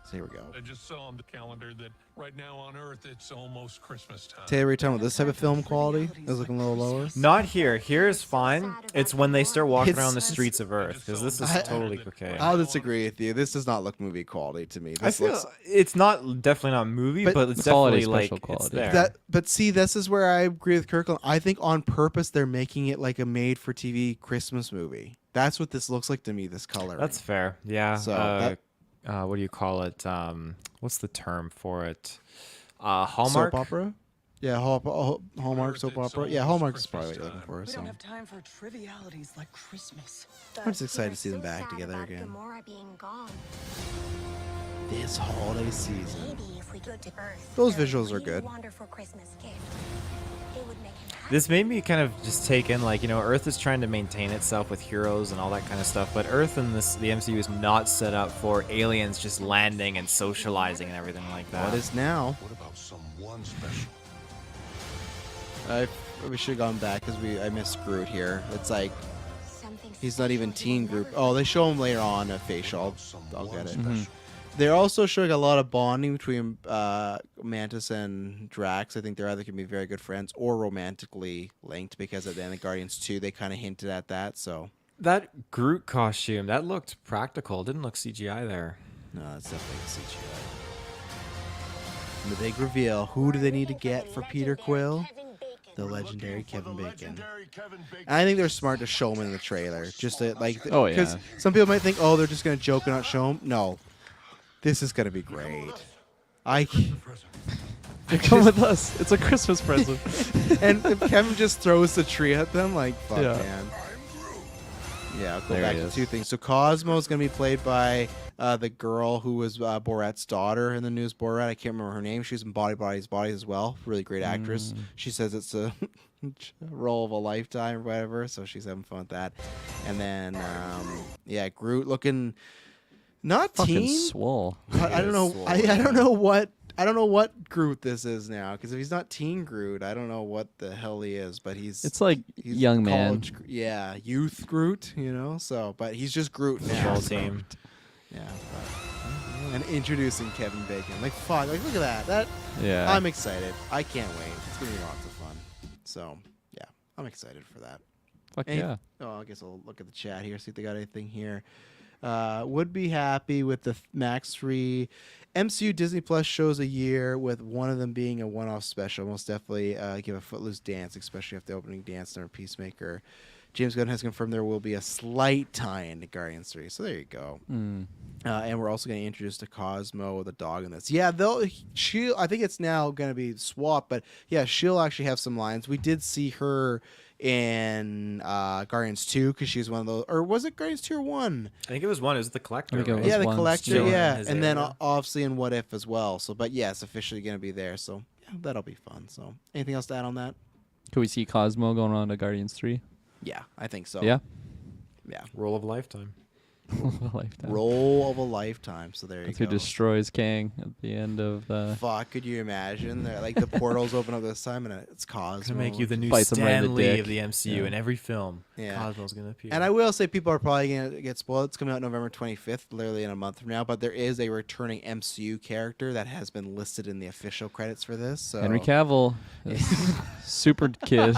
So here we go. I just saw on the calendar that right now on Earth it's almost Christmas time. Taylor, you talking about this type of film quality? Is looking a little lower. Not here. Here is fine. It's when they start walking It's- around the streets of Earth, because this is totally okay. I'll disagree with you. This does not look movie quality to me. I This feel looks it's not definitely not movie, But- but it's Quality, definitely like special it's quality. there. that. But see, this is where I agree with Kirklin. I think on purpose they're making it like a made-for-TV Christmas movie. That's what this looks like to me. This color. That's fair. Yeah. So what do you call it? What's the term for it? Hallmark. soap opera. Yeah, Hallmark soap opera. Yeah, Hallmark is probably what you're looking for. We So. don't have time for trivialities like Christmas. I'm just excited to see them back together again. Gamora being gone. This holiday season. Maybe if we go to Earth. Those for a visuals are really good. Wonderful Christmas gift. It would make him happy. This made me kind of just take in, like, you know, Earth is trying to maintain itself with heroes and all that kind of stuff, but Earth in the MCU is not set up for aliens just landing and socializing and everything like that. What is now? What about someone special? We should have gone back because I missed Groot here. It's like Something he's not even special teen you will Groot. never Oh, they get. show him later on a facial. I'll get it. Special. They're also showing a lot of bonding between Mantis and Drax. I think they're either going to be very good friends or romantically linked because at the end of Guardians 2, they kind of hinted at that. So, That Groot costume, that looked practical. It didn't look CGI there. no, it's definitely CGI. And the big reveal, who do they need to get for Peter Quill? The legendary Kevin Bacon. Legendary Kevin Bacon. And I think they're smart to show him in the trailer. Just to, like, Oh, yeah. because some people might think, oh, they're just going to joke and not show him. No. This is going to be great. Come with us. It's a Christmas present. And if Kevin just throws the tree at them, like, fuck, Yeah. man. Yeah, I'll go There back he to is. 2 things. So Cosmo is going to be played by the girl who was Borat's daughter in the newest Borat. I can't remember her name. She's in Bodies as well. Really great actress. She says it's a role of a lifetime or whatever, so she's having fun with that. And then, yeah, Groot looking not Fucking teen. swole. I don't know. I don't know what. I don't know what Groot this is now, because if he's not teen Groot, I don't know what the hell he is. But he's It's like he's young man. college yeah, youth Groot, you know. So, but he's just Groot now. Football so, team. yeah. But, and introducing Kevin Bacon, like fuck, like look at that. That Yeah. I'm excited. I can't wait. It's gonna be lots of fun. So yeah, I'm excited for that. Fuck Any- yeah. Oh, I guess I'll look at the chat here, see if they got anything here. Would be happy with the Max 3 MCU Disney Plus shows a year, with one of them being a one-off special. Most definitely give a Footloose dance, especially after the opening dance or Peacemaker. James Gunn has confirmed there will be a slight tie-in to Guardians 3. So there you go. And we're also going to introduce the Cosmo, the dog, in this. Yeah, she'll. I think it's now going to be swapped, but yeah, she'll actually have some lines. We did see her in Guardians 2 because she's one of those, or was it Guardians 2 or 1? I think it was one. It was the collector. I think it right? was Yeah, the one. collector, Still in yeah, his and then area. obviously in What If as well. So, but yeah, it's officially going to be there. So yeah, that'll be fun. So, anything else to add on that? Could we see Cosmo going on to Guardians 3? Yeah, I think so. Yeah. yeah. Role of a lifetime. Lifetime. Role of a lifetime. So there you That's go. who destroys Kang at the end of the. Fuck, could you imagine? Like the portals open up this time and it's Cosmo. Gonna make you the new Bites him right in the Stan Lee dick. of the MCU Yeah. in every film. Yeah. Cosmo's gonna appear. And I will say people are probably going to get spoiled. It's coming out November 25th, literally in a month from now. But there is a returning MCU character that has been listed in the official credits for this. So Henry Cavill, super kid.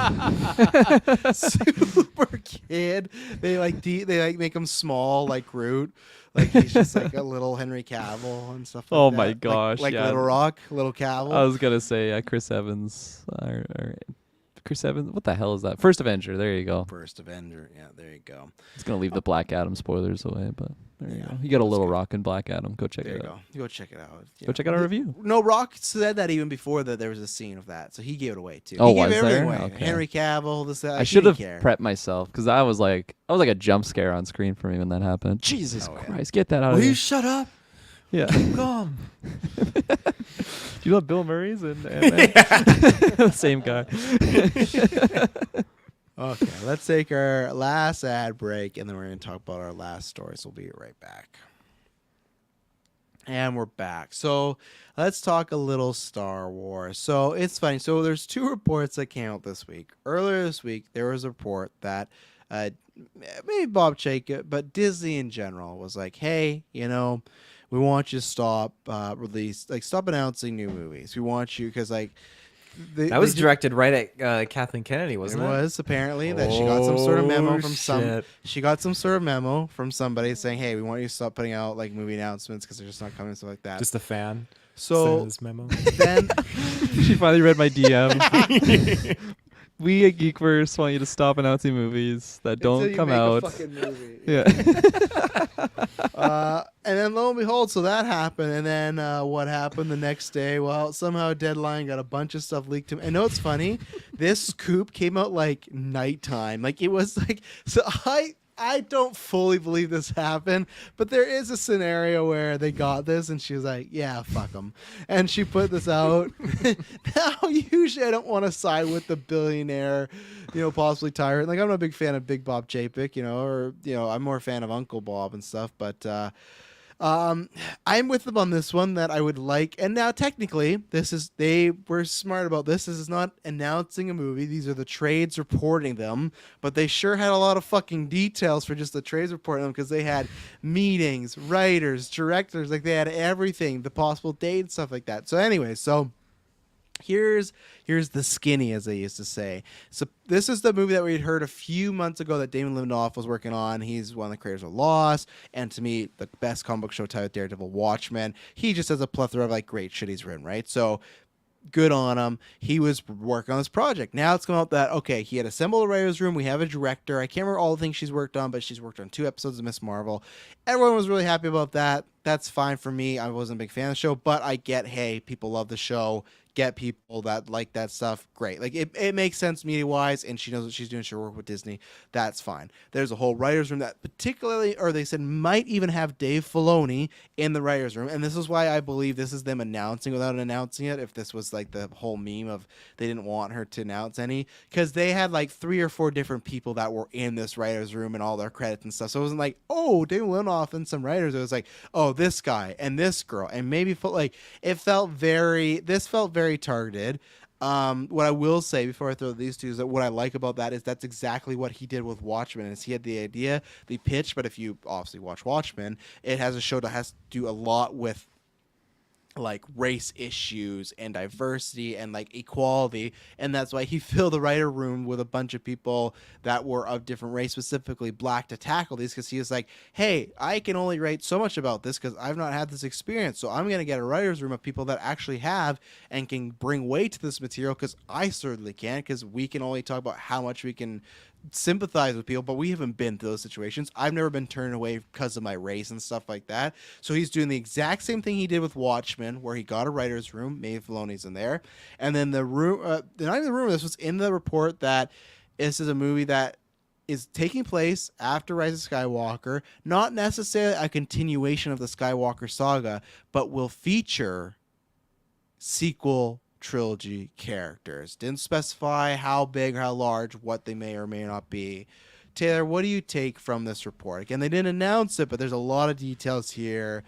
super kid. They make him small like Groot. Like he's just like a little Henry Cavill and stuff like Oh that. my gosh, Like yeah. Little Rock, Little Cavill. I was gonna say Chris Evans. Chris Evans. What the hell is that? First Avenger. There you go. First Avenger. Yeah, there you go. It's gonna leave the Black Adam spoilers away, but there you Yeah, go. You got a that's Little good. Rock and Black Adam. Go check There you it go. out. Go check it out. Go check out our review. No, Rock said that even before that there was a scene of that, so he gave it away too. Oh, he gave was everything there? away. Okay. Henry Cavill. This that. I He should didn't have care. prepped myself because I was like a jump scare on screen for me when that happened. Jesus Oh, yeah. Christ, get that out Will of you here. shut up? Yeah. Come. Do you know Bill Murray's and the same guy? Okay, let's take our last ad break, and then we're going to talk about our last stories. We'll be right back. And we're back. So let's talk a little Star Wars. So it's funny. So there's two reports that came out this week. Earlier this week, there was a report that maybe Bob Chayka, but Disney in general was like, hey, we want you to stop stop announcing new movies. We want you because That was directed right at Kathleen Kennedy, wasn't it? It was apparently that she got some sort of memo Oh, from shit. She got some sort of memo from somebody saying, "Hey, we want you to stop putting out like movie announcements because they're just not coming and stuff like that." Just a fan. So sending this memo. then She finally read my DM. We at GeekVerse want you to stop announcing movies that until don't you come make a out. fucking movie. Yeah. And then lo and behold, so that happened. And then what happened the next day? Well, somehow Deadline got a bunch of stuff leaked to him. And know what's funny? This scoop came out like nighttime. Like it was like, so I don't fully believe this happened, but there is a scenario where they got this and she was like, yeah, fuck them. And she put this out. Now, usually I don't want to side with the billionaire, possibly tyrant. Like, I'm not a big fan of Big Bob Chapek, or, I'm more a fan of Uncle Bob and stuff, but I'm with them on this one that I would like. And now technically they were smart about this. This is not announcing a movie. These are the trades reporting them, but they sure had a lot of fucking details for just the trades reporting them because they had meetings, writers, directors, like they had everything, the possible date and stuff like that. So anyway, here's the skinny, as they used to say. So this is the movie that we had heard a few months ago that Damon Lindelof was working on. He's one of the creators of Lost, and to me, the best comic book show title, Daredevil, Watchmen. He just has a plethora of great shit he's written, right? So good on him. He was working on this project. Now it's come out that, okay, he had assembled a writer's room. We have a director. I can't remember all the things she's worked on, but she's worked on 2 episodes of Miss Marvel. Everyone was really happy about that. That's fine for me. I wasn't a big fan of the show, but I get, hey, people love the show. Get people that like that stuff. Great. Like it makes sense media wise, and she knows what she's doing. She'll work with Disney. That's fine. There's a whole writer's room that particularly, or they said might even have Dave Filoni in the writer's room. And this is why I believe this is them announcing without announcing it. If this was like the whole meme of they didn't want her to announce any, because they had 3 or 4 different people that were in this writer's room and all their credits and stuff. So it wasn't like, oh, David Lindelof and some writers. It was like, oh, this guy and this girl, and maybe this felt very targeted. What I will say before I throw these two is that what I like about that is that's exactly what he did with Watchmen. Is he had the idea, the pitch, but if you obviously watch Watchmen, it has a show that has to do a lot with race issues and diversity and equality, and that's why he filled the writer room with a bunch of people that were of different race, specifically black, to tackle these, because he was like, hey, I can only write so much about this because I've not had this experience, so I'm going to get a writer's room of people that actually have and can bring weight to this material, because I certainly can't, because we can only talk about how much we can sympathize with people, but we haven't been through those situations. I've never been turned away because of my race and stuff like that. So he's doing the exact same thing he did with Watchmen, where he got a writer's room. Maybe Filoni's in there, and then the room, not even the room. This was in the report that this is a movie that is taking place after Rise of Skywalker, not necessarily a continuation of the Skywalker saga, but will feature sequel trilogy characters. Didn't specify how big or how large, what they may or may not be. Taylor, what do you take from this report? Again, they didn't announce it, but there's a lot of details here.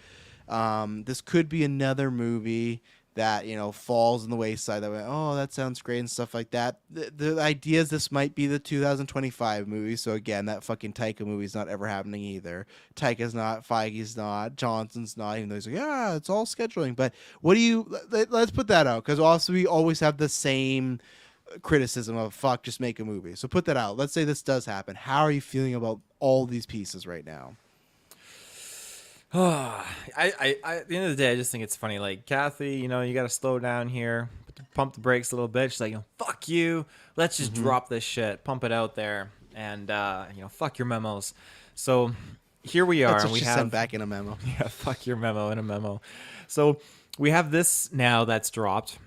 This could be another movie that, you know, falls in the wayside. That way, oh, that sounds great and stuff like that. The idea is this might be the 2025 movie. So again, that fucking Taika movie's not ever happening either. Taika's not, Feige's not, Johnson's not. Even though he's like, yeah, it's all scheduling. But what do you? Let's put that out, because also we always have the same criticism of fuck, just make a movie. So put that out. Let's say this does happen. How are you feeling about all these pieces right now? I at the end of the day, I just think it's funny. Like, Kathy, you know, you got to slow down here, pump the brakes a little bit. She's like, you know, fuck you. Let's just drop this shit, pump it out there, and you know, fuck your memos. So here we are. That's what and we she have sent back in a memo. Yeah, fuck your memo in a memo. So we have this now that's dropped.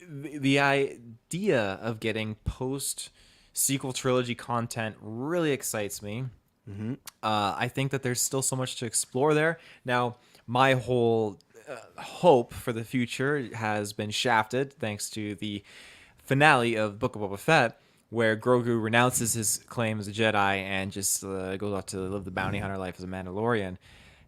The idea of getting post sequel trilogy content really excites me. I think that there's still so much to explore there. Now, my whole hope for the future has been shafted thanks to the finale of Book of Boba Fett, where Grogu renounces his claim as a Jedi and just goes out to live the bounty hunter life as a Mandalorian.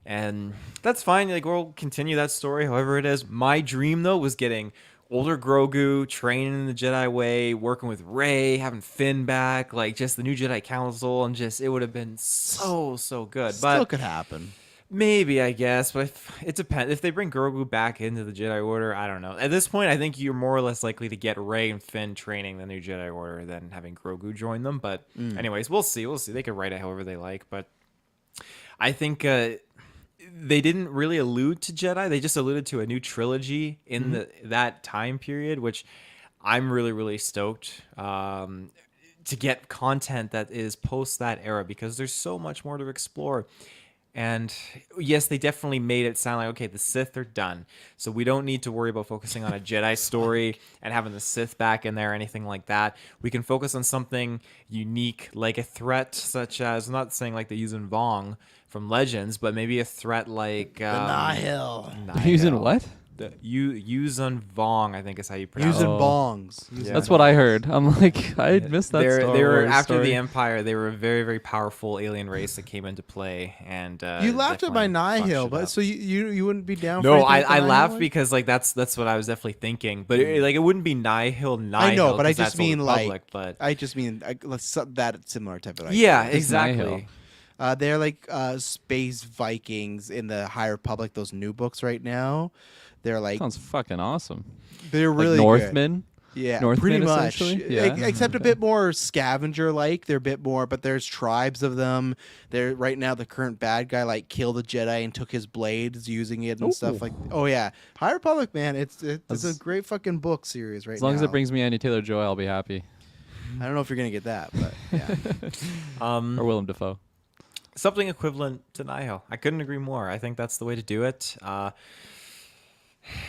And that's fine. Like, we'll continue that story however it is. My dream, though, was getting older Grogu, training in the Jedi way, working with Rey, having Finn back, like just the new Jedi Council, and just, it would have been so good. Still But could happen. maybe, I guess, but it depends. If they bring Grogu back into the Jedi Order, I don't know. At this point, I think you're more or less likely to get Rey and Finn training the new Jedi Order than having Grogu join them. But anyways, we'll see. They could write it however they like, but I think they didn't really allude to Jedi. They just alluded to a new trilogy in that time period, which I'm really stoked to get content that is post that era, because there's so much more to explore. And yes, they definitely made it sound like, okay, the Sith are done, so we don't need to worry about focusing on a Jedi story and having the Sith back in there or anything like that. We can focus on something unique, like a threat such as, I'm not saying like the Yuzun Vong from Legends, but maybe a threat like The Nihil. Using what? The Yuzun Vong, I think is how you pronounce Using it. bongs. That's what I heard. I'm like, I missed that. They Star were Wars after story. the Empire. They were a very powerful alien race that came into play, and You laughed at my definitely Nihil, fucked shit but up. so you wouldn't be down for No, anything with the I Nihil laughed one? because like that's what I was definitely thinking, but it wouldn't be Nihil. I know, but I 'cause just that's Old mean Republic, like but I just mean that similar type of idea. yeah, It's exactly. Nihil. They're like space Vikings in the High Republic. Those new books right now, they're like Sounds fucking awesome. they're really like good. Northmen. Yeah, Northmen, pretty much. essentially? Yeah. Except a bit more scavenger-like. They're a bit more, but there's tribes of them. They're right now the current bad guy like killed a Jedi and took his blades, using it and stuff like. Oh yeah, High Republic, man, it's a great fucking book series right now. As long as it brings me Anya Taylor-Joy, I'll be happy. I don't know if you're gonna get that, but yeah. Or Willem Dafoe. Something equivalent to Nihil. I couldn't agree more. I think that's the way to do it.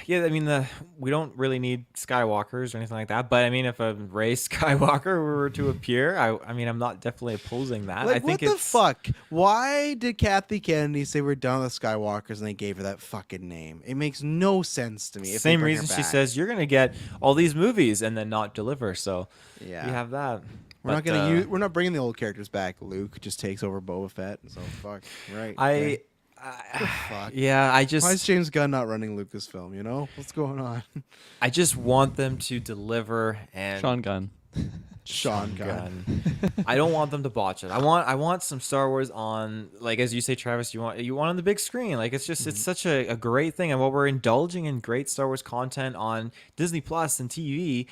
Yeah, I mean, we don't really need Skywalkers or anything like that. But I mean, if a Rey Skywalker were to appear, I mean, I'm not definitely opposing that. Like, I think what the fuck? Why did Kathy Kennedy say we're done with Skywalkers and they gave her that fucking name? It makes no sense to me. If they Same bring her reason she back. says you're gonna get all these movies and then not deliver. So Yeah. you have that. We're not But, gonna use. We're not bringing the old characters back. Luke just takes over Boba Fett. So fuck. Right. okay. Fuck. Yeah, I Why is just James Gunn not running Lucasfilm? You know what's going on? I just want them to deliver and Sean Gunn. Sean Gunn. I don't want them to botch it. I want some Star Wars on, like, as you say, Travis, you want on the big screen. Like, it's just it's such a great thing. And while we're indulging in great Star Wars content on Disney Plus and TV,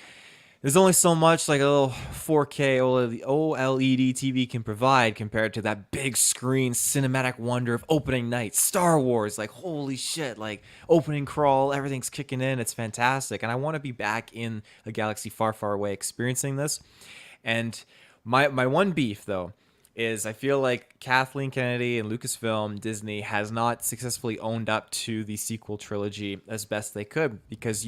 there's only so much like a little 4K OLED TV can provide compared to that big screen cinematic wonder of opening night, Star Wars. Like, holy shit, like opening crawl, everything's kicking in. It's fantastic. And I want to be back in a galaxy far, far away experiencing this. And my one beef, though, is I feel like Kathleen Kennedy and Lucasfilm, Disney, has not successfully owned up to the sequel trilogy as best they could, because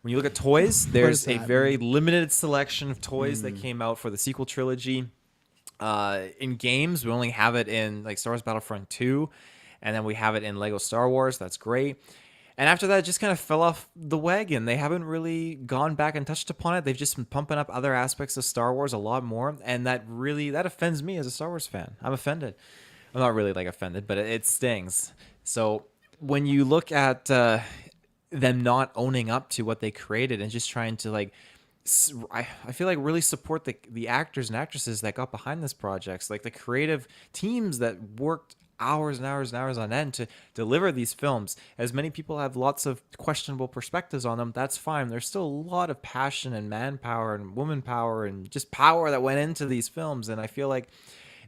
when you look at toys, there's a very limited selection of toys that came out for the sequel trilogy. In games, we only have it in like Star Wars Battlefront 2, and then we have it in Lego Star Wars. That's great. And after that, it just kind of fell off the wagon. They haven't really gone back and touched upon it. They've just been pumping up other aspects of Star Wars a lot more, and that offends me as a Star Wars fan. I'm offended. I'm not really like offended, but it stings. So when you look at them not owning up to what they created and just trying to like, I feel like really support the actors and actresses that got behind this project, like the creative teams that worked hours and hours and hours on end to deliver these films. As many people have lots of questionable perspectives on them, that's fine. There's still a lot of passion and manpower and woman power and just power that went into these films, and I feel like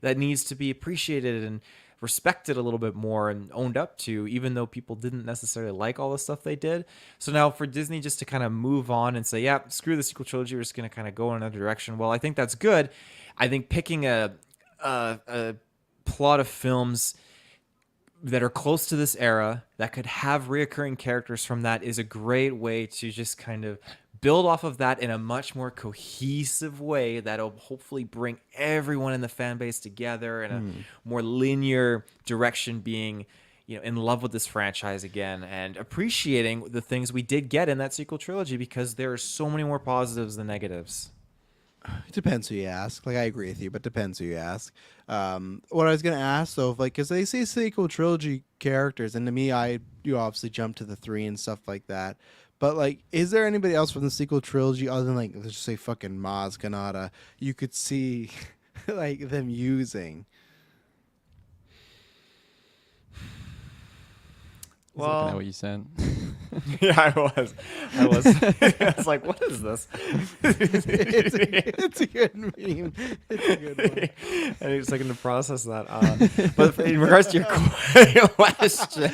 that needs to be appreciated and respected a little bit more and owned up to, even though people didn't necessarily like all the stuff they did. So now for Disney just to kind of move on and say, yeah, screw the sequel trilogy, we're just going to kind of go in another direction. Well, I think that's good. I think picking a plot of films that are close to this era that could have reoccurring characters from that is a great way to just kind of build off of that in a much more cohesive way that'll hopefully bring everyone in the fan base together in a more linear direction, being, you know, in love with this franchise again and appreciating the things we did get in that sequel trilogy, because there are so many more positives than negatives. It depends who you ask. Like, I agree with you, but depends who you ask. What I was gonna ask though, like, because they say sequel trilogy characters, and to me, you obviously jump to the 3 and stuff like that. But like, is there anybody else from the sequel trilogy other than, like, let's just say fucking Maz Kanata you could see like them using? Well, looking at what you sent. Yeah, I was. I was like, what is this? It's a good meme. It's a good one. I need a second to process that. But in regards to your question,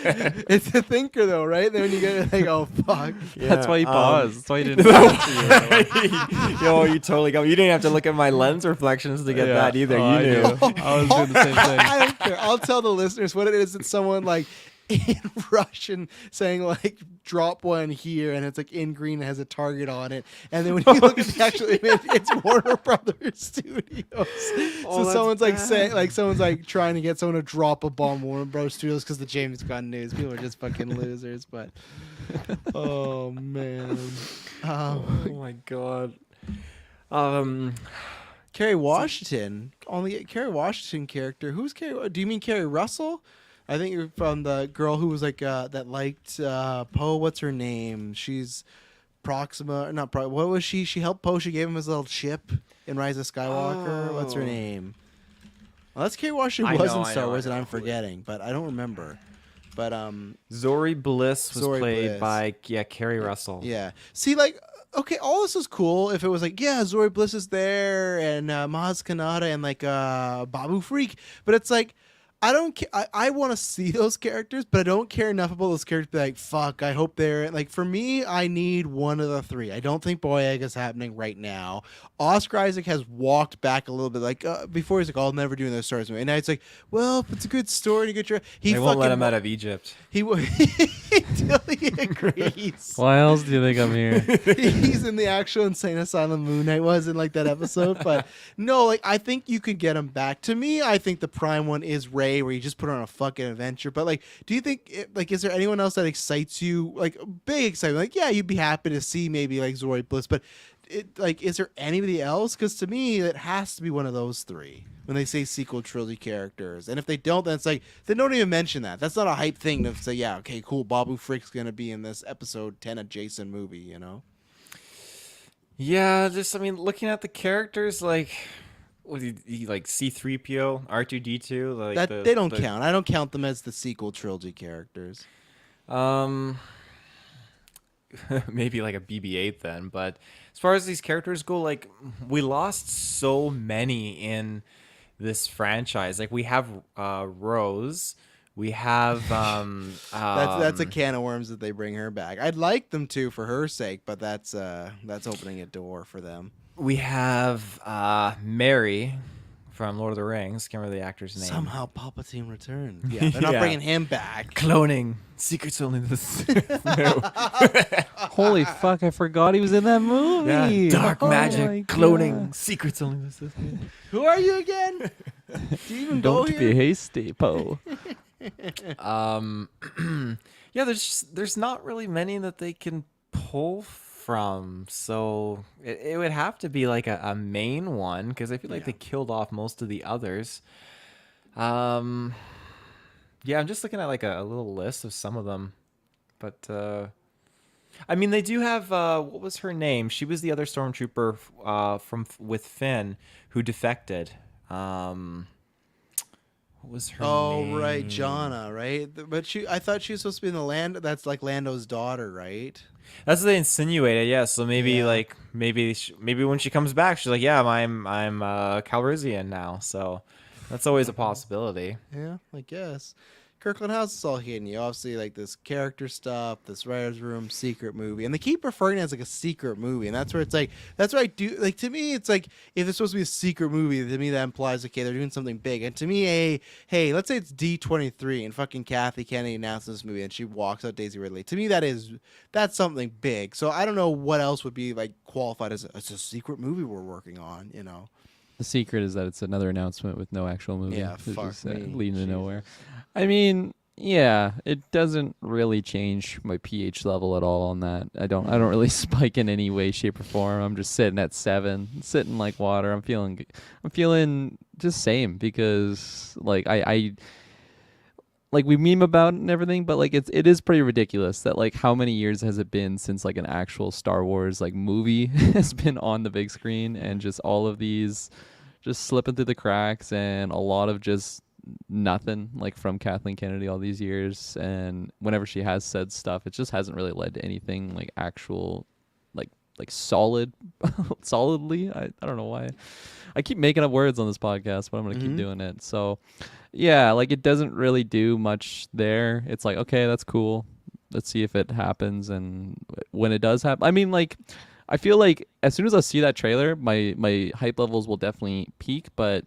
It's a thinker though, right? Then you get like, oh fuck. Yeah, That's why you paused. That's why you didn't answer. Yo, you totally got me. You didn't have to look at my lens reflections to get that either. Oh, You knew. I was doing the same thing. I don't care. I'll tell the listeners what it is. It's someone like in Russian saying like drop one here, and it's like in green, it has a target on it, and then when you look at the actual image, it's Warner Brothers Studios. So someone's like saying, like someone's like trying to get someone to drop a bomb Warner Brothers Studios because the James Gunn news. People are just fucking losers. But oh man, Oh my god. Carrie Washington, only Carrie Washington character. Who's Carrie? Do you mean Carrie Russell? I think you're from the girl who was like that liked Poe. What's her name? She's Proxima. Not Pro. What was she? She helped Poe. She gave him his little chip in Rise of Skywalker. What's her name? Well, that's Carrie Washington was in Star Wars, and I'm forgetting, but I don't remember. But Zori Bliss was Zori played Bliss. by Carrie Russell. Yeah. See, like, okay, all this is cool if it was like, yeah, Zori Bliss is there and Maz Kanata and like Babu Freak, but it's like, I don't I want to see those characters, but I don't care enough about those characters to be like, fuck, I hope they're like, for me, I need one of the 3. I don't think Boyega is happening right now. Oscar Isaac has walked back a little bit, like before he's like, I'll never do another Star Wars movie, and now it's like, well, if it's a good story to get your, They won't let him out of Egypt. He will until he agrees. Why else do you think I'm here? He's in the actual Insane Asylum. Moon Knight was in like that episode, but no, like I think you could get him back. To me, I think the prime one is Rey, where you just put her on a fucking adventure. But like, do you think like, is there anyone else that excites you? Like big excitement? Like, yeah, you'd be happy to see maybe like Zori Bliss, but like, is there anybody else? Because to me, it has to be one of those 3 when they say sequel trilogy characters. And if they don't, then it's like, they don't even mention that. That's not a hype thing to say, yeah, okay, cool, Babu Frick's gonna be in this episode 10 of Jason movie, you know? Yeah, just, I mean, looking at the characters, like, what like C-3PO, R2-D2, like That they don't count. I don't count them as the sequel trilogy characters. Maybe like a BB-8 then, but as far as these characters go, like, we lost so many in this franchise. Like, we have Rose, we have that's a can of worms that they bring her back. I'd like them to for her sake, but that's opening a door for them. We have Mary from Lord of the Rings. Can't remember the actor's name. Somehow Palpatine returned. Yeah, they're not bringing him back. Cloning. Secrets only the Sith. No. Holy fuck, I forgot he was in that movie. Yeah. Dark Oh my magic. God. Cloning. Secrets only the Sith. Who are you again? Do you even go Don't here? be hasty, Poe. Yeah, there's not really many that they can pull from, so it would have to be like a main one because I feel like they killed off most of the others. Yeah, I'm just looking at like a little list of some of them, but I mean they do have what was her name? She was the other stormtrooper with Finn who defected. What was her name? Oh, right, Jonna, right? But I thought she was supposed to be in the land. That's like Lando's daughter, right? That's what they insinuated, yeah. So maybe like maybe when she comes back, she's like, yeah, I'm Calrissian now. So that's always a possibility. Yeah, I guess. Kirklin, how's this all hitting you? Obviously, like this character stuff, this writer's room, secret movie, and they keep referring to it as like a secret movie, and that's where it's like, that's what I do. Like to me, it's like if it's supposed to be a secret movie, to me that implies okay, they're doing something big. And to me, hey, let's say it's D23 and fucking Kathy Kennedy announces this movie and she walks out Daisy Ridley. To me, that's something big. So I don't know what else would be like qualified as a secret movie we're working on. You know. The secret is that it's another announcement with no actual movie. Yeah, It's fuck just, me. leading to Jesus. nowhere. I mean, yeah, it doesn't really change my pH level at all on that. I don't really spike in any way, shape, or form. I'm just sitting at 7, sitting like water. I'm feeling just same because like I like we meme about it and everything, but like it is pretty ridiculous that like how many years has it been since like an actual Star Wars like movie has been on the big screen, and just all of these just slipping through the cracks, and a lot of just nothing like from Kathleen Kennedy all these years. And whenever she has said stuff, it just hasn't really led to anything like actual like solidly. I don't know why I keep making up words on this podcast, but I'm gonna keep doing it. So yeah, like it doesn't really do much there. It's like, okay, that's cool, let's see if it happens. And when it does happen, I mean, like I feel like as soon as I see that trailer, my hype levels will definitely peak. But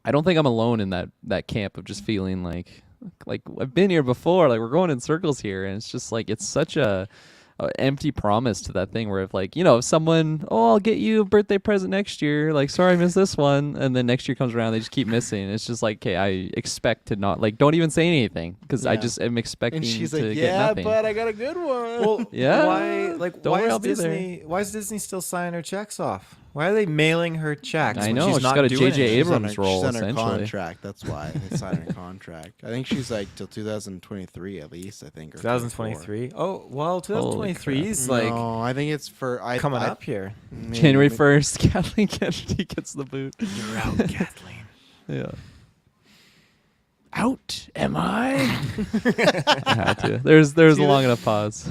I don't think I'm alone in that camp of just feeling like I've been here before, like we're going in circles here. And it's just like it's such a empty promise to that thing where if like, you know, if someone, I'll get you a birthday present next year, like sorry I missed this one, and then next year comes around they just keep missing. It's just like, okay, I expect to not like, don't even say anything because I just am expecting And she's to like, get yeah, nothing. but I got a good one. Well, Yeah. Why is Disney still signing her checks off? Why are they mailing her checks? I when know, she's she's not got a doing J.J. it? Abrams role, She's on her essentially. contract. That's why they signed her contract. I think she's like till 2023 at least. I think or 2023. Oh well, 2023 is like. like No, I think it's for coming up here. January 1st, Kathleen Kennedy gets the boot. You're out, Kathleen. Yeah. Out am I? I had to. There's a long enough pause.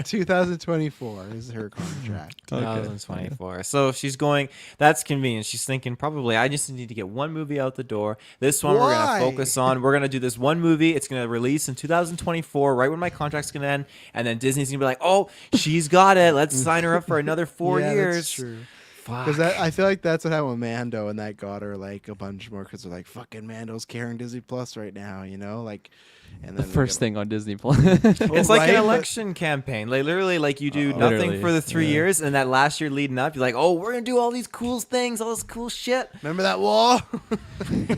2024 is her contract. 2024. So she's going. That's convenient. She's thinking probably I just need to get one movie out the door. This one we're Why? gonna focus on. We're gonna do this one movie. It's gonna release in 2024, right when my contract's gonna end. And then Disney's gonna be like, oh, she's got it. Let's sign her up for another 4 Yeah, years. that's true. Because I feel like that's what happened with Mando, and that got her like a bunch more. Because they're like, fucking Mando's carrying Disney Plus right now, you know, like. And The then first thing on Disney Plus. It's like right, an but- election campaign. Like literally, like you do Literally, nothing for the 3 yeah. years, and that last year leading up, you're like, oh, we're gonna do all these cool things, all this cool shit. Remember that wall? Remember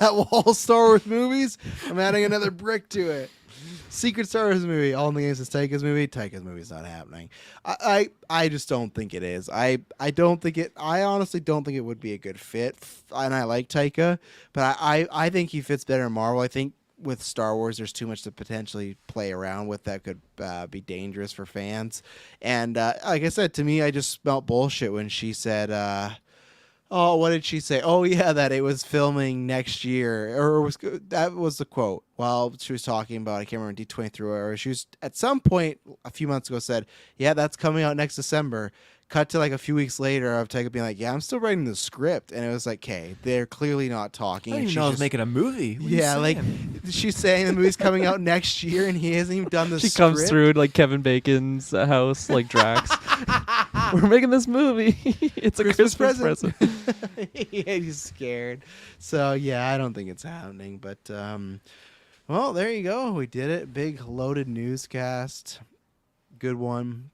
that wall Star Wars movies? I'm adding another brick to it. Secret Star Wars movie. All in the Games is Taika's movie. Taika's movie's not happening. I just don't think it is. I honestly don't think it would be a good fit. And I like Taika, but I think he fits better in Marvel. I think with Star Wars, there's too much to potentially play around with that could be dangerous for fans. And like I said, to me, I just smelt bullshit when she said, oh, what did she say? Oh, yeah, that it was filming next year. That was the quote while she was talking about, I can't remember, D23, or she was at some point a few months ago said, yeah, that's coming out next December. Cut to like a few weeks later of Taika being like, yeah, I'm still writing the script. And it was like, okay, they're clearly not talking. I didn't And even know I was just- making a movie. What are you Yeah, like saying? she's saying the movie's coming out next year and he hasn't even done the She script. comes through like Kevin Bacon's house, like Drax. We're making this movie. It's a Christmas present. Yeah, he's scared. So yeah, I don't think it's happening. But well, there you go. We did it. Big loaded newscast. Good one.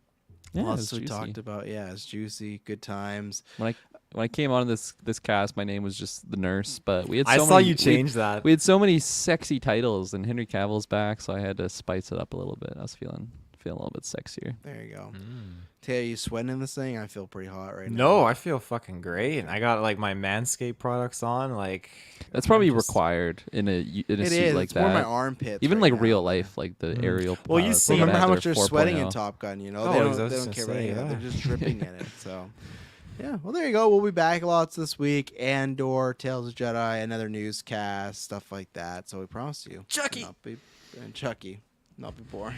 Yeah, Lots it's we juicy. talked about. Yeah, it's juicy. Good times. When when I came on this cast, my name was just the nurse, but we had so I many, saw you change that. We had so many sexy titles, and Henry Cavill's back, so I had to spice it up a little bit. I was feeling a little bit sexier. There you go. Taylor, you sweating in this thing? I feel pretty hot right now. No, I feel fucking great. I got like my Manscaped products on. Like That's probably required in a suit like it's that. more my armpits. Even right like now. real life, like the aerial. Well, you pilots, see- they Remember have how their much they're sweating in 4.0. Top Gun? You know, Oh, they I don't, was they just don't care gonna about say, any of that. yeah. They're just dripping in it. So, yeah. Well, there you go. We'll be back lots this week. Andor, Tales of Jedi, another newscast, stuff like that. So we promise you, Chucky. not be boring.